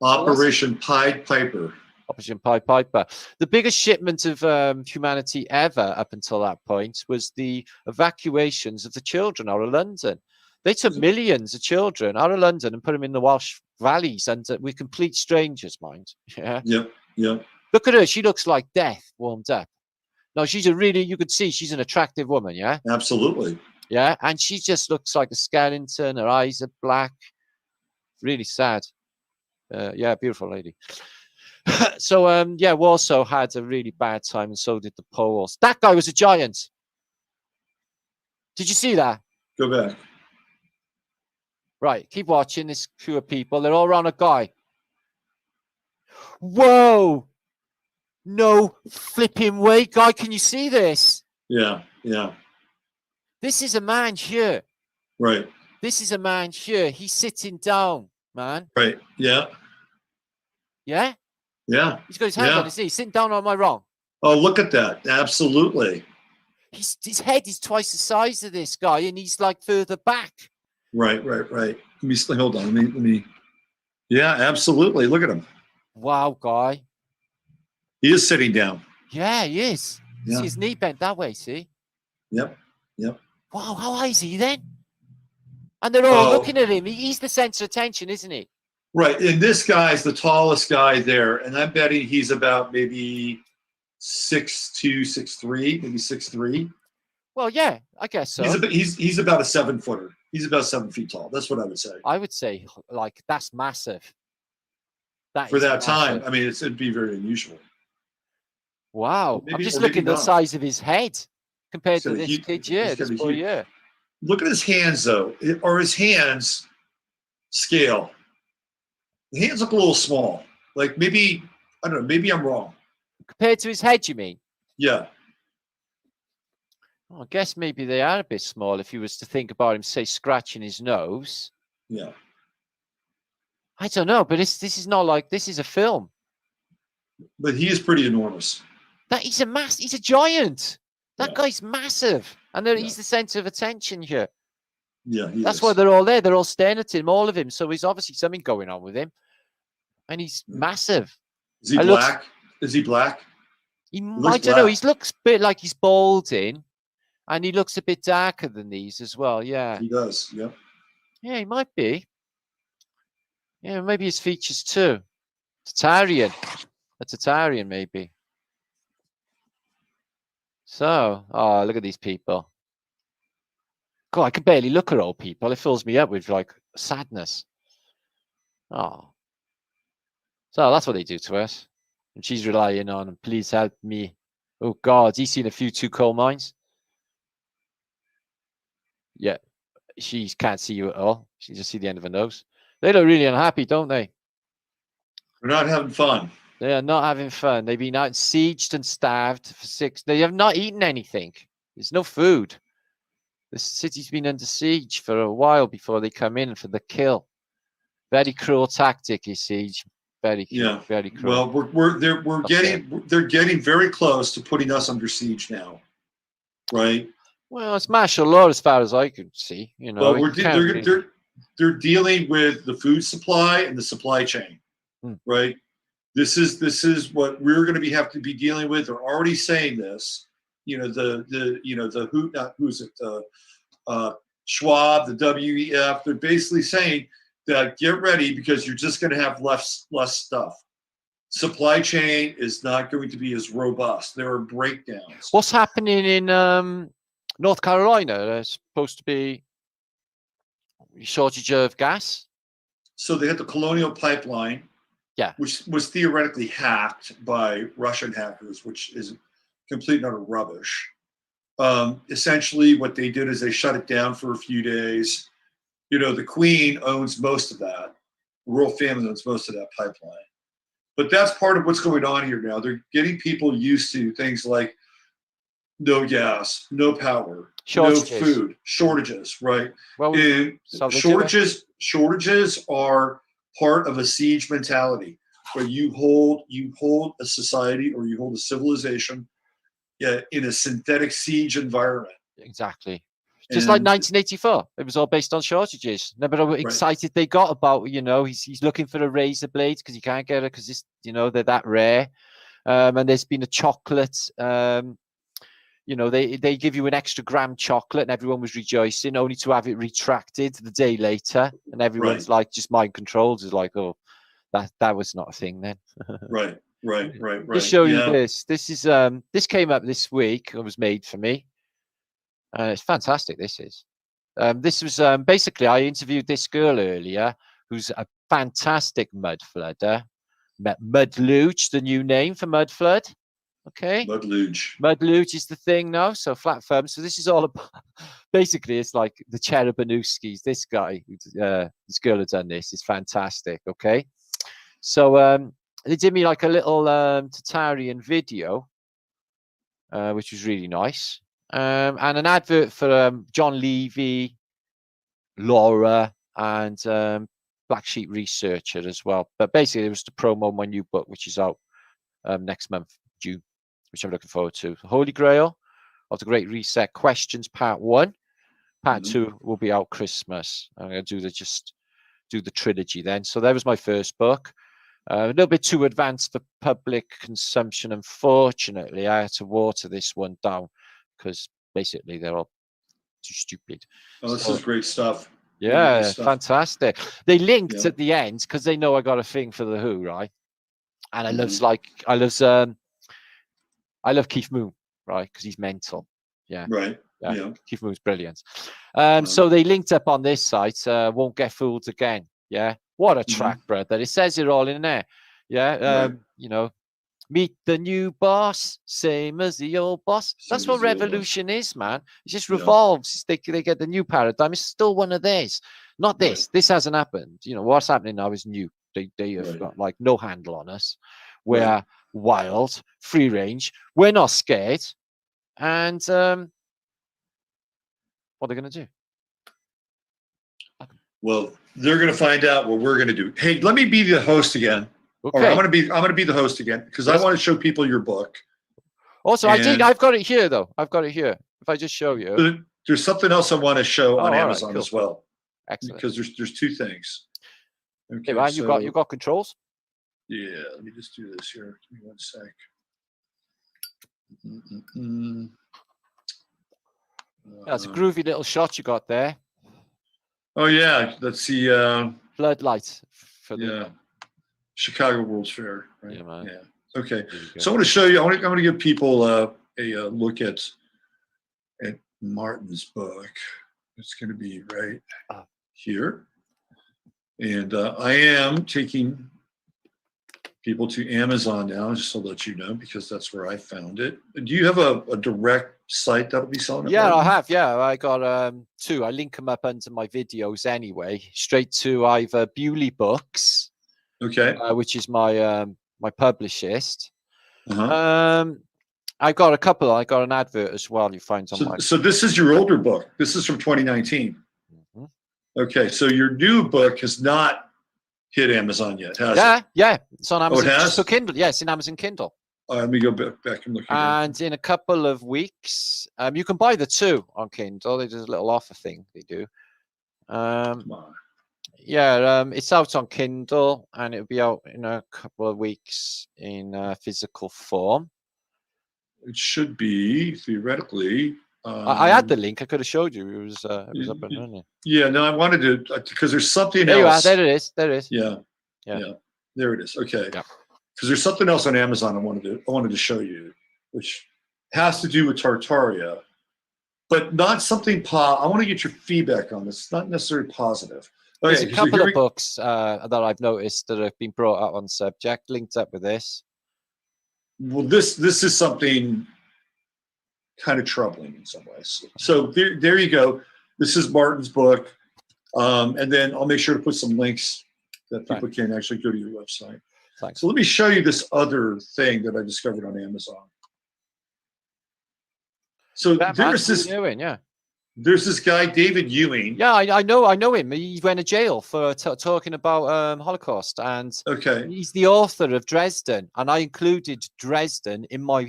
Speaker 2: Operation Pied Piper.
Speaker 1: Operation Pied Piper. The biggest shipment of humanity ever up until that point was the evacuations of the children out of London. They took millions of children out of London and put them in the Welsh valleys, and with complete strangers, mind. Yeah.
Speaker 2: Yep. Yep.
Speaker 1: Look at her. She looks like death warmed up. No, she's a really, you could see she's an attractive woman. Yeah.
Speaker 2: Absolutely.
Speaker 1: Yeah. And she just looks like a skeleton. Her eyes are black. Really sad. Yeah. Beautiful lady. So, yeah, Warsaw had a really bad time, and so did the Poles. That guy was a giant. Did you see that?
Speaker 2: Go back.
Speaker 1: Right, keep watching this crew of people. They're all around a guy. Whoa! No flipping way, guy. Can you see this?
Speaker 2: Yeah, yeah.
Speaker 1: This is a man here.
Speaker 2: Right.
Speaker 1: This is a man here. He's sitting down, man.
Speaker 2: Right. Yeah.
Speaker 1: Yeah?
Speaker 2: Yeah.
Speaker 1: He's got his hand on his knee. He's sitting down, or am I wrong?
Speaker 2: Oh, look at that. Absolutely.
Speaker 1: His head is twice the size of this guy, and he's like further back.
Speaker 2: Right. Let me hold on. Let me. Yeah, absolutely. Look at him.
Speaker 1: Wow, guy.
Speaker 2: He is sitting down.
Speaker 1: Yeah, he is.
Speaker 2: Yeah.
Speaker 1: See his knee bent that way, see?
Speaker 2: Yep.
Speaker 1: Wow, how high is he then? And they're all looking at him. He's the center of attention, isn't he?
Speaker 2: Right. And this guy's the tallest guy there. And I'm betting he's about maybe 6'2", 6'3", maybe 6'3".
Speaker 1: Well, yeah, I guess so.
Speaker 2: He's about a 7-footer. He's about 7 feet tall. That's what I would say.
Speaker 1: I would say, like, that's massive.
Speaker 2: For that time, I mean, it'd be very unusual.
Speaker 1: Wow. I'm just looking at the size of his head compared to this kid here, this boy here.
Speaker 2: Look at his hands, though. Or his hands scale. The hands look a little small. Like maybe, I don't know, maybe I'm wrong.
Speaker 1: Compared to his head, you mean?
Speaker 2: Yeah.
Speaker 1: Well, I guess maybe they are a bit small if you was to think about him, say, scratching his nose.
Speaker 2: Yeah.
Speaker 1: I don't know, but this is not like, this is a film.
Speaker 2: But he is pretty enormous.
Speaker 1: He's a giant. That guy's massive. And he's the center of attention here.
Speaker 2: Yeah,
Speaker 1: that's why they're all there. They're all staring at him, all of him. So he's obviously something going on with him. And he's massive.
Speaker 2: Is he black? Is he black?
Speaker 1: I don't know. He looks a bit like he's balding. And he looks a bit darker than these as well. Yeah.
Speaker 2: He does. Yeah.
Speaker 1: Yeah, he might be. Yeah, maybe his features too. Tartarian. A Tartarian, maybe. So, oh, look at these people. God, I can barely look at old people. It fills me up with like sadness. Oh. So that's what they do to us. And she's relying on, please help me. Oh God, he's seen a few too coal mines. Yeah, she can't see you at all. She can just see the end of her nose. They look really unhappy, don't they?
Speaker 2: We're not having fun.
Speaker 1: They are not having fun. They've been out sieged and starved for 6. They have not eaten anything. There's no food. The city's been under siege for a while before they come in for the kill. Very cruel tactic, is siege. Very cruel. Very cruel.
Speaker 2: Well, they're getting very close to putting us under siege now, right?
Speaker 1: Well, it's martial law as far as I can see. You know,
Speaker 2: well, they're dealing with the food supply and the supply chain, right? This is what we're going to have to be dealing with. They're already saying this. You know, who's it? Schwab, the WEF. They're basically saying that get ready because you're just going to have less stuff. Supply chain is not going to be as robust. There are breakdowns.
Speaker 1: What's happening in North Carolina? There's supposed to be a shortage of gas.
Speaker 2: So they had the Colonial Pipeline, which was theoretically hacked by Russian hackers, which is complete and utter rubbish. Essentially, what they did is they shut it down for a few days. You know, the Queen owns most of that. The royal family owns most of that pipeline. But that's part of what's going on here now. They're getting people used to things like no gas, no power, shortages. No food, shortages, right?
Speaker 1: Well,
Speaker 2: and shortages are part of a siege mentality, where you hold a society or you hold a civilization in a synthetic siege environment.
Speaker 1: Exactly. Just like 1984, it was all based on shortages. Remember how excited they got about, you know, he's looking for a razor blade because he can't get it because it's, you know, they're that rare. And there's been a chocolate, you know, they give you an extra gram chocolate and everyone was rejoicing, only to have it retracted the day later. And everyone's like, just mind controlled is like, oh, that was not a thing then.
Speaker 2: Right.
Speaker 1: Just show you this. This is this came up this week. It was made for me. It's fantastic. This was basically, I interviewed this girl earlier who's a fantastic mud flooder. Mud Luge, the new name for mud flood. Okay. Mud Luge is the thing now. So flat firm. So this is all about, basically, it's like the Cherubanuskis. This guy, this girl had done this. It's fantastic. Okay. So they did me like a little Tartary video, which was really nice. And an advert for John Levy, Laura, and Black Sheep Researcher as well. But basically, it was to promo my new book, which is out next month, June, which I'm looking forward to. Holy Grail of the Great Reset Questions, Part 1. Part 2 will be out Christmas. I'm going to do the trilogy then. So that was my first book. A little bit too advanced for public consumption. Unfortunately, I had to water this one down because basically they're all too stupid.
Speaker 2: Oh, this is great stuff.
Speaker 1: Yeah, fantastic. They linked at the end because they know I got a thing for the Who, right? And I love Keith Moon, right? Because he's mental. Yeah.
Speaker 2: Right. Yeah.
Speaker 1: Keith Moon's brilliant. So they linked up on this site. Won't Get Fooled Again. Yeah. What a track, brother. It says it all in there. Yeah. You know, meet the new boss, same as the old boss. That's what revolution is, man. It just revolves. They get the new paradigm. It's still one of theirs. Not this. This hasn't happened. You know, what's happening now is new. They have got like no handle on us. We're wild, free range. We're not scared. And what are they going to do?
Speaker 2: Well, they're going to find out what we're going to do. Hey, let me be the host again. Okay. Or I'm going to be the host again because I want to show people your book.
Speaker 1: Also, I've got it here though. I've got it here. If I just show you,
Speaker 2: there's something else I want to show on Amazon
Speaker 1: cool.
Speaker 2: as well.
Speaker 1: Excellent.
Speaker 2: Because there's two things.
Speaker 1: Okay, man, you got controls.
Speaker 2: Yeah, let me just do this here. Give me 1 sec.
Speaker 1: That's a groovy little shot you got there.
Speaker 2: Oh yeah, that's the
Speaker 1: floodlight for the
Speaker 2: Chicago World's Fair. Right?
Speaker 1: Yeah, man.
Speaker 2: Yeah. Okay. So I want to show you. I'm going to give people a look at Martin's book. It's going to be right here, and I am taking people to Amazon now, just to let you know, because that's where I found it. Do you have a direct site that'll be selling it?
Speaker 1: Yeah, I have. Yeah, I got 2. I link them up under my videos anyway, straight to either Bewley Books,
Speaker 2: okay,
Speaker 1: which is my my publicist.
Speaker 2: Uh-huh.
Speaker 1: I've got a couple. I got an advert as well. You find on my.
Speaker 2: So this is your older book. This is from 2019.
Speaker 1: Mm-hmm.
Speaker 2: Okay, so your new book has not hit Amazon yet, has it?
Speaker 1: Yeah. It's on Amazon.
Speaker 2: Oh, it has?
Speaker 1: So Kindle, yes, in Amazon Kindle.
Speaker 2: Let me go back and look here.
Speaker 1: And in a couple of weeks, you can buy the 2 on Kindle. They do a little offer thing they do.
Speaker 2: Come on.
Speaker 1: Yeah, it's out on Kindle, and it'll be out in a couple of weeks in physical form.
Speaker 2: It should be theoretically.
Speaker 1: I had the link. I could have showed you. It was up and running.
Speaker 2: Yeah, no, I wanted to because there's something
Speaker 1: there
Speaker 2: else.
Speaker 1: You are. There it is. There it is.
Speaker 2: Yeah. There it is. Okay. Because there's something else on Amazon I wanted to show you, which has to do with Tartaria, but not something. I want to get your feedback on this. It's not necessarily positive. Okay,
Speaker 1: there's a couple of books that I've noticed that have been brought up on the subject, linked up with this.
Speaker 2: Well, this is something kind of troubling in some ways. So there you go. This is Martin's book, and then I'll make sure to put some links that people can actually go to your website.
Speaker 1: Thanks.
Speaker 2: So let me show you this other thing that I discovered on Amazon. So there's this guy David Ewing.
Speaker 1: Yeah, I know him. He went to jail for talking about Holocaust, and he's the author of Dresden, and I included Dresden in my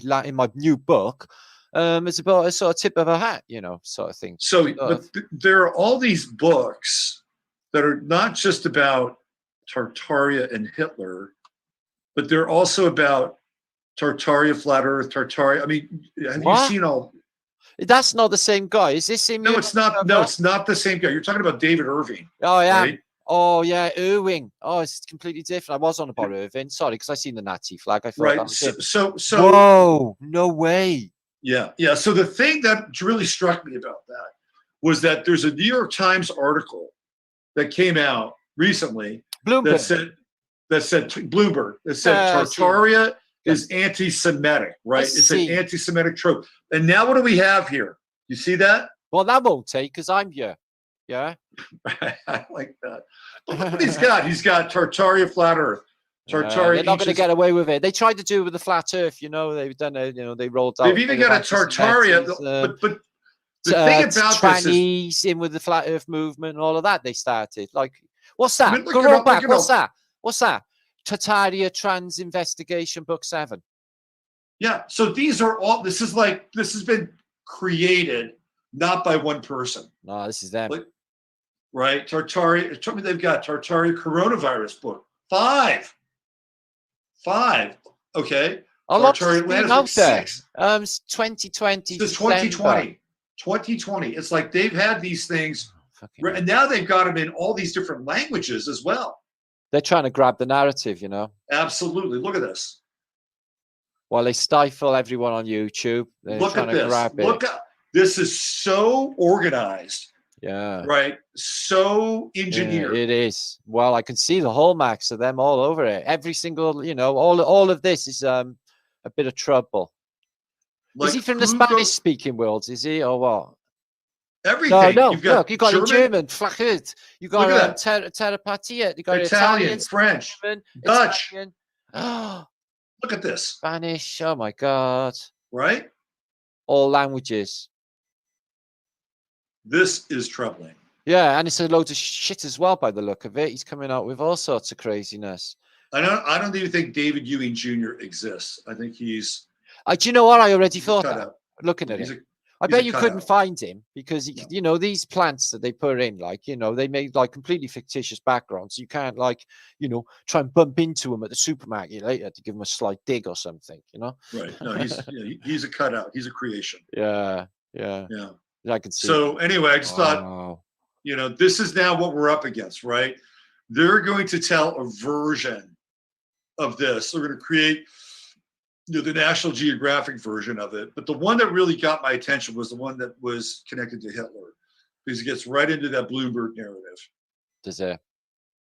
Speaker 1: new book. It's about a sort of tip of a hat, sort of thing.
Speaker 2: So but there are all these books that are not just about Tartaria and Hitler, but they're also about Tartaria, Flat Earth, Tartaria. I mean, have you seen all?
Speaker 1: That's not the same guy. Is this him?
Speaker 2: No, it's not. No, it's not the same guy. You're talking about David Irving.
Speaker 1: Oh yeah.
Speaker 2: Right?
Speaker 1: Oh yeah, Irving. Oh, it's completely different. I was on about Irving. Sorry, because I seen the Nazi flag. I thought
Speaker 2: right.
Speaker 1: That was him.
Speaker 2: So.
Speaker 1: Whoa! No way.
Speaker 2: Yeah. So the thing that really struck me about that was that there's a New York Times article that came out recently that said Bloomberg that said Tartaria is anti-Semitic, right? It's an anti-Semitic trope. And now what do we have here? You see that?
Speaker 1: Well, that won't take because I'm here. Yeah.
Speaker 2: I like that. But look what he's got. He's got Tartaria, Flat Earth. Tartaria.
Speaker 1: They're not going to get away with it. They tried to do it with the Flat Earth. They've done it. They rolled out.
Speaker 2: They've even got a Tartaria. But the thing about
Speaker 1: Chinese
Speaker 2: this is
Speaker 1: in with the Flat Earth movement and all of that. They started like, what's that?
Speaker 2: I mean,
Speaker 1: Go back. What's that? What's that? Tartaria Trans Investigation Book 7.
Speaker 2: Yeah. So these are all. This has been created not by one person.
Speaker 1: No, this is them.
Speaker 2: Right. Tartaria. They've got Tartaria Coronavirus Book 5. Okay.
Speaker 1: A lot of out there.
Speaker 2: 6.
Speaker 1: 2020.
Speaker 2: This is 2020. 2020. It's like they've had these things, and now they've got them in all these different languages as well.
Speaker 1: They're trying to grab the narrative,
Speaker 2: Absolutely. Look at this.
Speaker 1: While they stifle everyone on YouTube, they're
Speaker 2: Look
Speaker 1: trying
Speaker 2: at
Speaker 1: to
Speaker 2: this.
Speaker 1: grab it.
Speaker 2: Look at this. Is so organized.
Speaker 1: Yeah.
Speaker 2: Right. So engineered.
Speaker 1: Yeah, it is. Well, I can see the hallmarks of them all over it. Every single, all of this is a bit of trouble. Is he from the Spanish-speaking world? Is he or what?
Speaker 2: Everything.
Speaker 1: No.
Speaker 2: You've got
Speaker 1: you got German, Flachut. You got Terapatia. You got
Speaker 2: Italian, French,
Speaker 1: German,
Speaker 2: Dutch.
Speaker 1: Italian.
Speaker 2: Look at this.
Speaker 1: Spanish. Oh my God.
Speaker 2: Right.
Speaker 1: All languages.
Speaker 2: This is troubling.
Speaker 1: Yeah, and it's a load of shit as well by the look of it. He's coming out with all sorts of craziness.
Speaker 2: I don't even think David Ewing Jr. exists. I think he's.
Speaker 1: Do you know what? I already thought that. Looking at it. I bet you couldn't
Speaker 2: out.
Speaker 1: find him because these plants that they put in, they made completely fictitious backgrounds. You can't try and bump into them at the supermarket later to give them a slight dig or something.
Speaker 2: Right. No, he's a cutout. He's a creation.
Speaker 1: Yeah. I can see.
Speaker 2: So anyway, I just thought, this is now what we're up against, right? They're going to tell a version of this. They're going to create the National Geographic version of it. But the one that really got my attention was the one that was connected to Hitler, because it gets right into that Bloomberg narrative.
Speaker 1: Does it?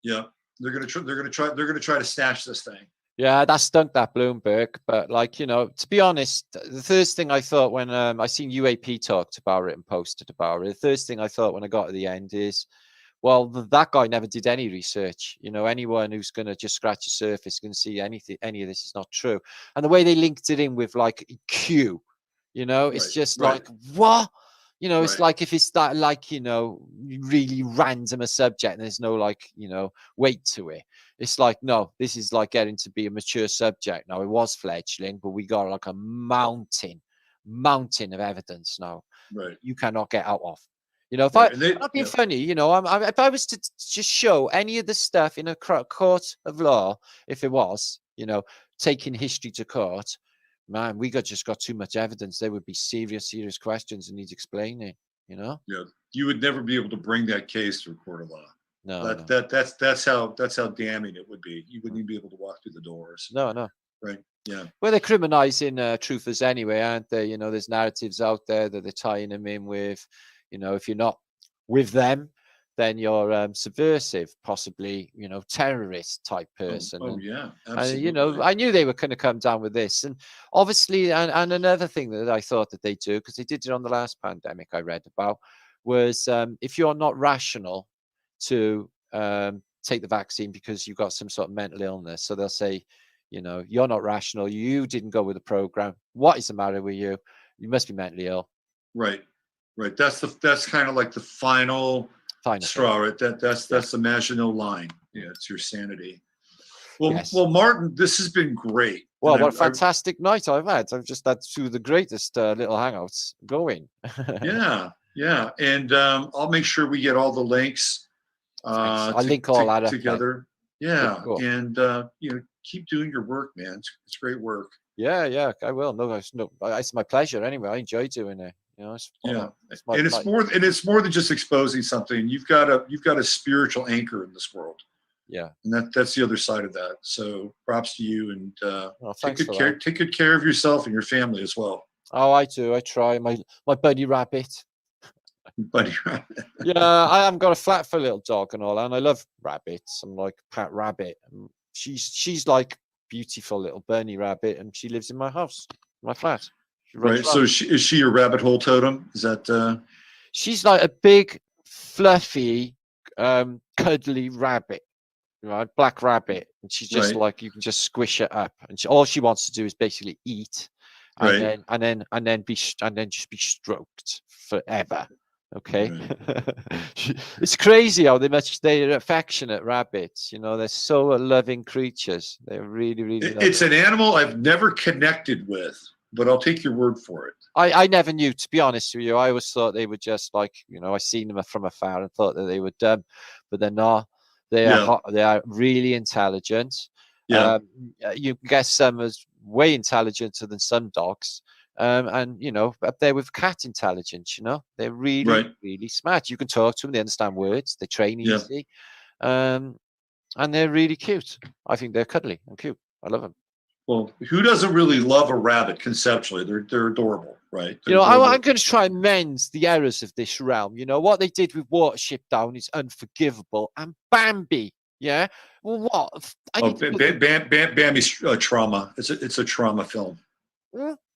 Speaker 2: Yeah, they're going to try to snatch this thing.
Speaker 1: Yeah, that stunk, that Bloomberg. But to be honest, the first thing I thought when I seen UAP talked about it and posted about it, the first thing I thought when I got to the end is, Well, that guy never did any research. You know, anyone who's going to just scratch the surface can see any of this is not true. And the way they linked it in with like Q, you know, it's just like, what? You know, it's like if it's that, like, you know, really random a subject and there's no, like, you know, weight to it. It's like, no, this is like getting to be a mature subject. Now, it was fledgling, but we got like a mountain of evidence now. You cannot get out of. You know, if I'm not being funny, you know, if I was to just show any of the stuff in a court of law, if it was, you know, taking history to court, man, we just got too much evidence. There would be serious questions and he'd explain it, you know?
Speaker 2: Yeah. You would never be able to bring that case to a court of law.
Speaker 1: No,
Speaker 2: that's how damning it would be. You wouldn't even be able to walk through the doors.
Speaker 1: No.
Speaker 2: Right. Yeah.
Speaker 1: Well, they're criminalizing truthers anyway, aren't they? You know, there's narratives out there that they're tying them in with, you know, if you're not with them, then you're subversive, possibly, you know, terrorist type person.
Speaker 2: Yeah, absolutely.
Speaker 1: And, you know, I knew they were going to come down with this. And obviously, and another thing that I thought that they do, because they did it on the last pandemic I read about, was if you're not rational to take the vaccine because you've got some sort of mental illness, so they'll say, you know, you're not rational. You didn't go with the program. What is the matter with you? You must be mentally ill.
Speaker 2: Right. That's kind of like the final straw, right? That's the Maginot line. Yeah, it's your sanity. Well, Martin, this has been great.
Speaker 1: Well, what a fantastic night I've had. I've just had two of the greatest little hangouts going.
Speaker 2: Yeah, and I'll make sure we get all the links.
Speaker 1: I'll link all that up
Speaker 2: together. Yeah, cool. And you know, keep doing your work, man. It's great work.
Speaker 1: Yeah, I will. No, it's my pleasure. Anyway, I enjoy doing it. You know,
Speaker 2: it's more than just exposing something. You've got a spiritual anchor in this world.
Speaker 1: Yeah,
Speaker 2: and that's the other side of that. So props to you, and take good care of yourself and your family as well.
Speaker 1: Oh, I do. I try. My buddy rabbit.
Speaker 2: Buddy rabbit.
Speaker 1: Yeah, I haven't got a flat for a little dog and all, and I love rabbits. I'm like Pat Rabbit. She's like beautiful little Bernie rabbit, and she lives in my house, my flat.
Speaker 2: Right. So is she your rabbit hole totem? Is that?
Speaker 1: She's like a big, fluffy, cuddly rabbit, right? Black rabbit, and she's just like, you can just squish it up, and all she wants to do is basically eat, and then just be stroked forever. Okay. It's crazy how they're affectionate rabbits. You know, they're so loving creatures. They're really, really loving.
Speaker 2: It's an animal I've never connected with, but I'll take your word for it.
Speaker 1: I never knew, to be honest with you. I always thought they were just like, you know, I seen them from afar and thought that they were dumb, but they're not. They are really intelligent.
Speaker 2: Yeah.
Speaker 1: You can guess some as way intelligenter than some dogs. And, you know, up there with cat intelligence, you know, they're really, really smart. You can talk to them. They understand words. They train easy. And they're really cute. I think they're cuddly and cute. I love them.
Speaker 2: Well, who doesn't really love a rabbit conceptually? They're adorable, right?
Speaker 1: You know, I'm going to try and mend the errors of this realm. You know, what they did with Watership Down is unforgivable. And Bambi, yeah? Well, what?
Speaker 2: Bambi's trauma. It's a trauma film.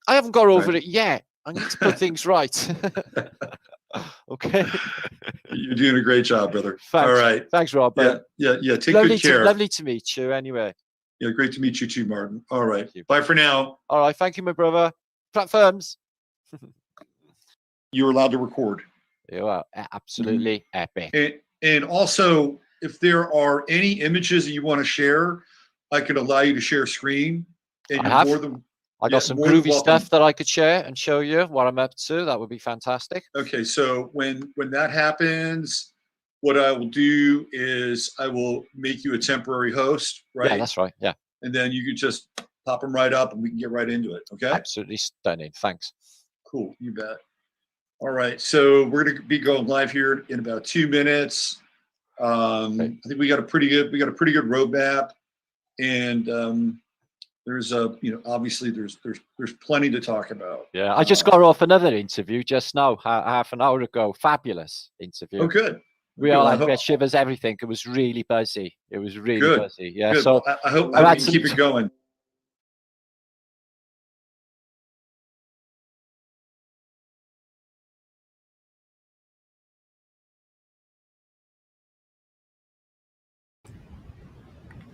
Speaker 1: I haven't got over it yet. I need to put things right. Okay.
Speaker 2: You're doing a great job, brother.
Speaker 1: Thanks.
Speaker 2: All right.
Speaker 1: Thanks, Rob.
Speaker 2: Yeah. Take good care.
Speaker 1: Lovely to meet you anyway.
Speaker 2: Yeah, great to meet you too, Martin. All right. Bye for now.
Speaker 1: All right. Thank you, my brother. Platforms.
Speaker 2: You're allowed to record.
Speaker 1: You are absolutely epic.
Speaker 2: And also, if there are any images that you want to share, I could allow you to share screen. And
Speaker 1: I got some groovy stuff that I could share and show you what I'm up to. That would be fantastic.
Speaker 2: Okay, so when that happens, what I will do is I will make you a temporary host, right?
Speaker 1: Yeah, that's right. Yeah.
Speaker 2: And then you can just pop them right up and we can get right into it. Okay.
Speaker 1: Absolutely stunning. Thanks.
Speaker 2: Cool. You bet. All right. So we're going to be going live here in about 2 minutes. I think we got a pretty good roadmap, and there's obviously there's plenty to talk about.
Speaker 1: Yeah, I just got off another interview just now, half an hour ago. Fabulous interview.
Speaker 2: Oh, good.
Speaker 1: We all had shivers, everything. It was really buzzy. It was really buzzy. Yeah.
Speaker 2: Good.
Speaker 1: So
Speaker 2: I hope you can keep it going.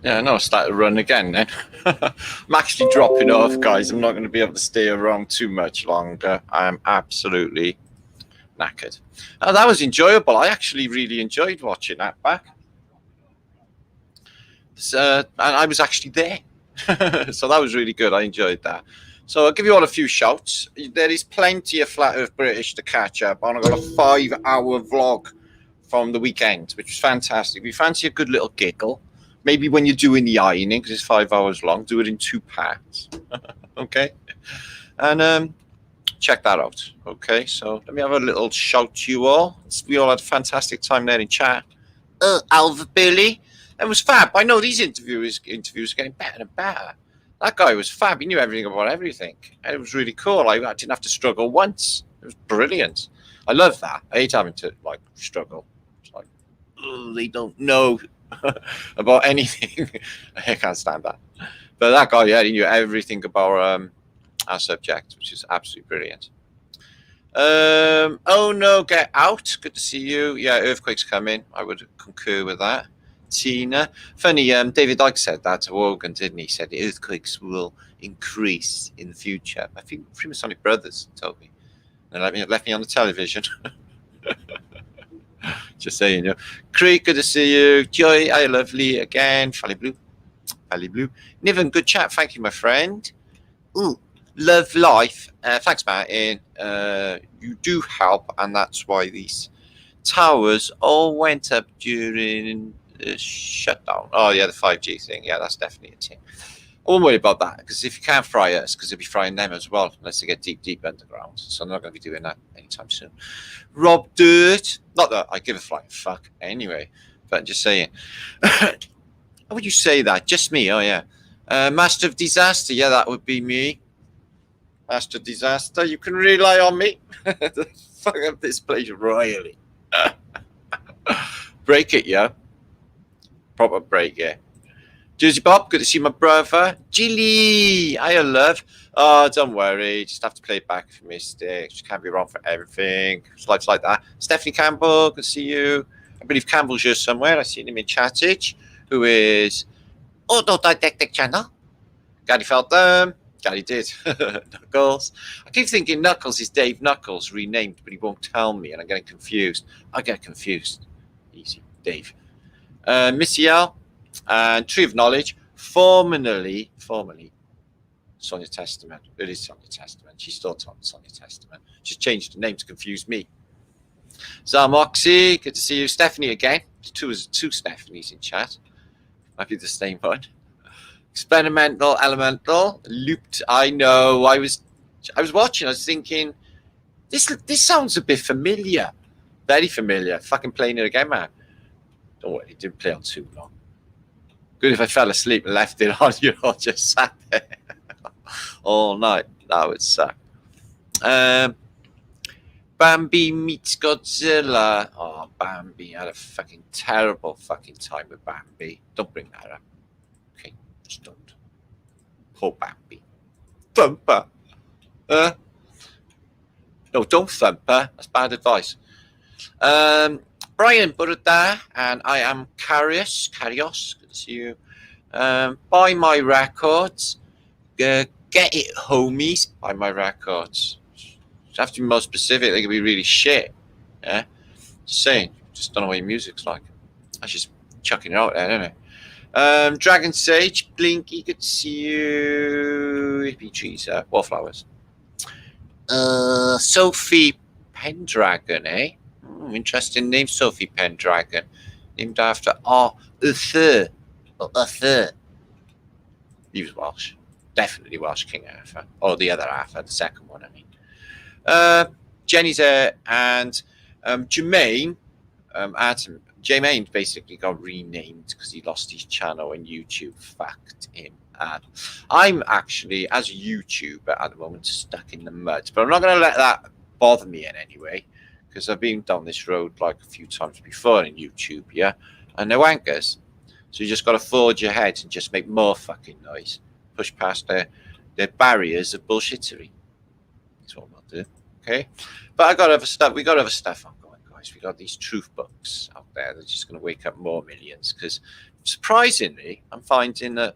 Speaker 1: Yeah, no, I started to run again then. I'm actually dropping off, guys. I'm not going to be able to stay around too much longer. I'm absolutely knackered. That was enjoyable. I actually really enjoyed watching that back. And I was actually there. So that was really good. I enjoyed that. So I'll give you all a few shouts. There is plenty of Flat Earth British to catch up on. I've got a 5-hour vlog from the weekend, which was fantastic. We fancy a good little giggle. Maybe when you're doing the ironing, because it's 5 hours long, do it in 2 parts. Okay? And check that out. Okay? So let me have a little shout to you all. We all had a fantastic time there in chat. Alva Billy. It was fab. I know these interviews are getting better and better. That guy was fab. He knew everything about everything. And it was really cool. I didn't have to struggle once. It was brilliant. I love that. I hate having to struggle. It's like, they don't know about anything. I can't stand that. But that guy, yeah, he knew everything about our subject, which is absolutely brilliant. Oh no, get out. Good to see you. Yeah, earthquakes coming. I would concur with that. Tina, funny. David Icke said that to Wogan, didn't he? He said the earthquakes will increase in the future. I think Freemasonic Brothers told me. They left me on the television. Just saying, you know. Craig, good to see you. Joy, I lovely again. Valley Blue. Niven, good chat. Thank you, my friend. Ooh. Love life. Thanks, Martin. You do help, and that's why these towers all went up during the shutdown. Oh, yeah, the 5G thing. Yeah, that's definitely a thing. I won't worry about that, because if you can't fry us, because they'll be frying them as well, unless they get deep underground. So I'm not going to be doing that anytime soon. Rob Dirt. Not that I give a flying fuck anyway, but just saying. How would you say that? Just me? Oh, yeah. Master of Disaster. Yeah, that would be me. Master Disaster, you can rely on me. Fuck up this place royally. Break it, yeah. Proper break, yeah. Jersey Bob, good to see my brother. Jilly, I love. Oh, don't worry. Just have to play it back if you missed it. Just can't be wrong for everything. Life's like that. Stephanie Campbell, good to see you. I believe Campbell's here somewhere. I see him in Chattage, who is Autodidactic Channel. Gary Feltham. Gary did. Knuckles. I keep thinking Knuckles is Dave Knuckles renamed, but he won't tell me, and I'm getting confused. I get confused. Easy, Dave. Missy L. And Tree of Knowledge, formerly Sonia Testament. It is Sonia Testament. She's still Sonia Testament. She's changed the name to confuse me. Zarmoxy, good to see you. Stephanie again. Two Stephanies in chat. Might be the same one. Experimental Elemental looped. I know. I was watching. I was thinking, this sounds a bit familiar. Very familiar. Fucking playing it again, man. Don't worry, it didn't play on too long. Good if I fell asleep and left it on. You know, just sat there all night. That would suck. Bambi meets Godzilla. Oh, Bambi. I had a fucking terrible fucking time with Bambi. Don't bring that up. Okay, just don't. Poor Bambi. Thumper. No, don't thumper. That's bad advice. Brian Burda, and I am Carios. Good to see you. Buy my records. Get it, homies. Buy my records. You have to be more specific. They can be really shit. Yeah. Just saying. Just don't know what your music's like. I was just chucking it out there, don't I? Dragon Sage, Blinky, good to see you. Hippie trees, wallflowers. Sophie Pendragon, eh? Interesting name, Sophie Pendragon. Named after Arthur. He was Welsh. Definitely Welsh, King Arthur. Or the other Arthur, the second one, I mean. Jenny's there, and Jermaine, Jermaine basically got renamed because he lost his channel and YouTube fucked him up. I'm actually, as a YouTuber at the moment, stuck in the mud, but I'm not going to let that bother me in any way, because I've been down this road like a few times before in YouTube, yeah, and they're wankers. So you just got to forge ahead and just make more fucking noise, push past their barriers of bullshittery. That's what we'll do, okay? But I got other stuff. We got other stuff ongoing, guys. We got these truth books out there. They're just going to wake up more millions, because surprisingly, I'm finding that,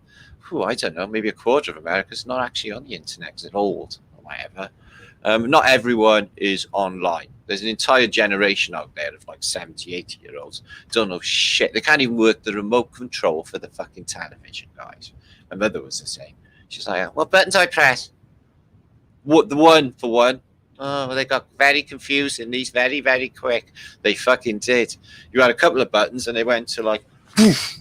Speaker 1: I don't know, maybe a quarter of America's not actually on the internet because they're old or whatever. Not everyone is online. There's an entire generation out there of like 70, 80-year-olds. Don't know shit. They can't even work the remote control for the fucking television, guys. My mother was the same. She's like, what buttons do I press? What, the one for one? Oh, well, they got very confused and these very, very quick. They fucking did. You had a couple of buttons and they went to like, poof,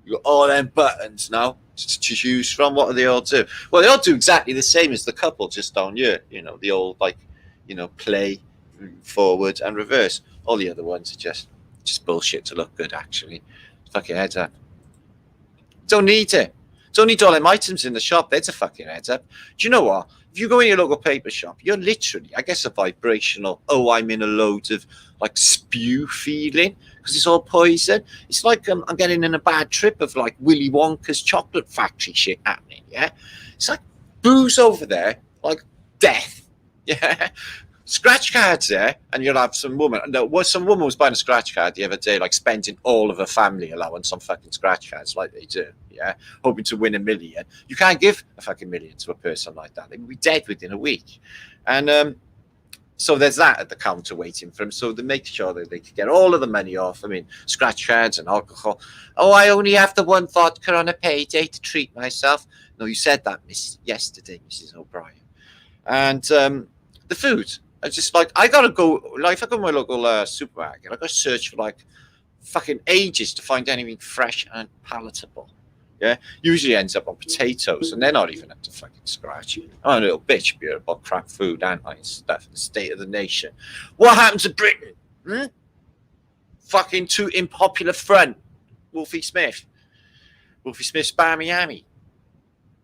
Speaker 1: you got all them buttons now to choose from. What do they all do? Well, they all do exactly the same as the couple just down here. You know, the old, like, you know, play, forward and reverse. All the other ones are just bullshit to look good, actually. Fucking heads up. Don't need it. Don't need all them items in the shop. There's a fucking heads up. Do you know what? If you go in your local paper shop, you're literally, I guess, a vibrational, I'm in a load of like spew feeling because it's all poison. It's like I'm getting in a bad trip of like Willy Wonka's chocolate factory shit happening. Yeah. It's like booze over there, like death. Yeah. Scratch cards there, and you'll have some woman. No, some woman was buying a scratch card the other day, like spending all of her family allowance on fucking scratch cards, like they do. Yeah, hoping to win $1 million. You can't give a fucking $1 million to a person like that; they will be dead within a week. And so there's that at the counter waiting for them. So they make sure that they can get all of the money off. I mean, scratch cards and alcohol. Oh, I only have the one vodka on a payday to treat myself. No, you said that yesterday, Mrs. O'Brien. And the food. I just like, I gotta go, like, if I go to my local supermarket, I gotta search for like fucking ages to find anything fresh and palatable. Yeah, usually ends up on potatoes, and they're not even up to fucking scratch. I'm a little bitch about crap food, aren't I? And stuff, the state of the nation. What happened to Britain? Fucking too unpopular front. Wolfie Smith's Bar Miami.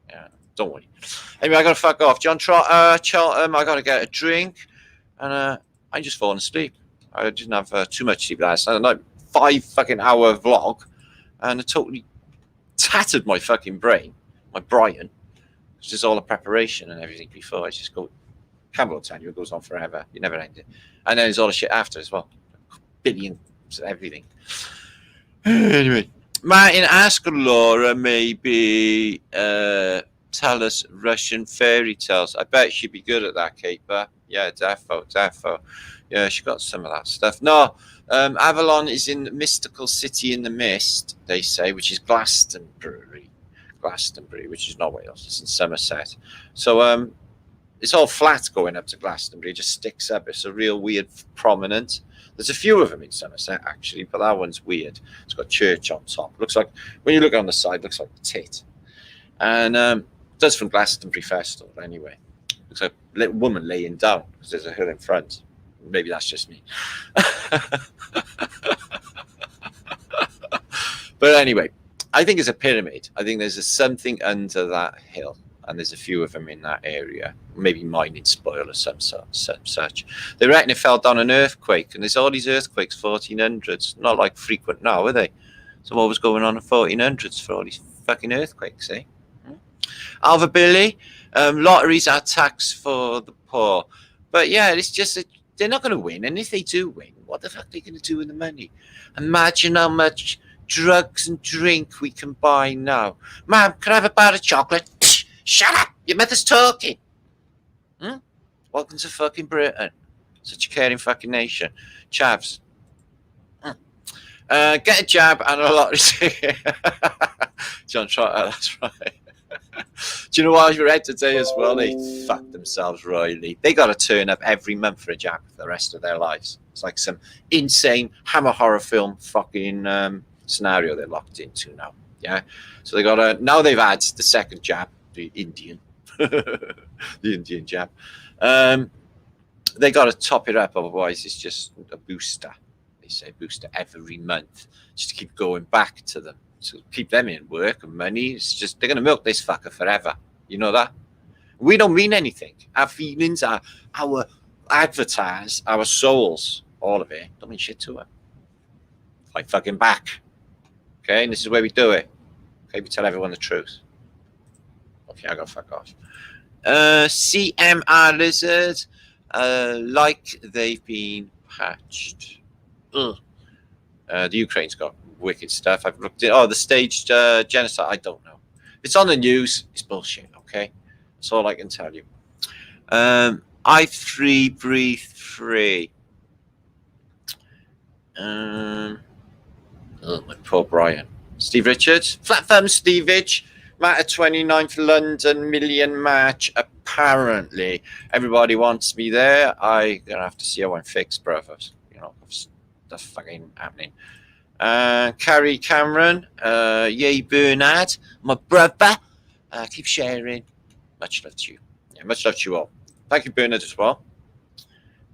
Speaker 1: Yeah, don't worry. Anyway, I gotta fuck off. John Charlton, I gotta get a drink. And I just fallen asleep. I didn't have too much sleep last night. Like 5 fucking hour vlog, and it totally tattered my fucking brain, my Brian. It's just all the preparation and everything before. I just go, Campbell will tell you, it goes on forever. You never end it. And then there's all the shit after as well. Billions of everything. Anyway, Martin, ask Laura maybe tell us Russian fairy tales. I bet she'd be good at that, Caper. Yeah, defo. Yeah, she got some of that stuff. No, Avalon is in the mystical city in the mist, they say, which is Glastonbury, which is not Wales. It's in Somerset. So it's all flat going up to Glastonbury. It just sticks up. It's a real weird prominent. There's a few of them in Somerset, actually, but that one's weird. It's got church on top. Looks like, when you look on the side, looks like a tit. And it does from Glastonbury Festival, anyway. Looks like a little woman laying down because there's a hill in front. Maybe that's just me. But anyway, I think it's a pyramid. I think there's something under that hill, and there's a few of them in that area. Maybe mining spoil or some such. They reckon it fell down an earthquake, and there's all these earthquakes, 1400s. Not like frequent now, are they? So what was going on in 1400s for all these fucking earthquakes, eh? Alva Billy, lotteries are tax for the poor. But yeah, it's just they're not going to win. And if they do win, what the fuck are they going to do with the money? Imagine how much drugs and drink we can buy now. Ma'am, can I have a bar of chocolate? Psh, shut up! Your mother's talking. Welcome to fucking Britain. Such a caring fucking nation. Chavs. Get a jab and a lottery ticket. John Trotter, that's right. Do you know what I read today as well? They fucked themselves royally. They got to turn up every month for a jab for the rest of their lives. It's like some insane Hammer horror film fucking scenario they're locked into now. Yeah. So they got to, now they've had the second jab, the Indian, the Indian jab. They got to top it up, otherwise it's just a booster. They say booster every month, just to keep going back to them. So keep them in work and money. It's just, they're going to milk this fucker forever. You know that? We don't mean anything. Our feelings, our avatars, our souls, all of it, don't mean shit to her. Fight fucking back. Okay, and this is where we do it. Okay, we tell everyone the truth. Okay, I gotta fuck off. CMR lizard, like they've been patched. The Ukraine's got wicked stuff. I've looked at the staged genocide. I don't know. It's on the news. It's bullshit. Okay, that's all I can tell you. I3 breathe free. My poor Brian. Steve Richards. Flat thumb Stevich. Matter 29th London million match. Apparently, everybody wants me there. I'm gonna have to see how I'm fixed, brothers. You know, stuff fucking happening. Carrie Cameron. Yay Bernard, my brother. Keep sharing. Much love to you. Yeah, much love to you all. Thank you, Bernard, as well.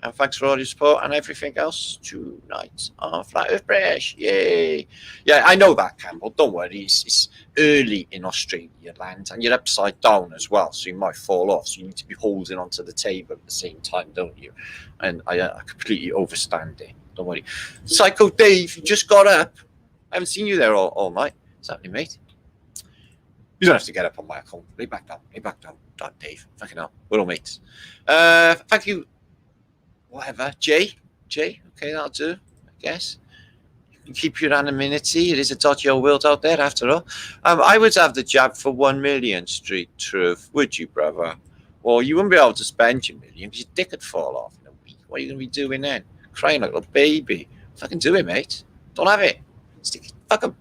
Speaker 1: And thanks for all your support and everything else tonight on Flat Earth British. Yay. Yeah, I know that, Campbell. Don't worry. It's early in Australia land and you're upside down as well. So you might fall off. So you need to be holding onto the table at the same time, don't you? And I completely overstand it. Don't worry. Psycho Dave, you just got up. I haven't seen you there all night. What's happening, mate? You don't have to get up on my account. Lay back down. Lay back down. God, Dave. Fucking hell. We're all mates. Thank you. Whatever. Jay. Okay, that'll do, I guess. You can keep your anonymity. It is a dodgy old world out there, after all. I would have the jab for 1 million, Street Truth. Would you, brother? Well, you wouldn't be able to spend your million because your dick would fall off in a week. What are you going to be doing then? Crying like a little baby. Fucking do it, mate. Don't have it. Stick it. Fuck them.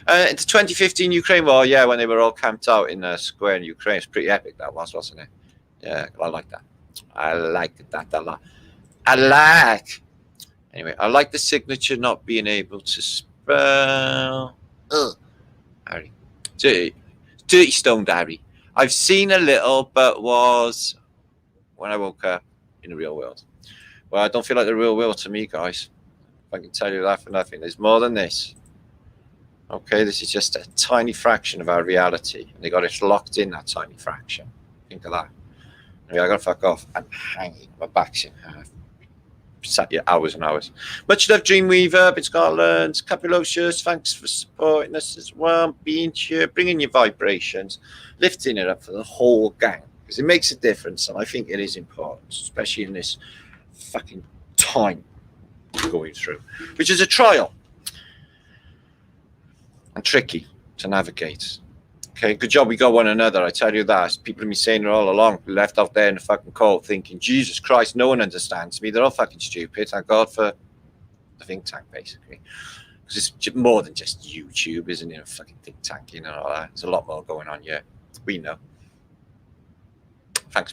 Speaker 1: The 2015 Ukraine war, yeah, when they were all camped out in a square in Ukraine. It's pretty epic, that was, wasn't it? Yeah, I like that. I like that a lot. Anyway, I like the signature not being able to spell. Harry. Dirty stoned Harry. I've seen a little, but was when I woke up in the real world. Well, I don't feel like the real world to me, guys. If I can tell you that for nothing. There's more than this. Okay, this is just a tiny fraction of our reality. And they got us locked in that tiny fraction. Think of that. Anyway, I gotta fuck off. I'm hanging. My back's in half. Sat here hours and hours. Much love, Dreamweaver, in Scotland. Capulocious, thanks for supporting us as well. Being here, bringing your vibrations, lifting it up for the whole gang. Because it makes a difference, and I think it is important, especially in this fucking time we're going through, which is a trial and tricky to navigate. Okay, good job we got one another, I tell you that. People have been saying it all along. We left out there in the fucking cold thinking, Jesus Christ, no one understands me. They're all fucking stupid. Thank God for the think tank, basically. Because it's more than just YouTube, isn't it? A fucking think tank, you know, all that. There's a lot more going on, yeah. We know. Thanks,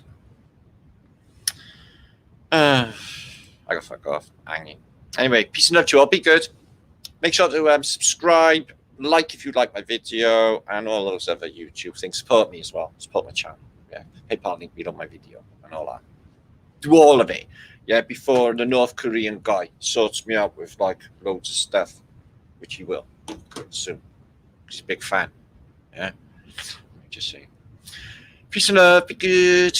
Speaker 1: man. I got fuck off. Hanging. Anyway, peace and love to you all. Be good. Make sure to subscribe. Like if you like my video and all those other YouTube things. Support me as well. Support my channel. Yeah. PayPal link below my video and all that. Do all of it. Yeah. Before the North Korean guy sorts me out with like loads of stuff, which he will soon. He's a big fan. Yeah. Just saying. Peace and love. Be good.